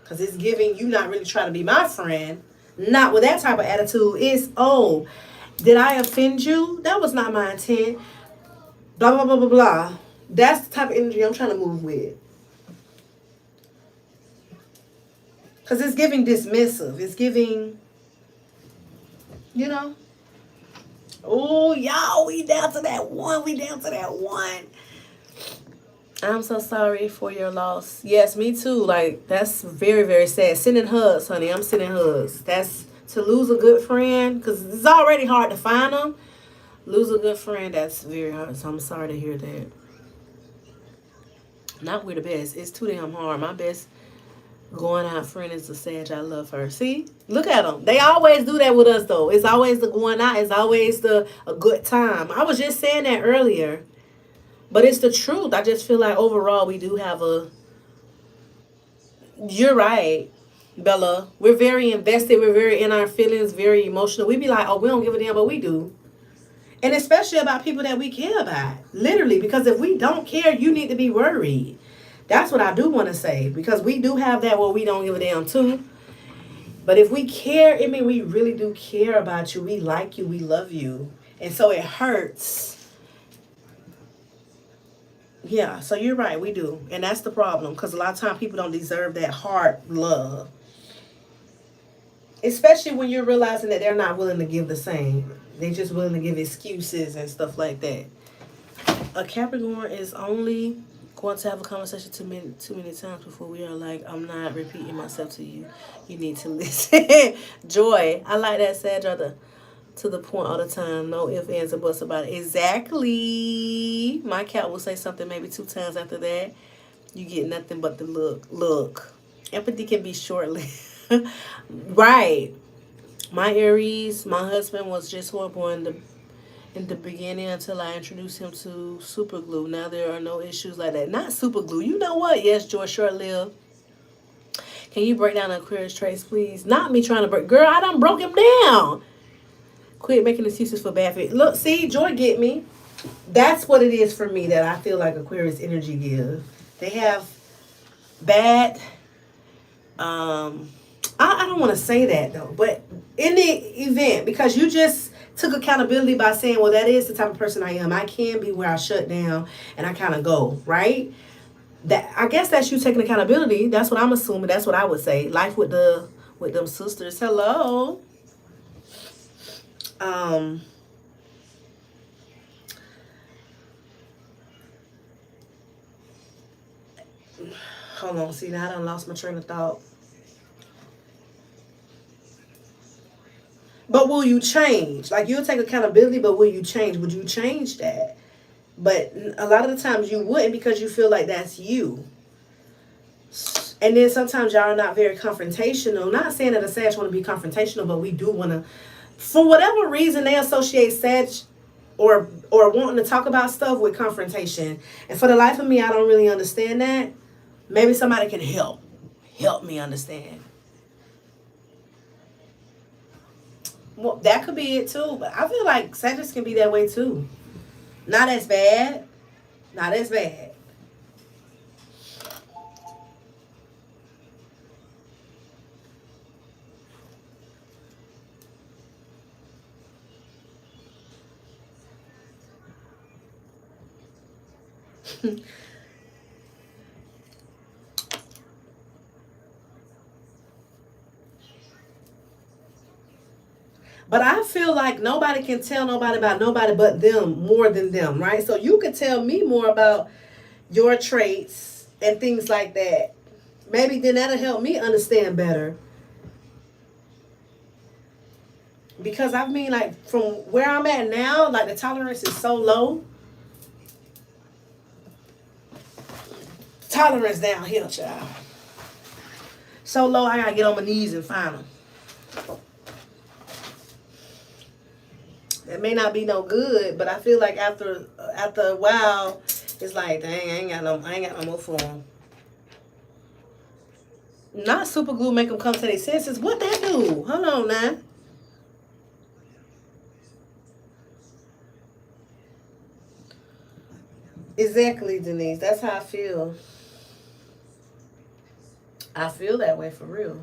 Because it's giving you not really trying to be my friend. Not with that type of attitude. It's, oh, did I offend you? That was not my intent. Blah, blah, blah, blah, blah. That's the type of energy I'm trying to move with. Because it's giving dismissive. It's giving, Oh, y'all, we down to that one. We down to that one. I'm so sorry for your loss. Yes, me too. Like, that's very, very sad. Sending hugs, honey. I'm sending hugs. That's to lose a good friend, because it's already hard to find them. Lose a good friend, that's very hard. So I'm sorry to hear that. Not we're the best. It's too damn hard. My best going out friend is the Sag. I love her. See? Look at them. They always do that with us, though. It's always the going out. It's always a good time. I was just saying that earlier. But it's the truth. I just feel like overall we do have a... You're right, Bella. We're very invested. We're very in our feelings, very emotional. We be like, oh, we don't give a damn, but we do. And especially about people that we care about. Literally. Because if we don't care, you need to be worried. That's what I do want to say. Because we do have that where we don't give a damn too. But if we care, it means we really do care about you. We like you. We love you. And so it hurts. Yeah, so you're right. We do. And that's the problem. Because a lot of times people don't deserve that heart love. Especially when you're realizing that they're not willing to give the same. They're just willing to give excuses and stuff like that. A Capricorn is only going to have a conversation too many times before we are like, I'm not repeating myself to you. You need to listen. Joy. I like that, Sandra. To the point all the time. No ifs, ands, or buts about it. Exactly. My cat will say something maybe 2 times after that. You get nothing but the look. Look. Empathy can be short-lived. Right. My Aries, my husband was just horrible in the beginning until I introduced him to super glue. Now there are no issues like that. Not super glue. You know what? Yes, George, short-lived. Can you break down Aquarius traits, please? Not me trying to break. Girl, I done broke him down. Quit making excuses for bad fit. Look, see, Joy get me. That's what it is for me that I feel like Aquarius energy give. They have bad, I don't want to say that though, but in the event, because you just took accountability by saying, well, that is the type of person I am. I can be where I shut down and I kind of go, right? That I guess that's you taking accountability. That's what I'm assuming. That's what I would say. Life with them sisters. Hello. Hold on. See, now I done lost my train of thought. But will you change? Like, you'll take accountability, but will you change? Would you change that? But a lot of the times you wouldn't, because you feel like that's you. And then sometimes y'all are not very confrontational. Not saying that a Sag want to be confrontational, but we do want to, for whatever reason, they associate Sag or wanting to talk about stuff with confrontation. And for the life of me, I don't really understand that. Maybe somebody can help me understand. Well, that could be it too. But I feel like Sagittarius can be that way too. Not as bad. Not as bad. But I feel like nobody can tell nobody about nobody but them more than them, right? So you could tell me more about your traits and things like that. Maybe then that'll help me understand better. Because I mean, like, from where I'm at now, like, the tolerance is so low. tolerance down here, child. So low, I gotta get on my knees and find them. It may not be no good, but I feel like after a while, it's like, dang, I ain't got no more for them. Not super glue make them come to their senses. What that do? Hold on now. Exactly, Denise. That's how I feel. I feel that way for real.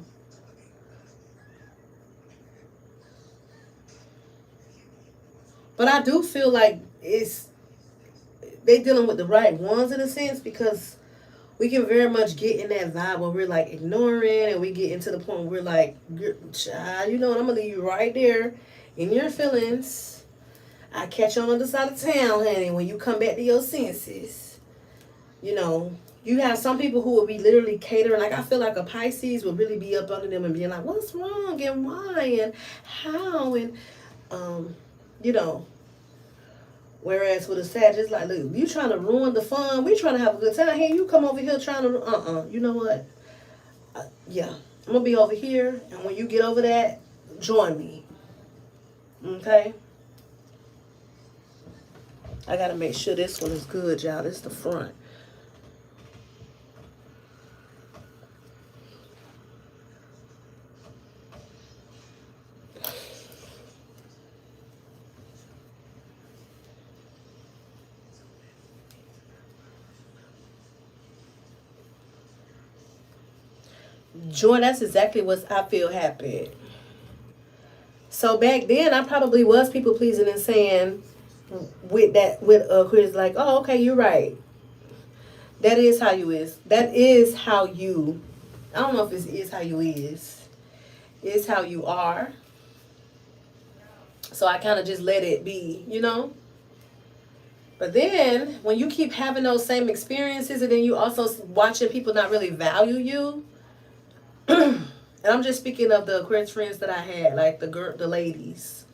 But I do feel like they dealing with the right ones in a sense, because we can very much get in that vibe where we're like ignoring, and we get into the point where we're like, child, you know what, I'm gonna leave you right there in your feelings. I catch you on the other side of town, honey, when you come back to your senses. You know, you have some people who will be literally catering. Like, I feel like a Pisces will really be up under them and being like, what's wrong and why and how, and you know. Whereas with a Sag, it's like, look, you trying to ruin the fun. We trying to have a good time. Hey, you come over here trying to, you know what? Yeah, I'm going to be over here. And when you get over that, join me. Okay? I got to make sure this one is good, y'all. This is the front. Joy, that's exactly what I feel happy. So back then, I probably was people pleasing and saying with Chris, like, oh, okay, you're right. That is how you is. That is how you. I don't know if it is how you is. It's how you are. So I kind of just let it be, you know. But then when you keep having those same experiences, and then you also watching people not really value you. And I'm just speaking of the Aquarius friends that I had, like the ladies.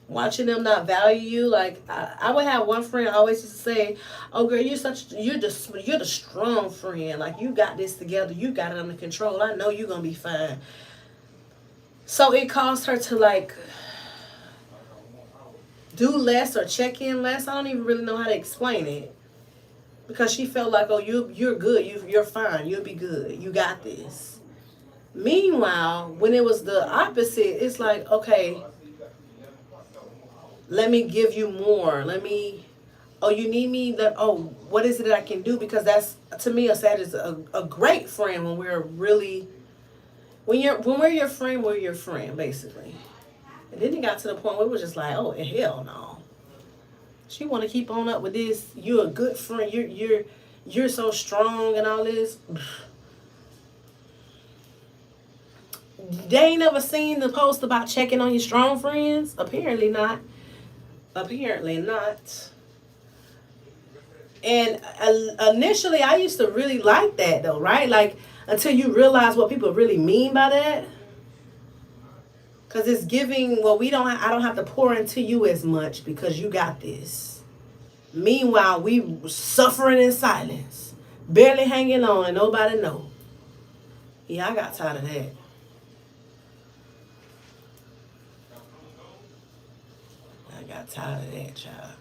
Watching them not value you, like I would have one friend always used to say, "Oh, girl, you're the strong friend. Like, you got this together. You got it under control. I know you're gonna be fine." So it caused her to like do less or check in less. I don't even really know how to explain it. Because she felt like, oh, you're good, you're fine, you'll be good, you got this. Meanwhile, when it was the opposite, it's like, okay, let me give you more. Oh, you need me? What is it that I can do? Because that's, to me, a Sag is a great friend when we're really, when we're your friend, we're your friend, basically. And then it got to the point where it was just like, oh, hell no. She want to keep on up with this. You're a good friend. You're so strong and all this. They ain't never seen the post about checking on your strong friends? Apparently not. Apparently not. And initially, I used to really like that, though, right? Like, until you realize what people really mean by that. Because it's giving, well, I don't have to pour into you as much because you got this. Meanwhile, we suffering in silence. Barely hanging on and nobody know. Yeah, I got tired of that. I got tired of that, child.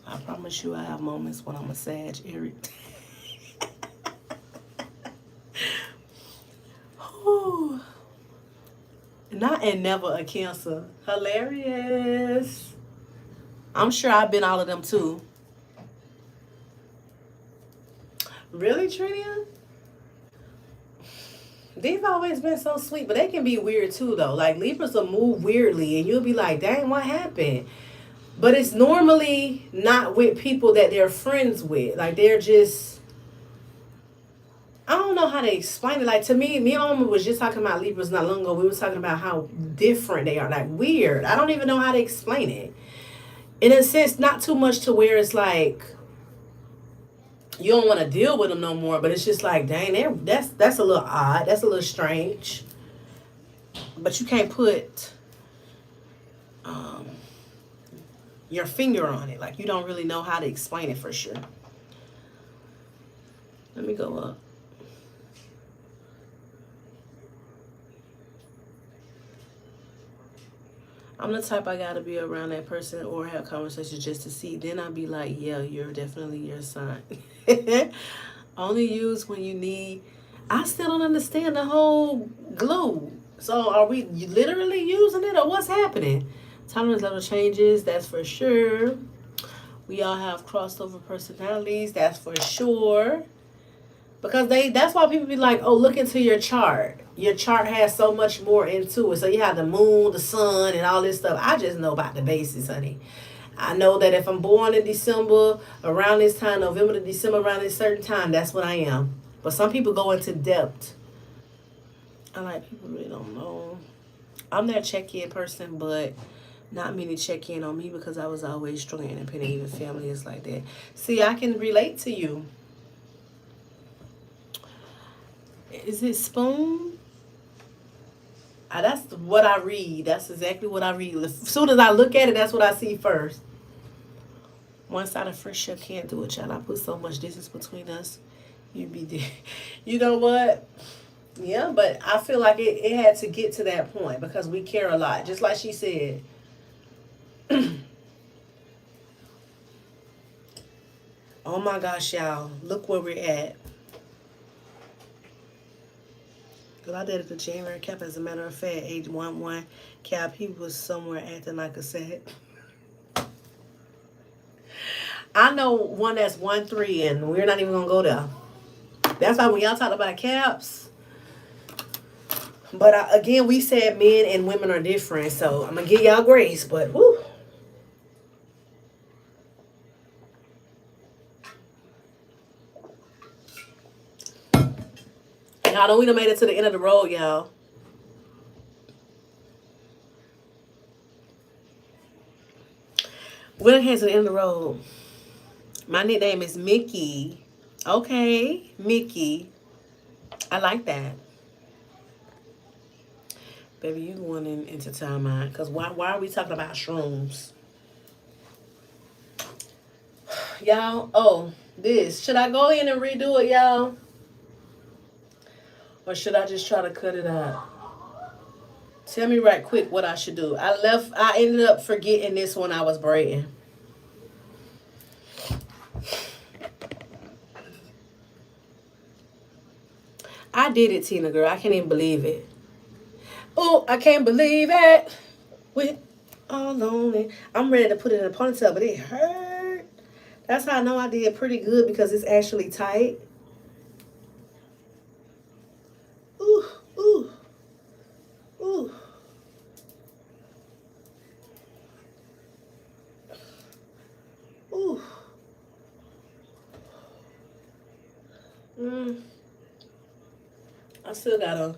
I promise you I have moments when I'm a Sag irritate. Not and never a Cancer. Hilarious. I'm sure I've been all of them too. Really, Trinia? They've always been so sweet, but they can be weird too, though. Like, Libras will move weirdly, and you'll be like, dang, what happened? But it's normally not with people that they're friends with. Like, they're just, I don't know how to explain it. Like, to me and Mama was just talking about Libras not long ago. We were talking about how different they are. Like, weird. I don't even know how to explain it. In a sense, not too much to where it's like, you don't want to deal with them no more. But it's just like, dang, that's a little odd. That's a little strange. But you can't put your finger on it. Like, you don't really know how to explain it for sure. Let me go up. I'm the type I gotta be around that person or have conversations just to see. Then I'll be like, yeah, you're definitely your sign. Only use when you need. I still don't understand the whole glue. So are we literally using it or what's happening? Tolerance level changes, that's for sure. We all have crossed over personalities, that's for sure. Because that's why people be like, oh, look into your chart. Your chart has so much more into it. So you have the moon, the sun, and all this stuff. I just know about the basics, honey. I know that if I'm born in December, around this time, November to December, around this certain time, that's what I am. But some people go into depth. I like people really don't know. I'm that check-in person, but not many check in on me because I was always strong and independent. Even family is like that. See, I can relate to you. Is it spoon? That's what I read. That's exactly what I read. As soon as I look at it, that's what I see first. One side of friendship can't do it, child. I put so much distance between us. You be there. You know what? Yeah, but I feel like it had to get to that point because we care a lot. Just like she said. Oh my gosh, y'all. Look where we're at. Because I did it to January Cap. As a matter of fact, age 1 Cap, he was somewhere acting like a set. I know one that's 1-3, and we're not even going to go there. That's why when y'all talk about caps. But again, we said men and women are different. So I'm going to give y'all grace. But whoo. Y'all know we done made it to the end of the road, y'all. We done came to the end of the road. My nickname is Mickey. Okay, Mickey. I like that. Baby, you going into timeout. Because why are we talking about shrooms? Y'all, oh, this. Should I go in and redo it, y'all? Or should I just try to cut it out? Tell me right quick what I should do. I ended up forgetting this when I was braiding. I did it, Tina girl. I can't even believe it. Oh, I can't believe it. With all on it. I'm ready to put it in a ponytail, but it hurt. That's how I know I did pretty good because it's actually tight. Ooh, ooh, ooh. Ooh. I still gotta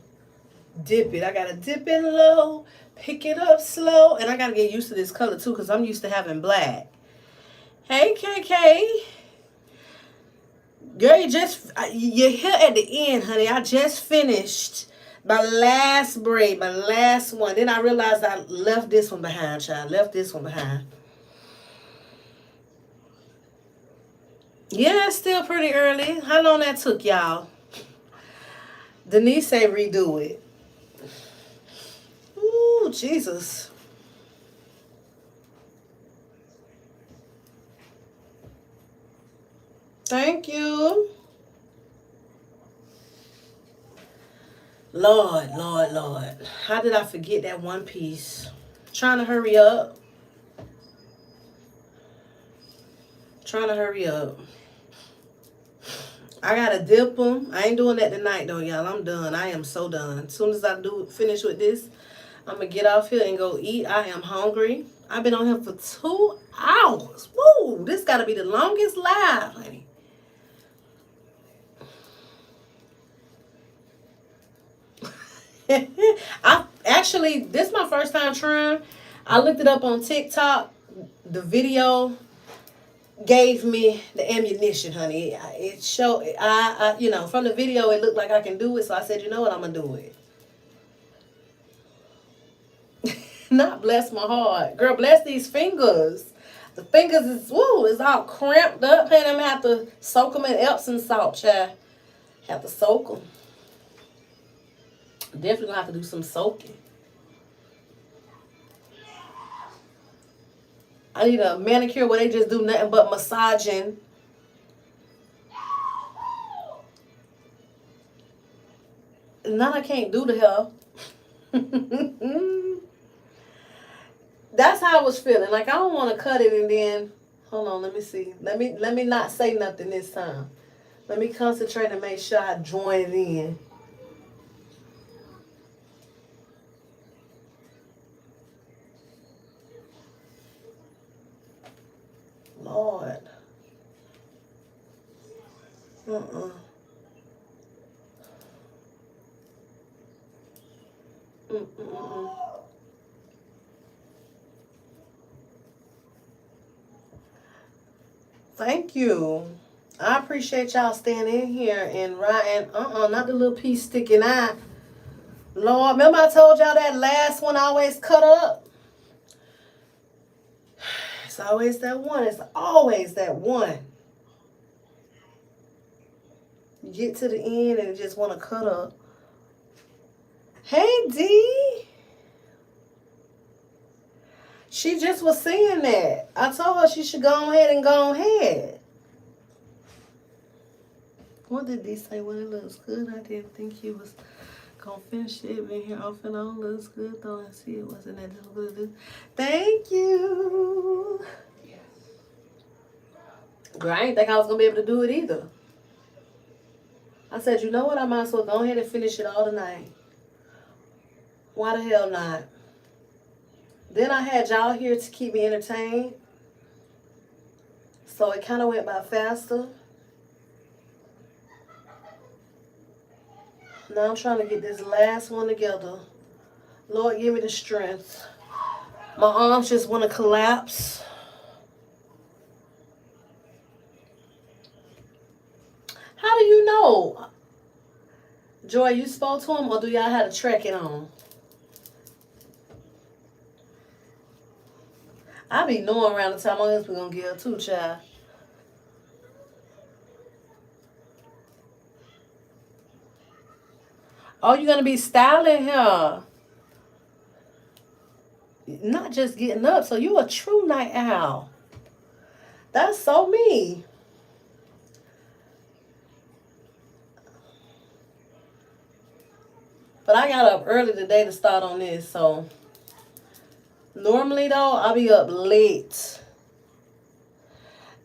dip it. I gotta dip it low, pick it up slow, and I gotta get used to this color too because I'm used to having black. Hey, KK. Girl, you're here at the end, honey. I just finished my last braid, my last one. Then I realized I left this one behind, child. Left this one behind. Yeah, it's still pretty early. How long that took, y'all? Denise say redo it. Ooh, Jesus. Thank you. Lord, Lord, Lord. How did I forget that one piece? Trying to hurry up. Trying to hurry up. I gotta dip them. I ain't doing that tonight though, y'all. I'm done. I am so done. As soon as I finish with this, I'm gonna get off here and go eat. I am hungry. I've been on here for 2 hours. Woo! This gotta be the longest live, honey. This is my first time trying. I looked it up on TikTok. The video gave me the ammunition, honey. It showed, from the video, it looked like I can do it. So I said, you know what, I'm going to do it. Not bless my heart. Girl, bless these fingers. The fingers is, woo, it's all cramped up. And I'm going to have to soak them in Epsom salt, child. Have to soak them. Definitely going to have to do some soaking. I need a manicure where they just do nothing but massaging. Now I can't do the hair. That's how I was feeling. Like I don't want to cut it and then hold on, let me see. Let me not say nothing this time. Let me concentrate and make sure I join it in. Lord. Mm-mm. Mm-mm. Thank you. I appreciate y'all staying in here and riding. Not the little piece sticking out. Lord, remember I told y'all that last one always cut up? It's always that one. It's always that one. You get to the end and just want to cut up. Hey, D. She just was saying that. I told her she should go ahead and go ahead. What did D say? When it looks good, I didn't think he was gonna finish it. Been here off and on. Looks good though. I see it wasn't that good. Thank you. Girl, I didn't think I was gonna be able to do it either. I said, you know what? I might as well go ahead and finish it all tonight. Why the hell not? Then I had y'all here to keep me entertained. So it kind of went by faster. Now I'm trying to get this last one together. Lord, give me the strength. My arms just want to collapse. How do you know? Joy, you spoke to him or do y'all have to track it on? I be knowing around the time my husband gonna get her too, child. Oh, you gonna be styling her. Not just getting up, so you a true night owl. That's so me. But I got up early today to start on this, so normally though, I'll be up late.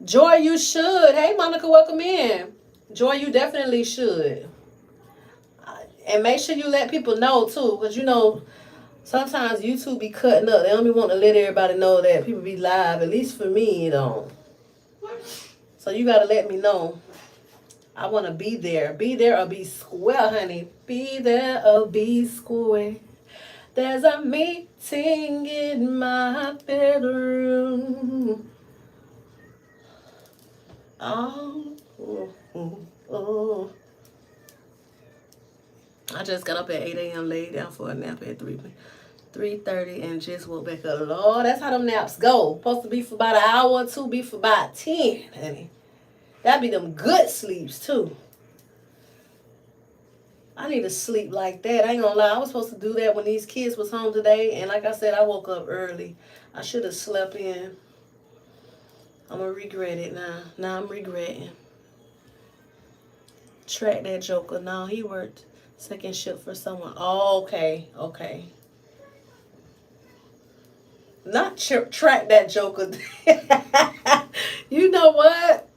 Joy, you should. Hey, Monica, welcome in. Joy, you definitely should. And make sure you let people know too, because you know, sometimes YouTube be cutting up. They don't be wanting to let everybody know that people be live. At least for me, you know. So you got to let me know. I want to be there. Be there or be square, honey. Be there or be square. There's a meeting in my bedroom. Oh, oh, oh, oh. I just got up at 8 a.m., laid down for a nap at 3:30 and just woke back up. Lord, that's how them naps go. Supposed to be for about an hour or two, be for about 10, honey. That'd be them good sleeps, too. I need to sleep like that. I ain't gonna lie. I was supposed to do that when these kids was home today. And like I said, I woke up early. I should have slept in. I'm gonna regret it now. Now I'm regretting. Track that joker. No, he worked second shift for someone. Oh, okay. Okay. Not track that joker. You know what?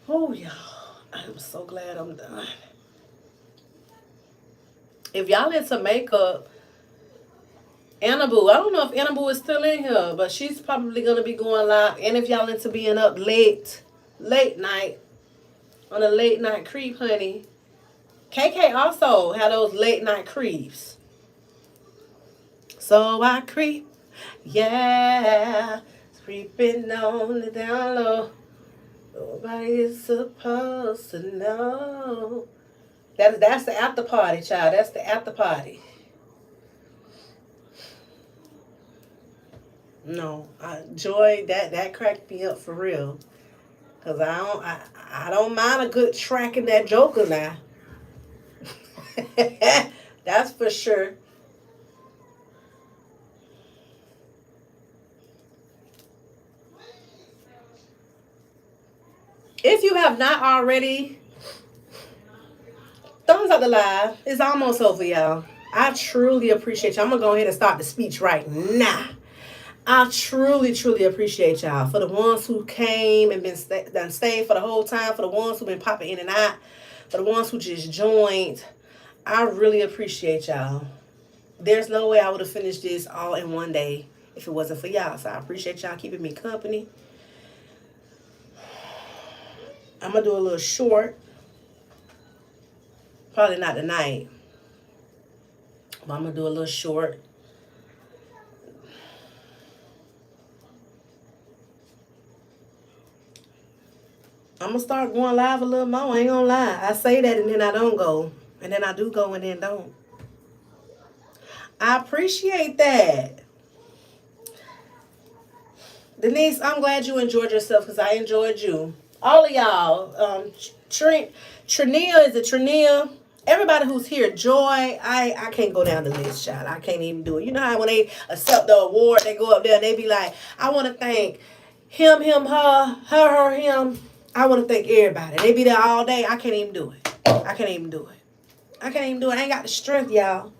Oh, y'all. I'm so glad I'm done. If y'all into makeup, Annaboo, I don't know if Annaboo is still in here, but she's probably going to be going live. And if y'all into being up late night, on a late night creep, honey. KK also had those late night creeps. So I creep, yeah, creeping on the down low. Nobody is supposed to know. That's the after party, child. That's the after party. No, Joy, that cracked me up for real. Cause I don't mind a good track in that Joker now. That's for sure. If you have not already, thumbs up the live. It's almost over, y'all. I truly appreciate you. I'm gonna go ahead and start the speech right now. I truly, truly appreciate y'all. For the ones who came and done stayed for the whole time, for the ones who've been popping in and out, for the ones who just joined, I really appreciate y'all. There's no way I would have finished this all in one day if it wasn't for y'all. So I appreciate y'all keeping me company. I'm gonna do a little short. Probably not tonight, but I'm gonna do a little short. I'm gonna start going live a little more. I ain't gonna lie. I say that and then I don't go. And then I do go and then don't. I appreciate that. Denise, I'm glad you enjoyed yourself because I enjoyed you. All of y'all. Trinia, is it Trinia? Everybody who's here, Joy, I can't go down the list, child. I can't even do it. You know how when they accept the award, they go up there and they be like, I want to thank him, her, him. I want to thank everybody. They be there all day. I can't even do it. I can't even do it. I can't even do it. I ain't got the strength, y'all.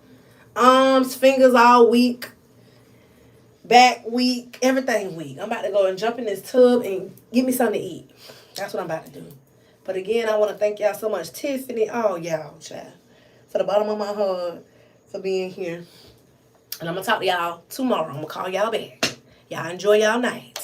Arms, fingers all weak. Back weak. Everything weak. I'm about to go and jump in this tub and give me something to eat. That's what I'm about to do. But again, I want to thank y'all so much. Tiffany, oh, y'all, child. For the bottom of my heart, for being here. And I'm going to talk to y'all tomorrow. I'm going to call y'all back. Y'all enjoy y'all night.